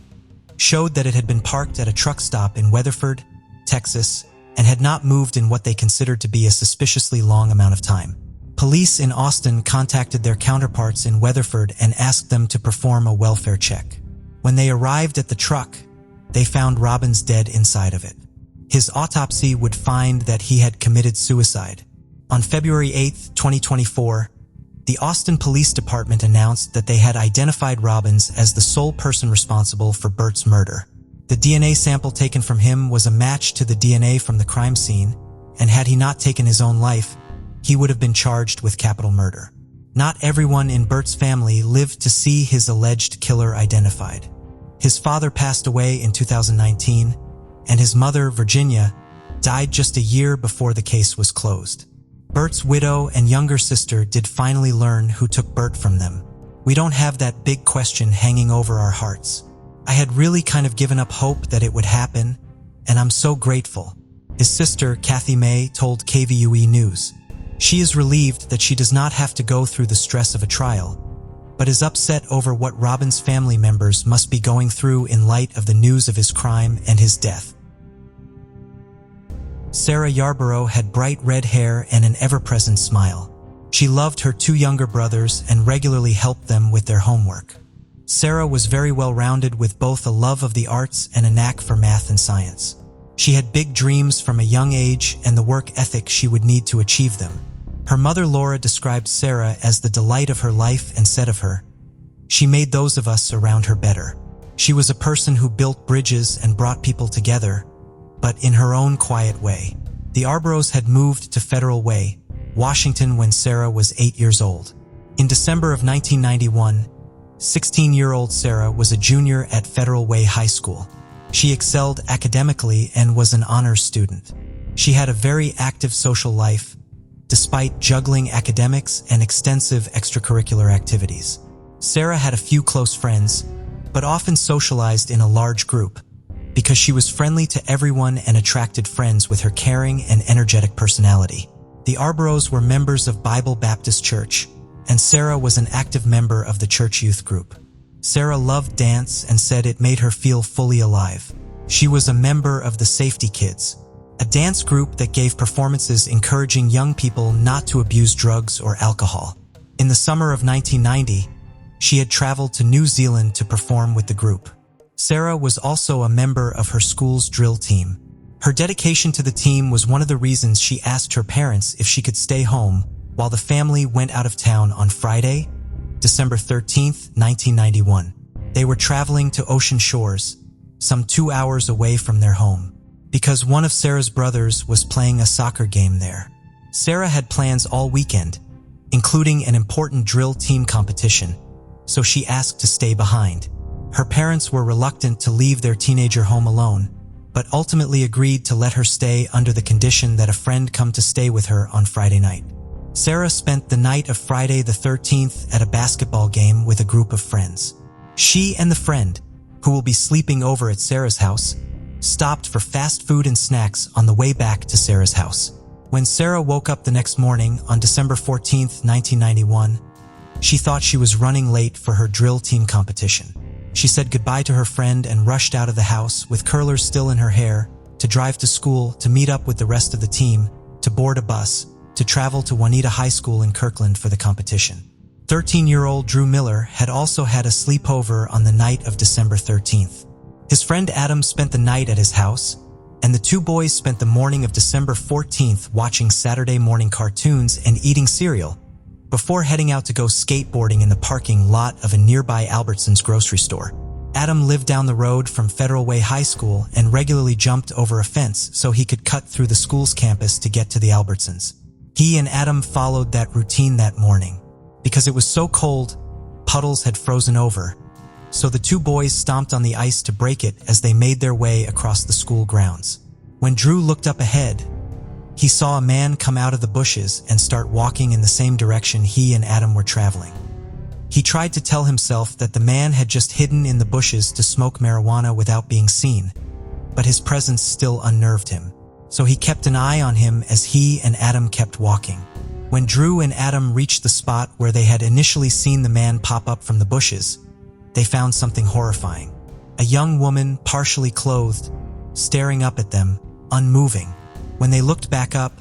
showed that it had been parked at a truck stop in Weatherford, Texas, and had not moved in what they considered to be a suspiciously long amount of time. Police in Austin contacted their counterparts in Weatherford and asked them to perform a welfare check. When they arrived at the truck, they found Robbins dead inside of it. His autopsy would find that he had committed suicide. On February 8, 2024, the Austin Police Department announced that they had identified Robbins as the sole person responsible for Bert's murder. The DNA sample taken from him was a match to the DNA from the crime scene, and had he not taken his own life, he would have been charged with capital murder. Not everyone in Bert's family lived to see his alleged killer identified. His father passed away in 2019, and his mother, Virginia, died just a year before the case was closed. Bert's widow and younger sister did finally learn who took Bert from them. We don't have that big question hanging over our hearts. I had really kind of given up hope that it would happen, and I'm so grateful. His sister, Kathy May, told KVUE News. She is relieved that she does not have to go through the stress of a trial, but is upset over what Robbins' family members must be going through in light of the news of his crime and his death. Sarah Yarborough had bright red hair and an ever-present smile. She loved her 2 younger brothers and regularly helped them with their homework. Sarah was very well-rounded with both a love of the arts and a knack for math and science. She had big dreams from a young age and the work ethic she would need to achieve them. Her mother Laura described Sarah as the delight of her life and said of her, "She made those of us around her better. She was a person who built bridges and brought people together, but in her own quiet way." The Yarboroughs had moved to Federal Way, Washington when Sarah was 8 years old. In December of 1991, 16-year-old Sarah was a junior at Federal Way High School. She excelled academically and was an honors student. She had a very active social life, despite juggling academics and extensive extracurricular activities. Sarah had a few close friends, but often socialized in a large group because she was friendly to everyone and attracted friends with her caring and energetic personality. The Yarboroughs were members of Bible Baptist Church, and Sarah was an active member of the church youth group. Sarah loved dance and said it made her feel fully alive. She was a member of the Safety Kids, a dance group that gave performances encouraging young people not to abuse drugs or alcohol. In the summer of 1990, she had traveled to New Zealand to perform with the group. Sarah was also a member of her school's drill team. Her dedication to the team was one of the reasons she asked her parents if she could stay home while the family went out of town on Friday, December 13th, 1991. They were traveling to Ocean Shores, some 2 hours away from their home, because one of Sarah's brothers was playing a soccer game there. Sarah had plans all weekend, including an important drill team competition, so she asked to stay behind. Her parents were reluctant to leave their teenager home alone, but ultimately agreed to let her stay under the condition that a friend come to stay with her on Friday night. Sarah spent the night of Friday the 13th at a basketball game with a group of friends. She and the friend, who will be sleeping over at Sarah's house, stopped for fast food and snacks on the way back to Sarah's house. When Sarah woke up the next morning on December 14th, 1991, she thought she was running late for her drill team competition. She said goodbye to her friend and rushed out of the house with curlers still in her hair to drive to school, to meet up with the rest of the team, to board a bus, to travel to Juanita High School in Kirkland for the competition. 13-year-old Drew Miller had also had a sleepover on the night of December 13th. His friend Adam spent the night at his house, and the two boys spent the morning of December 14th watching Saturday morning cartoons and eating cereal, before heading out to go skateboarding in the parking lot of a nearby Albertsons grocery store. Adam lived down the road from Federal Way High School and regularly jumped over a fence so he could cut through the school's campus to get to the Albertsons. He and Adam followed that routine that morning. Because it was so cold, puddles had frozen over, so the two boys stomped on the ice to break it as they made their way across the school grounds. When Drew looked up ahead, he saw a man come out of the bushes and start walking in the same direction he and Adam were traveling. He tried to tell himself that the man had just hidden in the bushes to smoke marijuana without being seen, but his presence still unnerved him. So he kept an eye on him as he and Adam kept walking. When Drew and Adam reached the spot where they had initially seen the man pop up from the bushes, they found something horrifying. A young woman, partially clothed, staring up at them, unmoving. When they looked back up,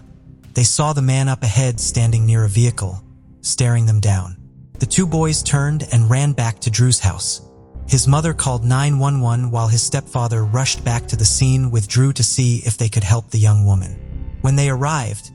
they saw the man up ahead standing near a vehicle, staring them down. The two boys turned and ran back to Drew's house. His mother called 911 while his stepfather rushed back to the scene with Drew to see if they could help the young woman. When they arrived,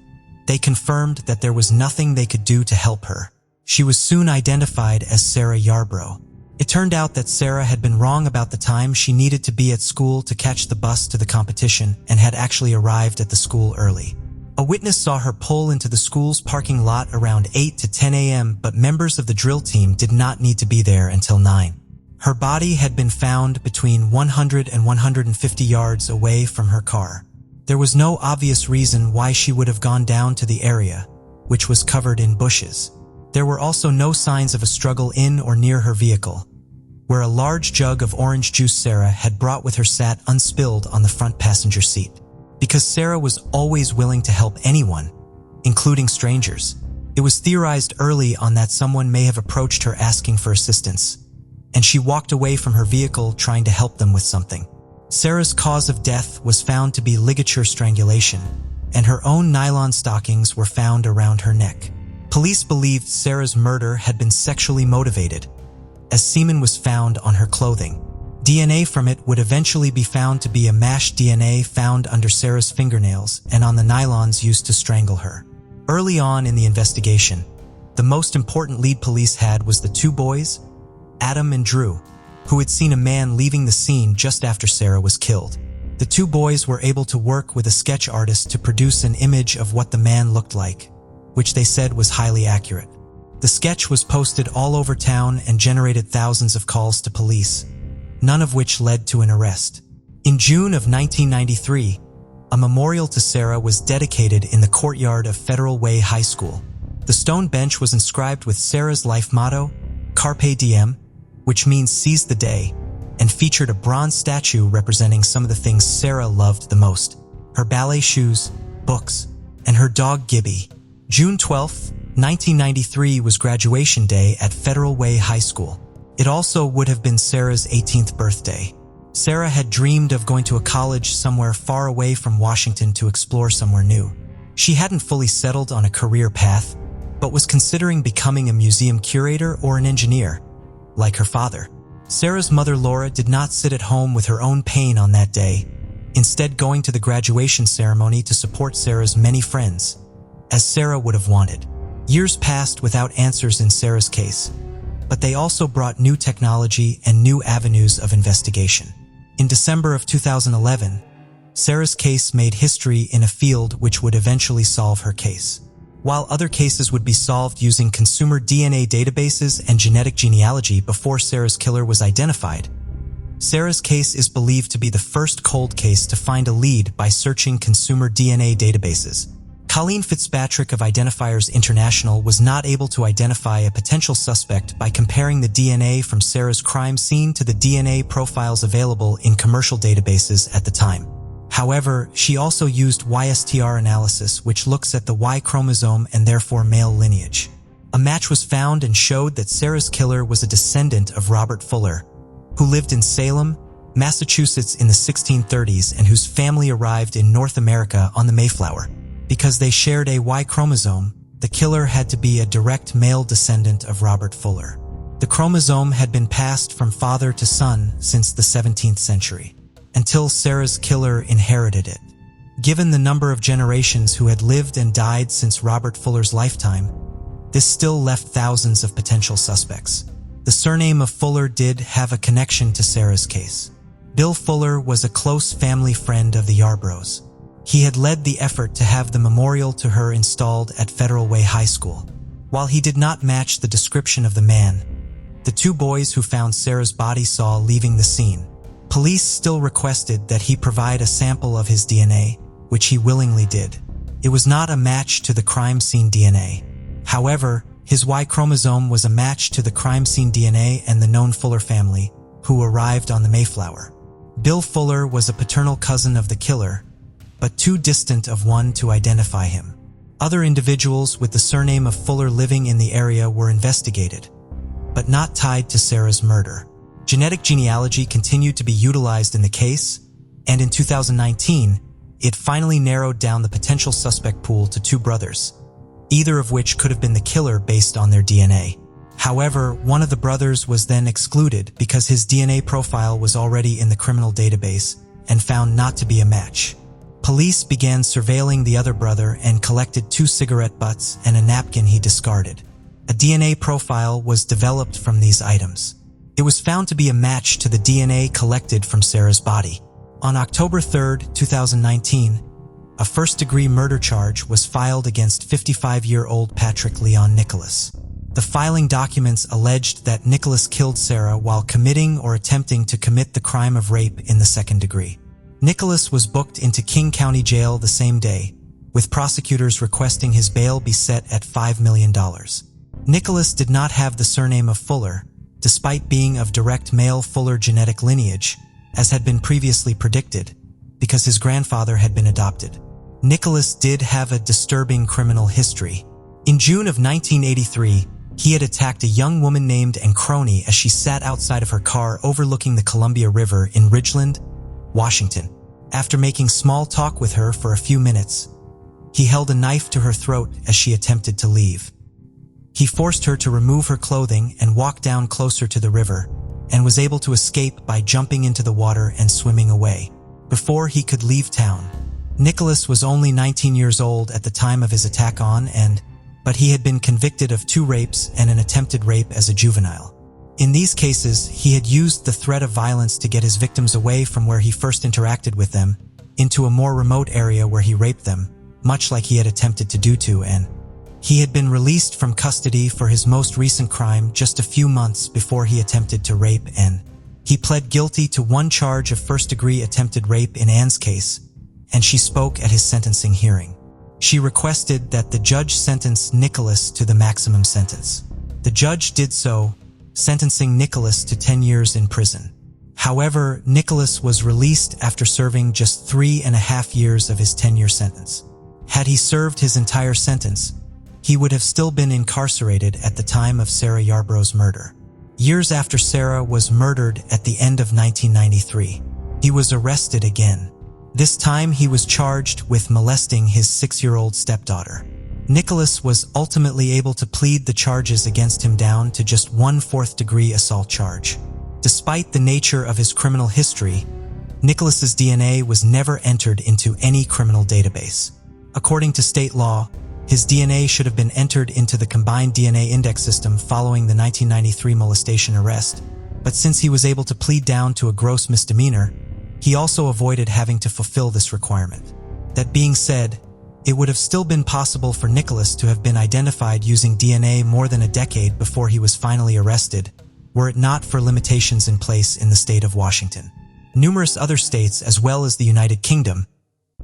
they confirmed that there was nothing they could do to help her. She was soon identified as Sarah Yarborough. It turned out that Sarah had been wrong about the time she needed to be at school to catch the bus to the competition and had actually arrived at the school early. A witness saw her pull into the school's parking lot around 8 to 10 a.m., but members of the drill team did not need to be there until 9. Her body had been found between 100 and 150 yards away from her car. There was no obvious reason why she would have gone down to the area, which was covered in bushes. There were also no signs of a struggle in or near her vehicle, where a large jug of orange juice Sarah had brought with her sat unspilled on the front passenger seat. Because Sarah was always willing to help anyone, including strangers, it was theorized early on that someone may have approached her asking for assistance, and she walked away from her vehicle trying to help them with something. Sarah's cause of death was found to be ligature strangulation, and her own nylon stockings were found around her neck. Police believed Sarah's murder had been sexually motivated, as semen was found on her clothing. DNA from it would eventually be found to be a mashed DNA found under Sarah's fingernails and on the nylons used to strangle her. Early on in the investigation, the most important lead police had was the two boys, Adam and Drew, who had seen a man leaving the scene just after Sarah was killed. The two boys were able to work with a sketch artist to produce an image of what the man looked like, which they said was highly accurate. The sketch was posted all over town and generated thousands of calls to police, none of which led to an arrest. In June of 1993, a memorial to Sarah was dedicated in the courtyard of Federal Way High School. The stone bench was inscribed with Sarah's life motto, Carpe Diem, which means seize the day, and featured a bronze statue representing some of the things Sarah loved the most: her ballet shoes, books, and her dog Gibby. June 12, 1993 was graduation day at Federal Way High School. It also would have been Sarah's 18th birthday. Sarah had dreamed of going to a college somewhere far away from Washington to explore somewhere new. She hadn't fully settled on a career path, but was considering becoming a museum curator or an engineer, like her father. Sarah's mother Laura did not sit at home with her own pain on that day, instead going to the graduation ceremony to support Sarah's many friends, as Sarah would have wanted. Years passed without answers in Sarah's case, but they also brought new technology and new avenues of investigation. In December of 2011, Sarah's case made history in a field which would eventually solve her case. While other cases would be solved using consumer DNA databases and genetic genealogy before Sarah's killer was identified, Sarah's case is believed to be the first cold case to find a lead by searching consumer DNA databases. Colleen Fitzpatrick of Identifiers International was not able to identify a potential suspect by comparing the DNA from Sarah's crime scene to the DNA profiles available in commercial databases at the time. However, she also used YSTR analysis, which looks at the Y chromosome and therefore male lineage. A match was found and showed that Sarah's killer was a descendant of Robert Fuller, who lived in Salem, Massachusetts in the 1630s and whose family arrived in North America on the Mayflower. Because they shared a Y chromosome, the killer had to be a direct male descendant of Robert Fuller. The chromosome had been passed from father to son since the 17th century, until Sarah's killer inherited it. Given the number of generations who had lived and died since Robert Fuller's lifetime, this still left thousands of potential suspects. The surname of Fuller did have a connection to Sarah's case. Bill Fuller was a close family friend of the Yarboroughs. He had led the effort to have the memorial to her installed at Federal Way High School. While he did not match the description of the man the two boys who found Sarah's body saw leaving the scene, police still requested that he provide a sample of his DNA, which he willingly did. It was not a match to the crime scene DNA. However, his Y chromosome was a match to the crime scene DNA and the known Fuller family, who arrived on the Mayflower. Bill Fuller was a paternal cousin of the killer, but too distant of one to identify him. Other individuals with the surname of Fuller living in the area were investigated, but not tied to Sarah's murder. Genetic genealogy continued to be utilized in the case, and in 2019, it finally narrowed down the potential suspect pool to two brothers, either of which could have been the killer based on their DNA. However, one of the brothers was then excluded because his DNA profile was already in the criminal database and found not to be a match. Police began surveilling the other brother and collected 2 cigarette butts and a napkin he discarded. A DNA profile was developed from these items. It was found to be a match to the DNA collected from Sarah's body. On October 3, 2019, a first-degree murder charge was filed against 55-year-old Patrick Leon Nicholas. The filing documents alleged that Nicholas killed Sarah while committing or attempting to commit the crime of rape in the second degree. Nicholas was booked into King County Jail the same day, with prosecutors requesting his bail be set at $5 million. Nicholas did not have the surname of Fuller, despite being of direct male Fuller genetic lineage, as had been previously predicted, because his grandfather had been adopted. Nicholas did have a disturbing criminal history. In June of 1983, he had attacked a young woman named Ancroni as she sat outside of her car overlooking the Columbia River in Ridgeland, Washington. After making small talk with her for a few minutes, he held a knife to her throat as she attempted to leave. He forced her to remove her clothing and walk down closer to the river, and was able to escape by jumping into the water and swimming away. Before he could leave town, Nicholas was only 19 years old at the time of his attack but he had been convicted of 2 rapes and an attempted rape as a juvenile. In these cases, he had used the threat of violence to get his victims away from where he first interacted with them into a more remote area where he raped them, much like he had attempted to do and he had been released from custody for his most recent crime just a few months before he attempted to rape and he pled guilty to 1 charge of first-degree attempted rape in Anne's case, and she spoke at his sentencing hearing. She requested that the judge sentence Nicholas to the maximum sentence. The judge did so, sentencing Nicholas to 10 years in prison. However, Nicholas was released after serving just 3.5 years of his 10-year sentence. Had he served his entire sentence, he would have still been incarcerated at the time of Sarah Yarborough's murder. Years after Sarah was murdered at the end of 1993, he was arrested again. This time he was charged with molesting his 6-year-old stepdaughter. Nicholas was ultimately able to plead the charges against him down to just 1 fourth-degree assault charge. Despite the nature of his criminal history, Nicholas's DNA was never entered into any criminal database. According to state law, his DNA should have been entered into the combined DNA index system following the 1993 molestation arrest, but since he was able to plead down to a gross misdemeanor, he also avoided having to fulfill this requirement. That being said, it would have still been possible for Nicholas to have been identified using DNA more than a decade before he was finally arrested, were it not for limitations in place in the state of Washington. Numerous other states, as well as the United Kingdom,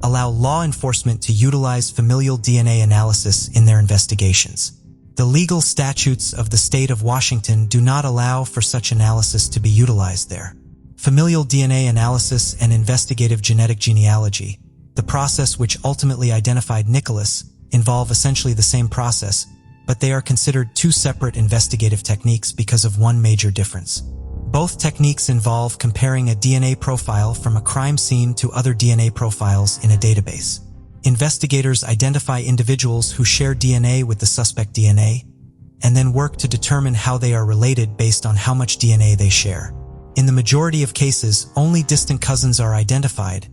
allow law enforcement to utilize familial DNA analysis in their investigations. The legal statutes of the state of Washington do not allow for such analysis to be utilized there. Familial DNA analysis and investigative genetic genealogy, the process which ultimately identified Nicholas, involve essentially the same process, but they are considered 2 separate investigative techniques because of one major difference. Both techniques involve comparing a DNA profile from a crime scene to other DNA profiles in a database. Investigators identify individuals who share DNA with the suspect DNA, and then work to determine how they are related based on how much DNA they share. In the majority of cases, only distant cousins are identified,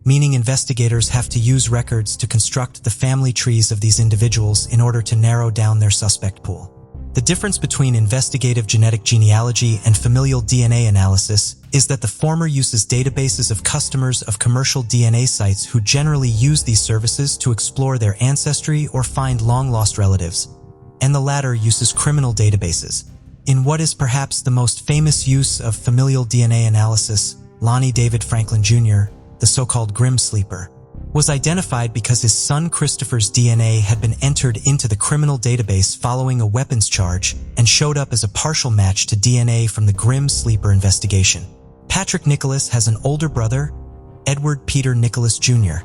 meaning investigators have to use records to construct the family trees of these individuals in order to narrow down their suspect pool. The difference between investigative genetic genealogy and familial DNA analysis is that the former uses databases of customers of commercial DNA sites who generally use these services to explore their ancestry or find long-lost relatives, and the latter uses criminal databases. In what is perhaps the most famous use of familial DNA analysis, Lonnie David Franklin Jr., the so-called Grim Sleeper, was identified because his son Christopher's DNA had been entered into the criminal database following a weapons charge and showed up as a partial match to DNA from the Grim Sleeper investigation. Patrick Nicholas has an older brother, Edward Peter Nicholas Jr.,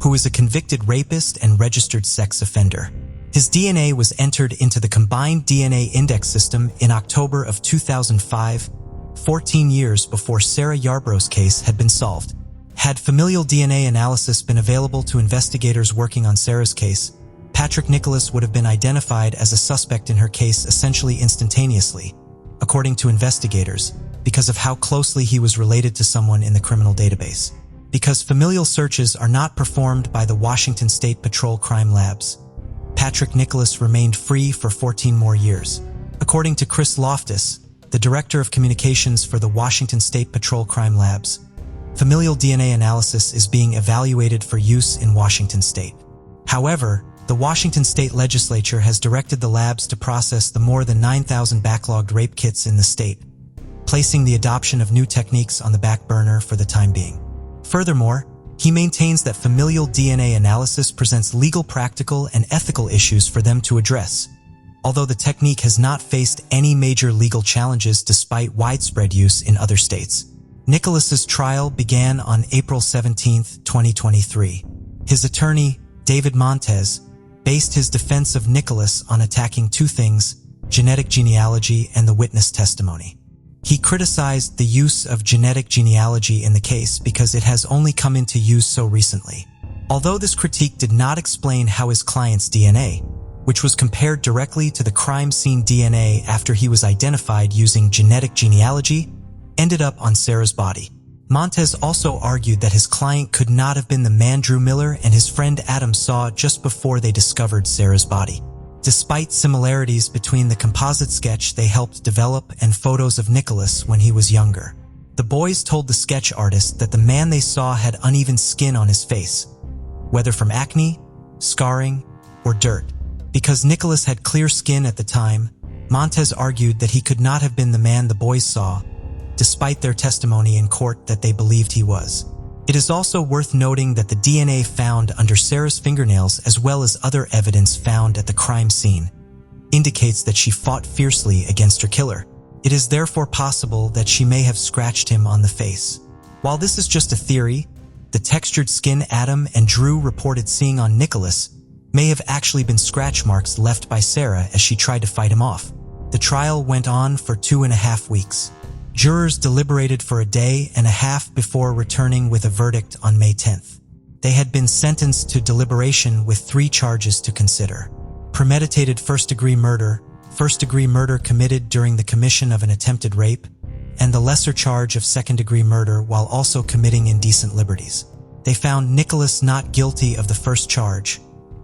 who is a convicted rapist and registered sex offender. His DNA was entered into the combined DNA index system in October of 2005, 14 years before Sarah Yarborough's case had been solved. Had familial DNA analysis been available to investigators working on Sarah's case, Patrick Nicholas would have been identified as a suspect in her case essentially instantaneously, according to investigators, because of how closely he was related to someone in the criminal database. Because familial searches are not performed by the Washington State Patrol crime labs, Patrick Nicholas remained free for 14 more years. According to Chris Loftus, the director of communications for the Washington State Patrol crime labs, familial DNA analysis is being evaluated for use in Washington state. However, the Washington state legislature has directed the labs to process the more than 9,000 backlogged rape kits in the state, placing the adoption of new techniques on the back burner for the time being. Furthermore, he maintains that familial DNA analysis presents legal, practical, and ethical issues for them to address, although the technique has not faced any major legal challenges despite widespread use in other states. Nicholas's trial began on April 17, 2023. His attorney, David Montez, based his defense of Nicholas on attacking 2 things: genetic genealogy and the witness testimony. He criticized the use of genetic genealogy in the case because it has only come into use so recently. Although this critique did not explain how his client's DNA, which was compared directly to the crime scene DNA after he was identified using genetic genealogy, ended up on Sarah's body. Montez also argued that his client could not have been the man Drew Miller and his friend Adam saw just before they discovered Sarah's body. Despite similarities between the composite sketch they helped develop and photos of Nicholas when he was younger, the boys told the sketch artist that the man they saw had uneven skin on his face, whether from acne, scarring, or dirt. Because Nicholas had clear skin at the time, Montez argued that he could not have been the man the boys saw, despite their testimony in court that they believed he was. It is also worth noting that the DNA found under Sarah's fingernails, as well as other evidence found at the crime scene, indicates that she fought fiercely against her killer. It is therefore possible that she may have scratched him on the face. While this is just a theory, the textured skin Adam and Drew reported seeing on Nicholas may have actually been scratch marks left by Sarah as she tried to fight him off. The trial went on for 2.5 weeks. Jurors deliberated for a day and a half before returning with a verdict on May 10th. They had been sentenced to deliberation with 3 charges to consider: premeditated first-degree murder committed during the commission of an attempted rape, and the lesser charge of second-degree murder while also committing indecent liberties. They found Nicholas not guilty of the first charge,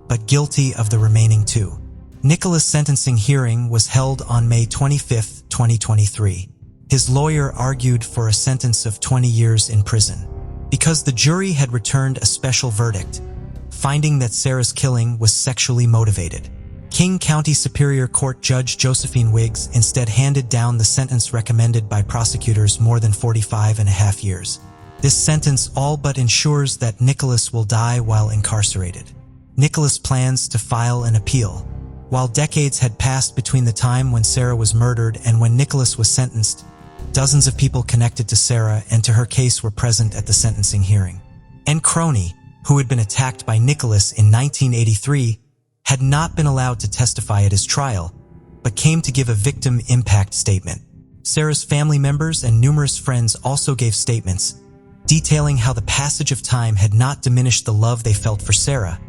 but guilty of the remaining 2. Nicholas' sentencing hearing was held on May 25, 2023. His lawyer argued for a sentence of 20 years in prison. Because the jury had returned a special verdict, finding that Sarah's killing was sexually motivated, King County Superior Court Judge Josephine Wiggs instead handed down the sentence recommended by prosecutors more than 45.5 years. This sentence all but ensures that Nicholas will die while incarcerated. Nicholas plans to file an appeal. While decades had passed between the time when Sarah was murdered and when Nicholas was sentenced, dozens of people connected to Sarah and to her case were present at the sentencing hearing. And Crony, who had been attacked by Nicholas in 1983, had not been allowed to testify at his trial, but came to give a victim impact statement. Sarah's family members and numerous friends also gave statements, detailing how the passage of time had not diminished the love they felt for Sarah,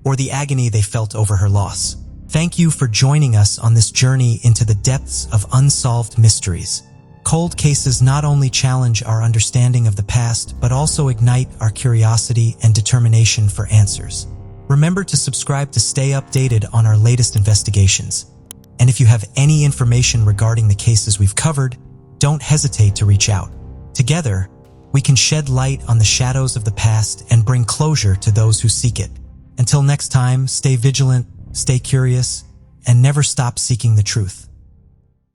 or the agony they felt over her loss. Thank you for joining us on this journey into the depths of unsolved mysteries. Cold cases not only challenge our understanding of the past, but also ignite our curiosity and determination for answers. Remember to subscribe to stay updated on our latest investigations. And if you have any information regarding the cases we've covered, don't hesitate to reach out. Together, we can shed light on the shadows of the past and bring closure to those who seek it. Until next time, stay vigilant, stay curious, and never stop seeking the truth.